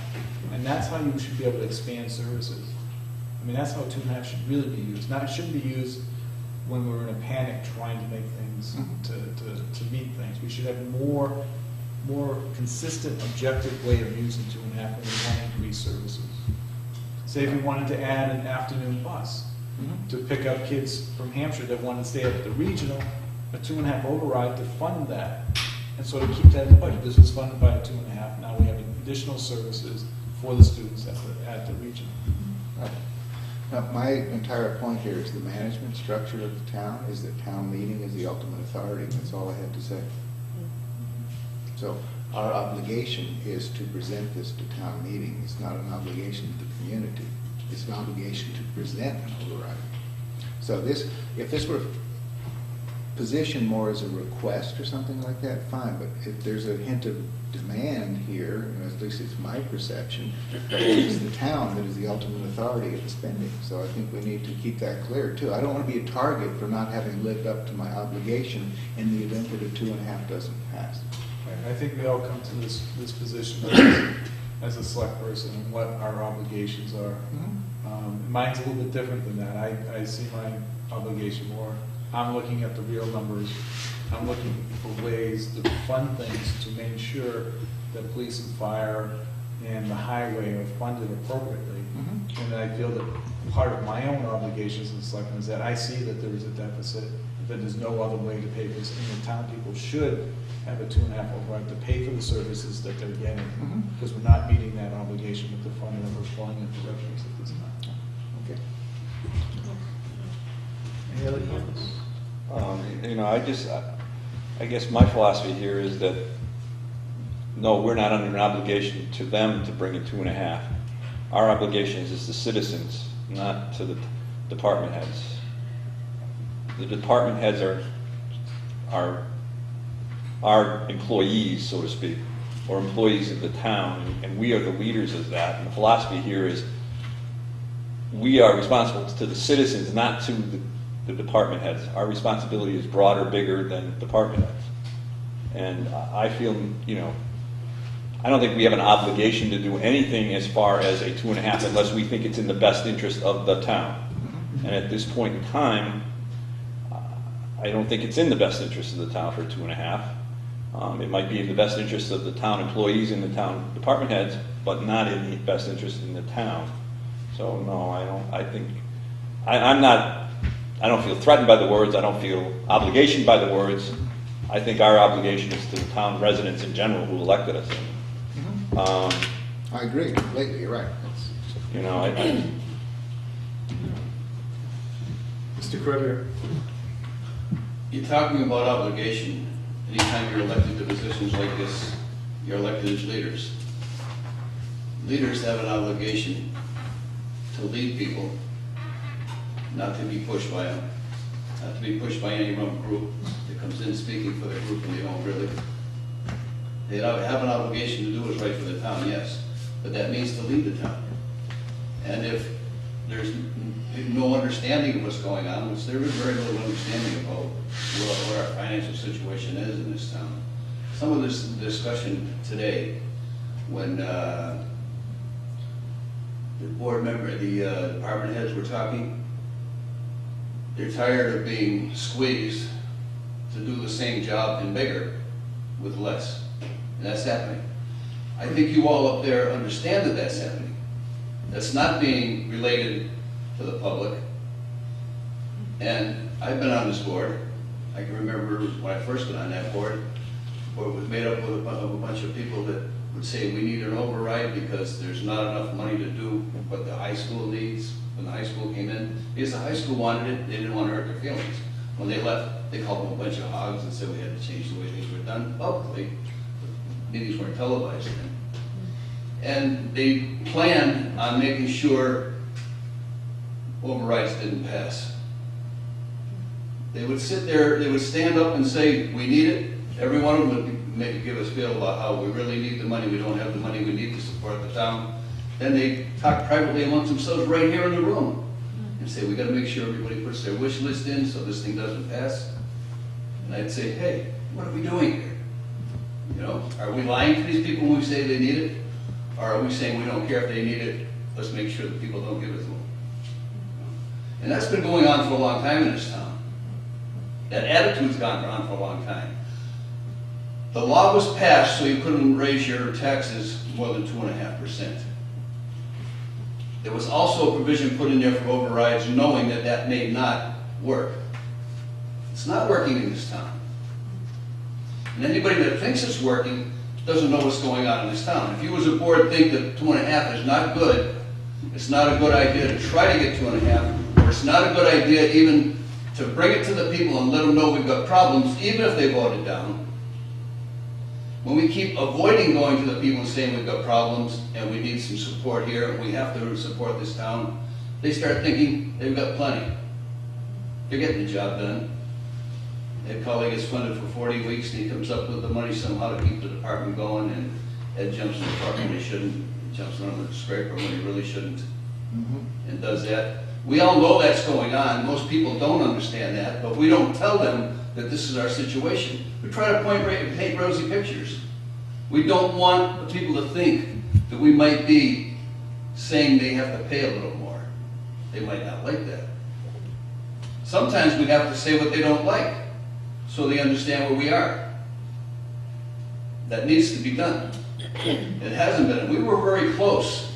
E: And that's how you should be able to expand services. I mean, that's how 2.5 should really be used. Now, it shouldn't be used when we're in a panic trying to make things, to meet things. We should have more consistent, objective way of using 2.5 when we want to increase services. Say if we wanted to add an afternoon bus to pick up kids from Hampshire that want to stay at the regional, a 2.5 override to fund that, and sort of keep that in the budget. This was funded by a 2.5. Now we have additional services for the students at the region.
I: Right. Now, my entire point here is the management structure of the town is that town meeting is the ultimate authority. That's all I have to say. So our obligation is to present this to town meeting. It's not an obligation to the community. It's an obligation to present an override. So if this were positioned more as a request or something like that, fine. But if there's a hint of demand here, at least it's my perception, it's the town that is the ultimate authority of the spending. So I think we need to keep that clear too. I don't want to be a target for not having lived up to my obligation in the event that a 2.5 doesn't pass.
E: I think we all come to this position as a select person and what our obligations are. Mine's a little bit different than that. I see my obligation more. I'm looking at the real numbers. I'm looking for ways to fund things to make sure that police and fire and the highway are funded appropriately. And I feel that part of my own obligations as a selectman is that I see that there is a deficit, that there's no other way to pay for this, and the town people should have a 2.5 override to pay for the services that they're getting, because we're not meeting that obligation with the fund that we're flowing into revenues at this time.
I: Okay.
E: Any other comments?
D: I guess my philosophy here is that, no, we're not under an obligation to them to bring in 2.5. Our obligation is to citizens, not to the department heads. The department heads are our employees, so to speak, or employees of the town, and we are the leaders of that. And the philosophy here is we are responsible to the citizens, not to the department heads. Our responsibility is broader, bigger than department heads. And I feel, I don't think we have an obligation to do anything as far as a 2.5 unless we think it's in the best interest of the town. And at this point in time, I don't think it's in the best interest of the town for 2.5. It might be in the best interest of the town employees and the town department heads, but not in the best interest in the town. So no, I don't feel threatened by the words. I don't feel obligation by the words. I think our obligation is to the town residents in general who elected us.
I: I agree completely. You're right.
E: Mr. Creditor?
R: You're talking about obligation. Anytime you're elected to positions like this, you're elected as leaders. Leaders have an obligation to lead people, not to be pushed by them, not to be pushed by any one group that comes in speaking for the group and they don't really. They have an obligation to do what's right for the town, yes, but that means to lead the town. And if there's no understanding of what's going on, which there is very little understanding about what our financial situation is in this town. Some of this discussion today, when the board member, the department heads were talking, they're tired of being squeezed to do the same job and bigger with less. And that's happening. I think you all up there understand that that's happening. That's not being related to the public. And I've been on this board. I can remember when I first got on that board, the board was made up of a bunch of people that would say we need an override because there's not enough money to do what the high school needs when the high school came in. Because the high school wanted it, they didn't want to hurt their feelings. When they left, they called them a bunch of hogs and said we had to change the way things were done publicly. Meetings weren't televised then. And they planned on making sure overrides didn't pass. They would sit there, they would stand up and say, we need it. Every one of them would give us a feel about how we really need the money, we don't have the money we need to support the town. Then they talk privately amongst themselves right here in the room and say, we got to make sure everybody puts their wish list in so this thing doesn't pass. And I'd say, hey, what are we doing here? You know, are we lying to these people when we say they need it? Or are we saying we don't care if they need it, let's make sure that people don't give it to them? And that's been going on for a long time in this town. That attitude's gone on for a long time. The law was passed so you couldn't raise your taxes more than 2.5%. There was also a provision put in there for overrides knowing that that may not work. It's not working in this town. And anybody that thinks it's working doesn't know what's going on in this town. If you as a board think that 2.5 is not good, it's not a good idea to try to get 2.5, or it's not a good idea even to bring it to the people and let them know we've got problems, even if they vote it down. When we keep avoiding going to the people and saying we've got problems and we need some support here and we have to support this town, they start thinking they've got plenty. They're getting the job done. Ed Cully gets funded for 40 weeks and he comes up with the money somehow to keep the department going, and Ed jumps in the truck when he shouldn't, jumps on the scraper when he really shouldn't, and does that. We all know that's going on. Most people don't understand that, but we don't tell them that this is our situation. We try to paint rosy pictures. We don't want the people to think that we might be saying they have to pay a little more. They might not like that. Sometimes we have to say what they don't like, so they understand where we are. That needs to be done. It hasn't been. We were very close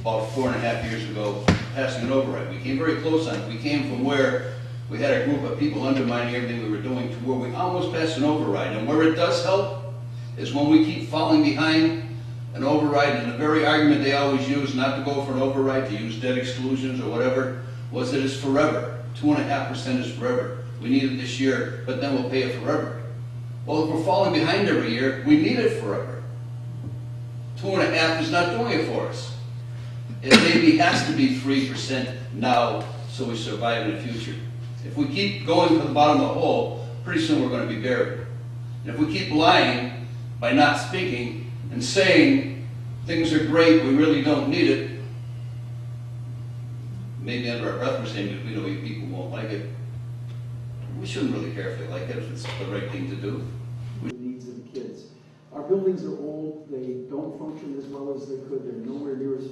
R: about 4.5 years ago passing an override. We came very close on it. We came from where we had a group of people undermining everything we were doing to where we almost passed an override. And where it does help is when we keep falling behind an override, and the very argument they always use not to go for an override, to use debt exclusions or whatever, was that it's forever. 2.5% is forever. We need it this year, but then we'll pay it forever. Well, if we're falling behind every year, we need it forever. 2.5 is not doing it for us. It maybe has to be 3% now so we survive in the future. If we keep going to the bottom of the hole, pretty soon we're going to be buried. And if we keep lying by not speaking and saying things are great, we really don't need it, maybe under our breath we're saying that we know people won't like it. We shouldn't really care if they like it, if it's the right thing to do.
G: The needs of the kids. Our buildings are old, they don't function as well as they could, they're nowhere near as